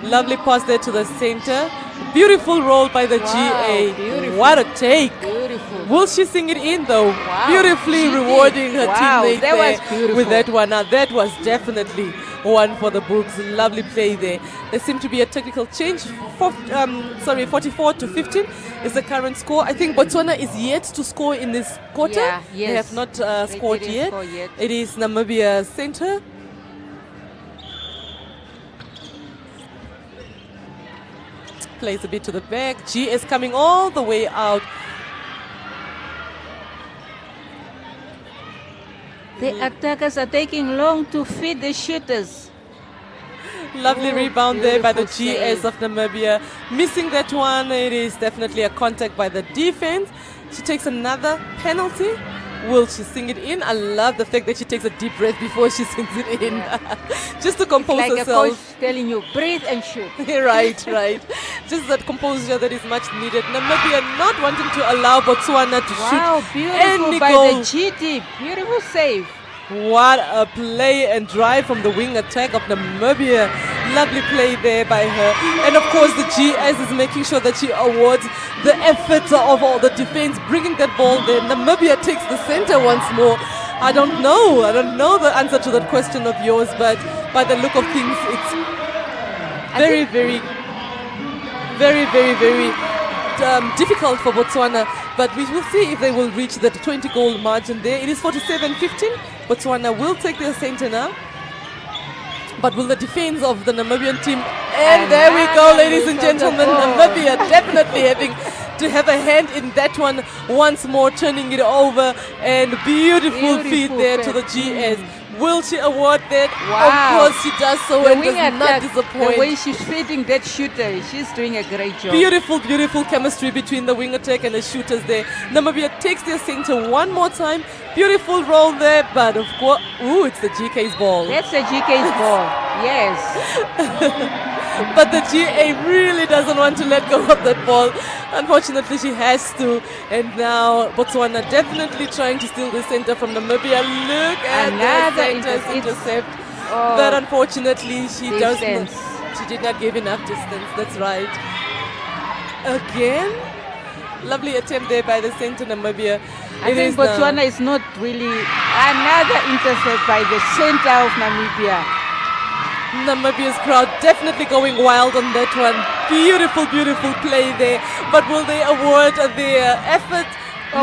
Lovely pass there to the center. Beautiful roll by the GA. Beautiful. What a take. Beautiful. Will she sing it in though? Wow. Beautifully She rewarding did. her Wow, teammates that was there beautiful. with that one. Now that was definitely one for the books. Lovely play there. There seemed to be a technical change. 44-15 is the current score. I think Botswana is yet to score in this quarter. Yeah, They yes. have not scored didn't yet. score yet. It is Namibia center. Plays a bit to the back. GS coming all the way out. The attackers are taking long to feed the shooters. Lovely Oh, rebound there by the beautiful GS save. of Namibia. Missing that one. It is definitely a contact by the defense. She takes another penalty. Will she sing it in? I love the fact that she takes a deep breath before she sings it in. Just to compose Like a herself. coach telling you, breathe and shoot. Right. Just that composure that is much needed. Namibia not wanting to allow Botswana to Wow, shoot beautiful any by goal. the GT. Beautiful save. What a play and drive from the wing attack of Namibia. Lovely play there by her. And of course the GS is making sure that she awards the effort of all the defense, bringing that ball there. Namibia takes the center once more. I don't know the answer to that question of yours, but by the look of things, it's very difficult for Botswana. But we will see if they will reach that 20-goal margin there. It is 47-15. Botswana will take their center now. But will the defense of the Namibian team... And there we go, ladies and gentlemen. Namibia definitely having to have a hand in that one once more, turning it over. And beautiful feed there to the GS. Will she award that? Wow. Of course she does so, The and wing does not attack, disappoint. the way she's feeding that shooter, she's doing a great job. Beautiful chemistry between the wing attack and the shooters there. Namibia takes their center one more time. Beautiful roll there, but of course, it's the GK's ball. That's the GK's ball. Yes. But the GA really doesn't want to let go of that ball. Unfortunately, she has to. And now Botswana definitely trying to steal the center from Namibia. Look at Another the center's intercept. But unfortunately, she did not give enough distance. That's right. Again, lovely attempt there by the center Namibia. I think Botswana is not really... Another intercept by the center of Namibia. Namibia's crowd definitely going wild on that one. Beautiful play there. But will they award their effort?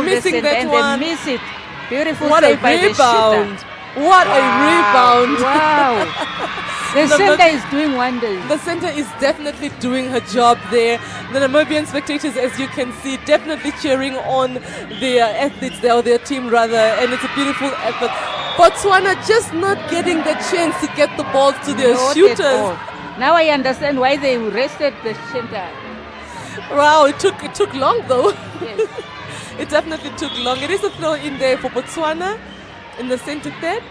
Missing that and one. They miss it. Beautiful What a save by the rebound. shooter. What a rebound. Wow. The center is doing wonders. The center is definitely doing her job there. The Namibian spectators, as you can see, definitely cheering on their athletes there, or their team rather, and it's a beautiful effort. Botswana just not getting the chance to get the balls to their Not shooters. at all. Now I understand why they rested the center. Wow, it took long though. Yes. It definitely took long. It is a throw in there for Botswana in the center third.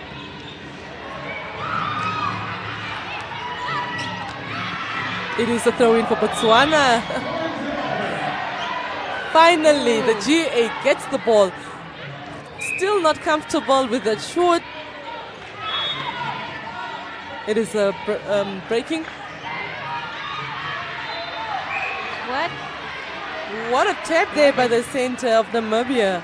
It is a throw in for Botswana. Finally, the GA gets the ball. Still not comfortable with that shot. It is a breaking. What a tap there by the center of Namibia.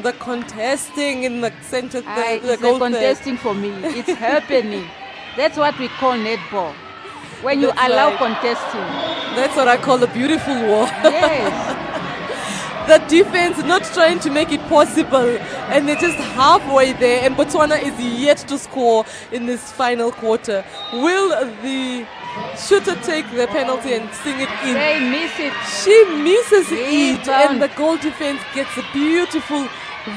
The contesting in the center. It's the contesting for me. It's happening. That's what we call netball. When you That's allow right. contesting. That's what I call a beautiful war. Yes. The defense not trying to make it possible, and they're just halfway there, and Botswana is yet to score in this final quarter. Will the shooter take the penalty and sing it in? They miss it. She misses it, Rebound. and the goal defense gets a beautiful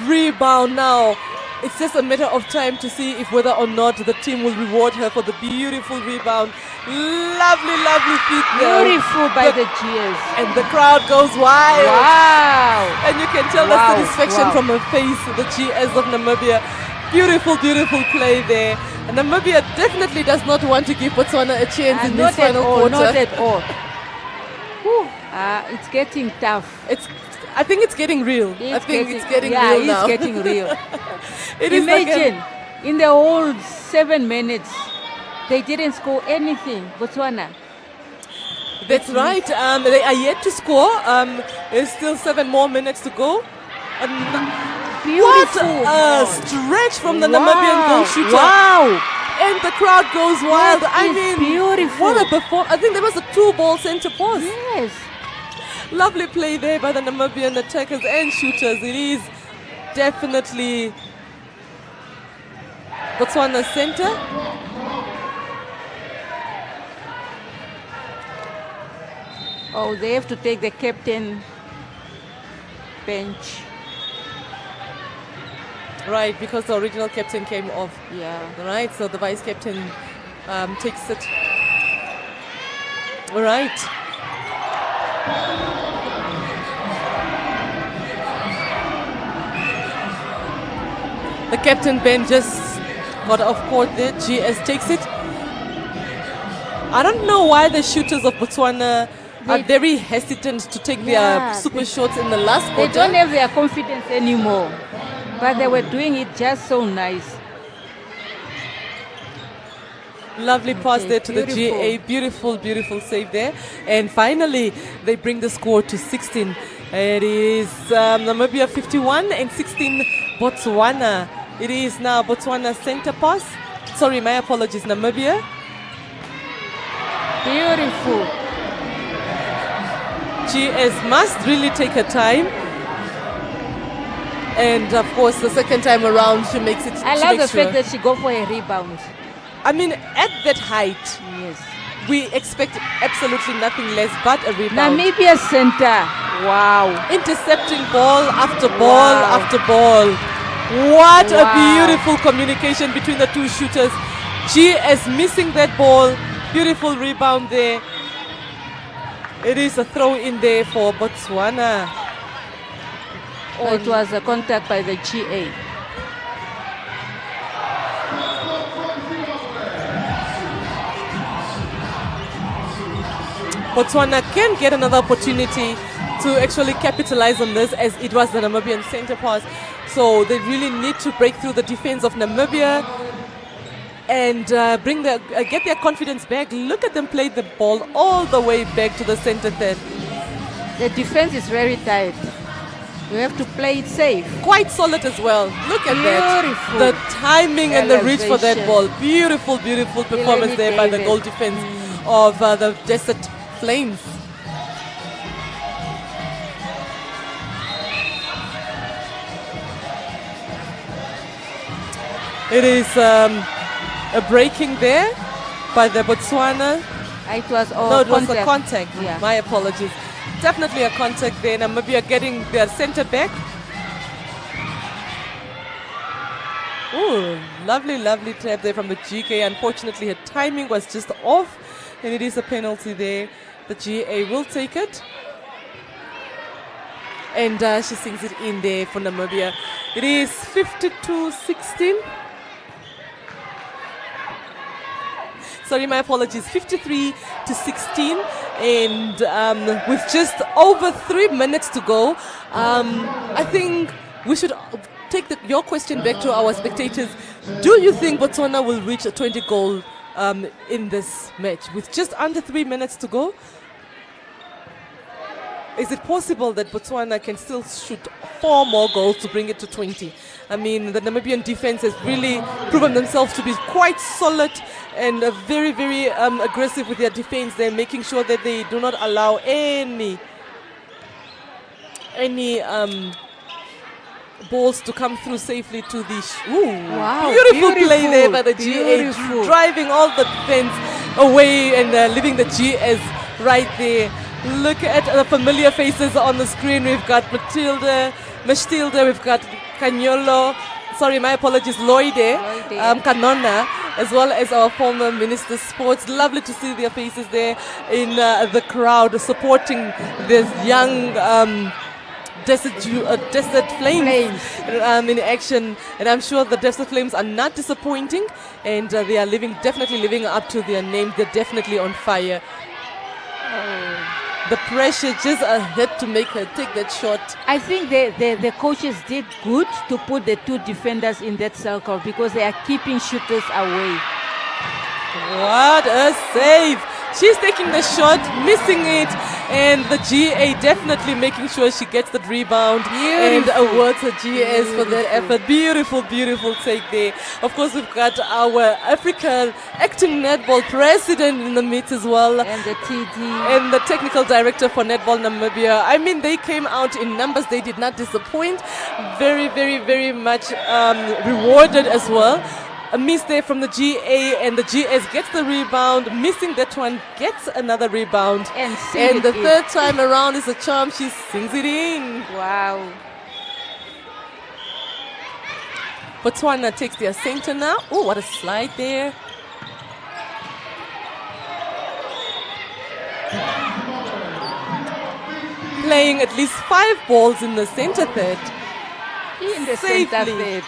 rebound now. It's just a matter of time to see if whether or not the team will reward her for the beautiful rebound. Lovely feet there. Beautiful by the GS. And the crowd goes wild. Wow. And you can tell the satisfaction from her face, the GS of Namibia. Beautiful play there. And Namibia definitely does not want to give Botswana a chance in this final quarter. Not at all. Whew. It's getting tough. I think it's getting real. It's getting real now. It's getting real. Imagine, in the whole 7 minutes, they didn't score anything, Botswana. That's right. They are yet to score. There's still 7 more minutes to go. Beautiful. What a stretch from the Namibian goal shooter. Wow. And the crowd goes wild. Beautiful. What a performance. I think there was a 2-ball center post. Yes. Lovely play there by the Namibian attackers and shooters. It is definitely Botswana center. Oh, they have to take the captain bench. Right, because the original captain came off. Yeah. Right, so the vice captain takes it. All right. The captain Ben just got off court there. GS takes it. I don't know why the shooters of Botswana are very hesitant to take their super shots in the last They quarter. don't have their confidence anymore. But they were doing it just so nice. Lovely pass Okay, there to the beautiful. GA. Beautiful, beautiful save there. And finally, they bring the score to 16. It is Namibia 51 and 16 Botswana. It is now Botswana center pass. Sorry, my apologies, Namibia. Beautiful. GS must really take her time. And of course, the second time around, she makes it. I she love the makes sure. fact that she go for a rebound. I mean, at that height, Yes. we expect absolutely nothing less but a rebound. Namibia center. Wow. Intercepting ball after ball Wow. after ball. What a Wow. beautiful communication between the two shooters. GS missing that ball. Beautiful rebound there. It is a throw in there for Botswana. It was a contact by the GA. Botswana can get another opportunity to actually capitalize on this, as it was the Namibian center pass. So they really need to break through the defense of Namibia and get their confidence back. Look at them play the ball all the way back to the center third. The defense is very tight. You have to play it safe. Quite solid as well. Look at Beautiful. that. The timing and the reach for that Elevation. ball. Beautiful, beautiful performance there by the David. goal defense of the Desert Flames. It is a breaking there by the Botswana. It was all No, it was contact. a contact. Yeah. My apologies. Definitely a contact there. Namibia getting their center back. Ooh, lovely, lovely tap there from the GK. Unfortunately, her timing was just off, and it is a penalty there. The GA will take it. And she sings it in there for Namibia. It is 52-16. Sorry, my apologies. 53-16, and with just over 3 minutes to go, I think we should take your question back to our spectators. Do you think Botswana will reach a 20 goal in this match with just under 3 minutes to go? Is it possible that Botswana can still shoot 4 more goals to bring it to 20? I mean, the Namibian defense has really proven themselves to be quite solid and very, very aggressive with their defense. They're making sure that they do not allow any balls to come through safely to the Wow, beautiful play there by the beautiful. GA, driving all the defense away and leaving the GS right there. Look at the familiar faces on the screen. We've got Mashtilda, we've got Kanyolo, sorry, my apologies, Loide, Kanona, as well as our former Minister of Sports. Lovely to see their faces there in the crowd supporting this young Desert Flames in action. And I'm sure the Desert Flames are not disappointing, and they are definitely living up to their name. They're definitely on fire. The pressure just had to make her take that shot. I think the coaches did good to put the two defenders in that circle because they are keeping shooters away. What a save! She's taking the shot, missing it, and the GA definitely making sure she gets the rebound and awards her GS for that effort. Beautiful, beautiful take there. Of course, we've got our Africa Acting Netball president in the midst as well. And the TD. And the technical director for Netball Namibia. I mean, they came out in numbers. They did not disappoint. Very, very, very much rewarded as well. A miss there from the GA, and the GS gets the rebound. Missing that one, gets another rebound. And sing the it in. third time around is a charm. She sings it in. Wow. Botswana takes their center now. Oh, what a slide there. Playing at least 5 balls in the center third. In the Safely. center third.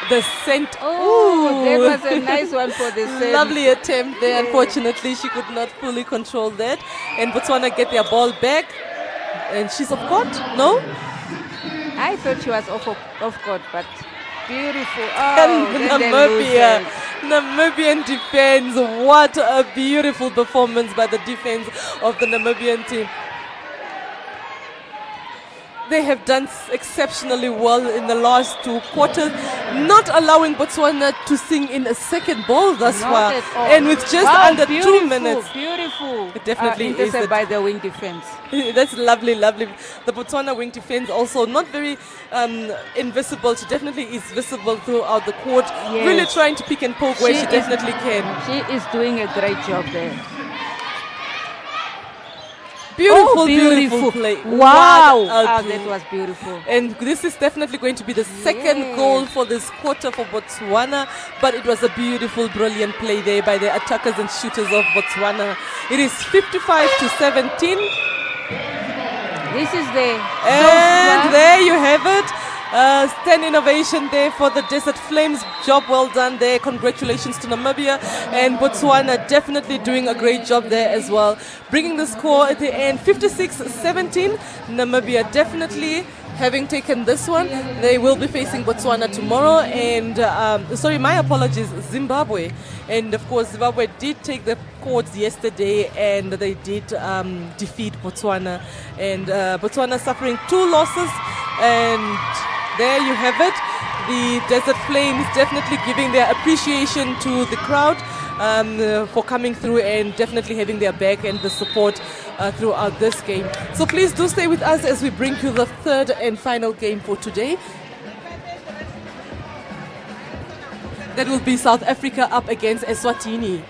The center. Oh, that was a nice one for the center. Lovely attempt there. Unfortunately, she could not fully control that. And Botswana get their ball back. And she's off court. No? I thought she was off court, but beautiful. And Oh, then they Namibia. lose it. Namibian defense. What a beautiful performance by the defense of the Namibian team. They have done exceptionally well in the last 2 quarters, not allowing Botswana to sing in a second ball thus Not far. at all. And with just Wow, under 2 beautiful, minutes. Beautiful. It definitely is intercept the- by the wing defense. That's lovely, lovely. The Botswana wing defense also not very invisible. She definitely is visible throughout the court. Yes. Really trying to pick and poke where she is- definitely can. She is doing a great job there. Beautiful, beautiful play. Wow. What a Oh, play. that was beautiful. And this is definitely going to be the second Yes. goal for this quarter for Botswana. But it was a beautiful, brilliant play there by the attackers and shooters of Botswana. It is 55-17. This is the And there you have it. Standing ovation there for the Desert Flames. Job well done there. Congratulations to Namibia. And Botswana definitely doing a great job there as well. Bringing the score at the end 56-17. Namibia definitely having taken this one. They will be facing Botswana tomorrow. And sorry, my apologies, Zimbabwe. And of course, Zimbabwe did take the courts yesterday and they did defeat Botswana. And Botswana suffering 2 losses. And there you have it. The Desert Flames definitely giving their appreciation to the crowd for coming through and definitely having their back and the support throughout this game. So please do stay with us as we bring you the third and final game for today. That will be South Africa up against Eswatini.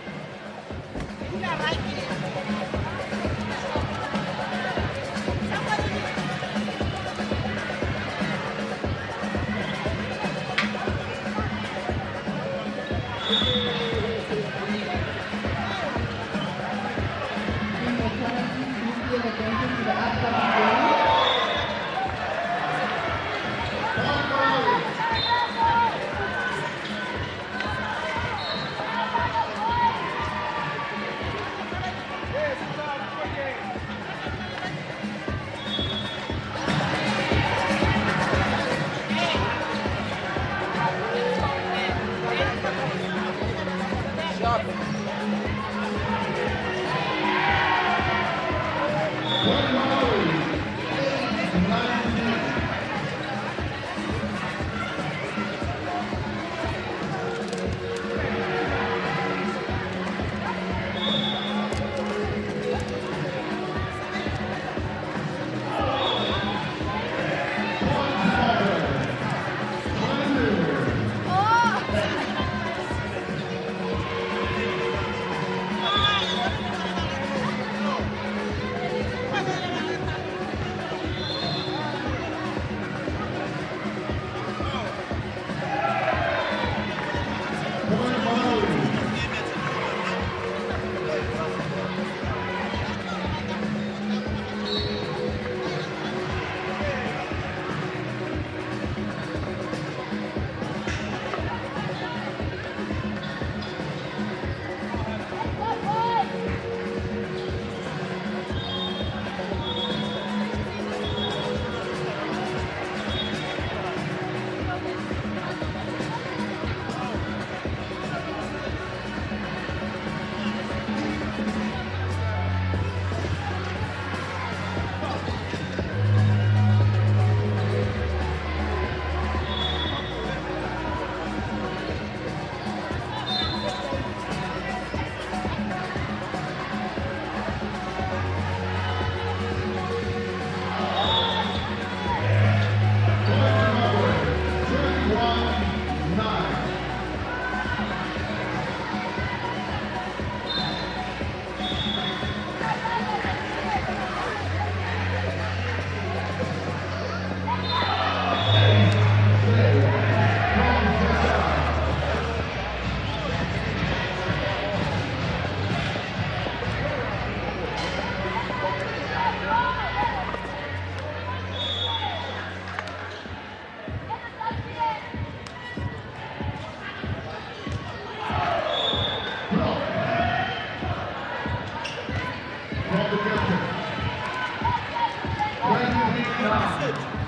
Now,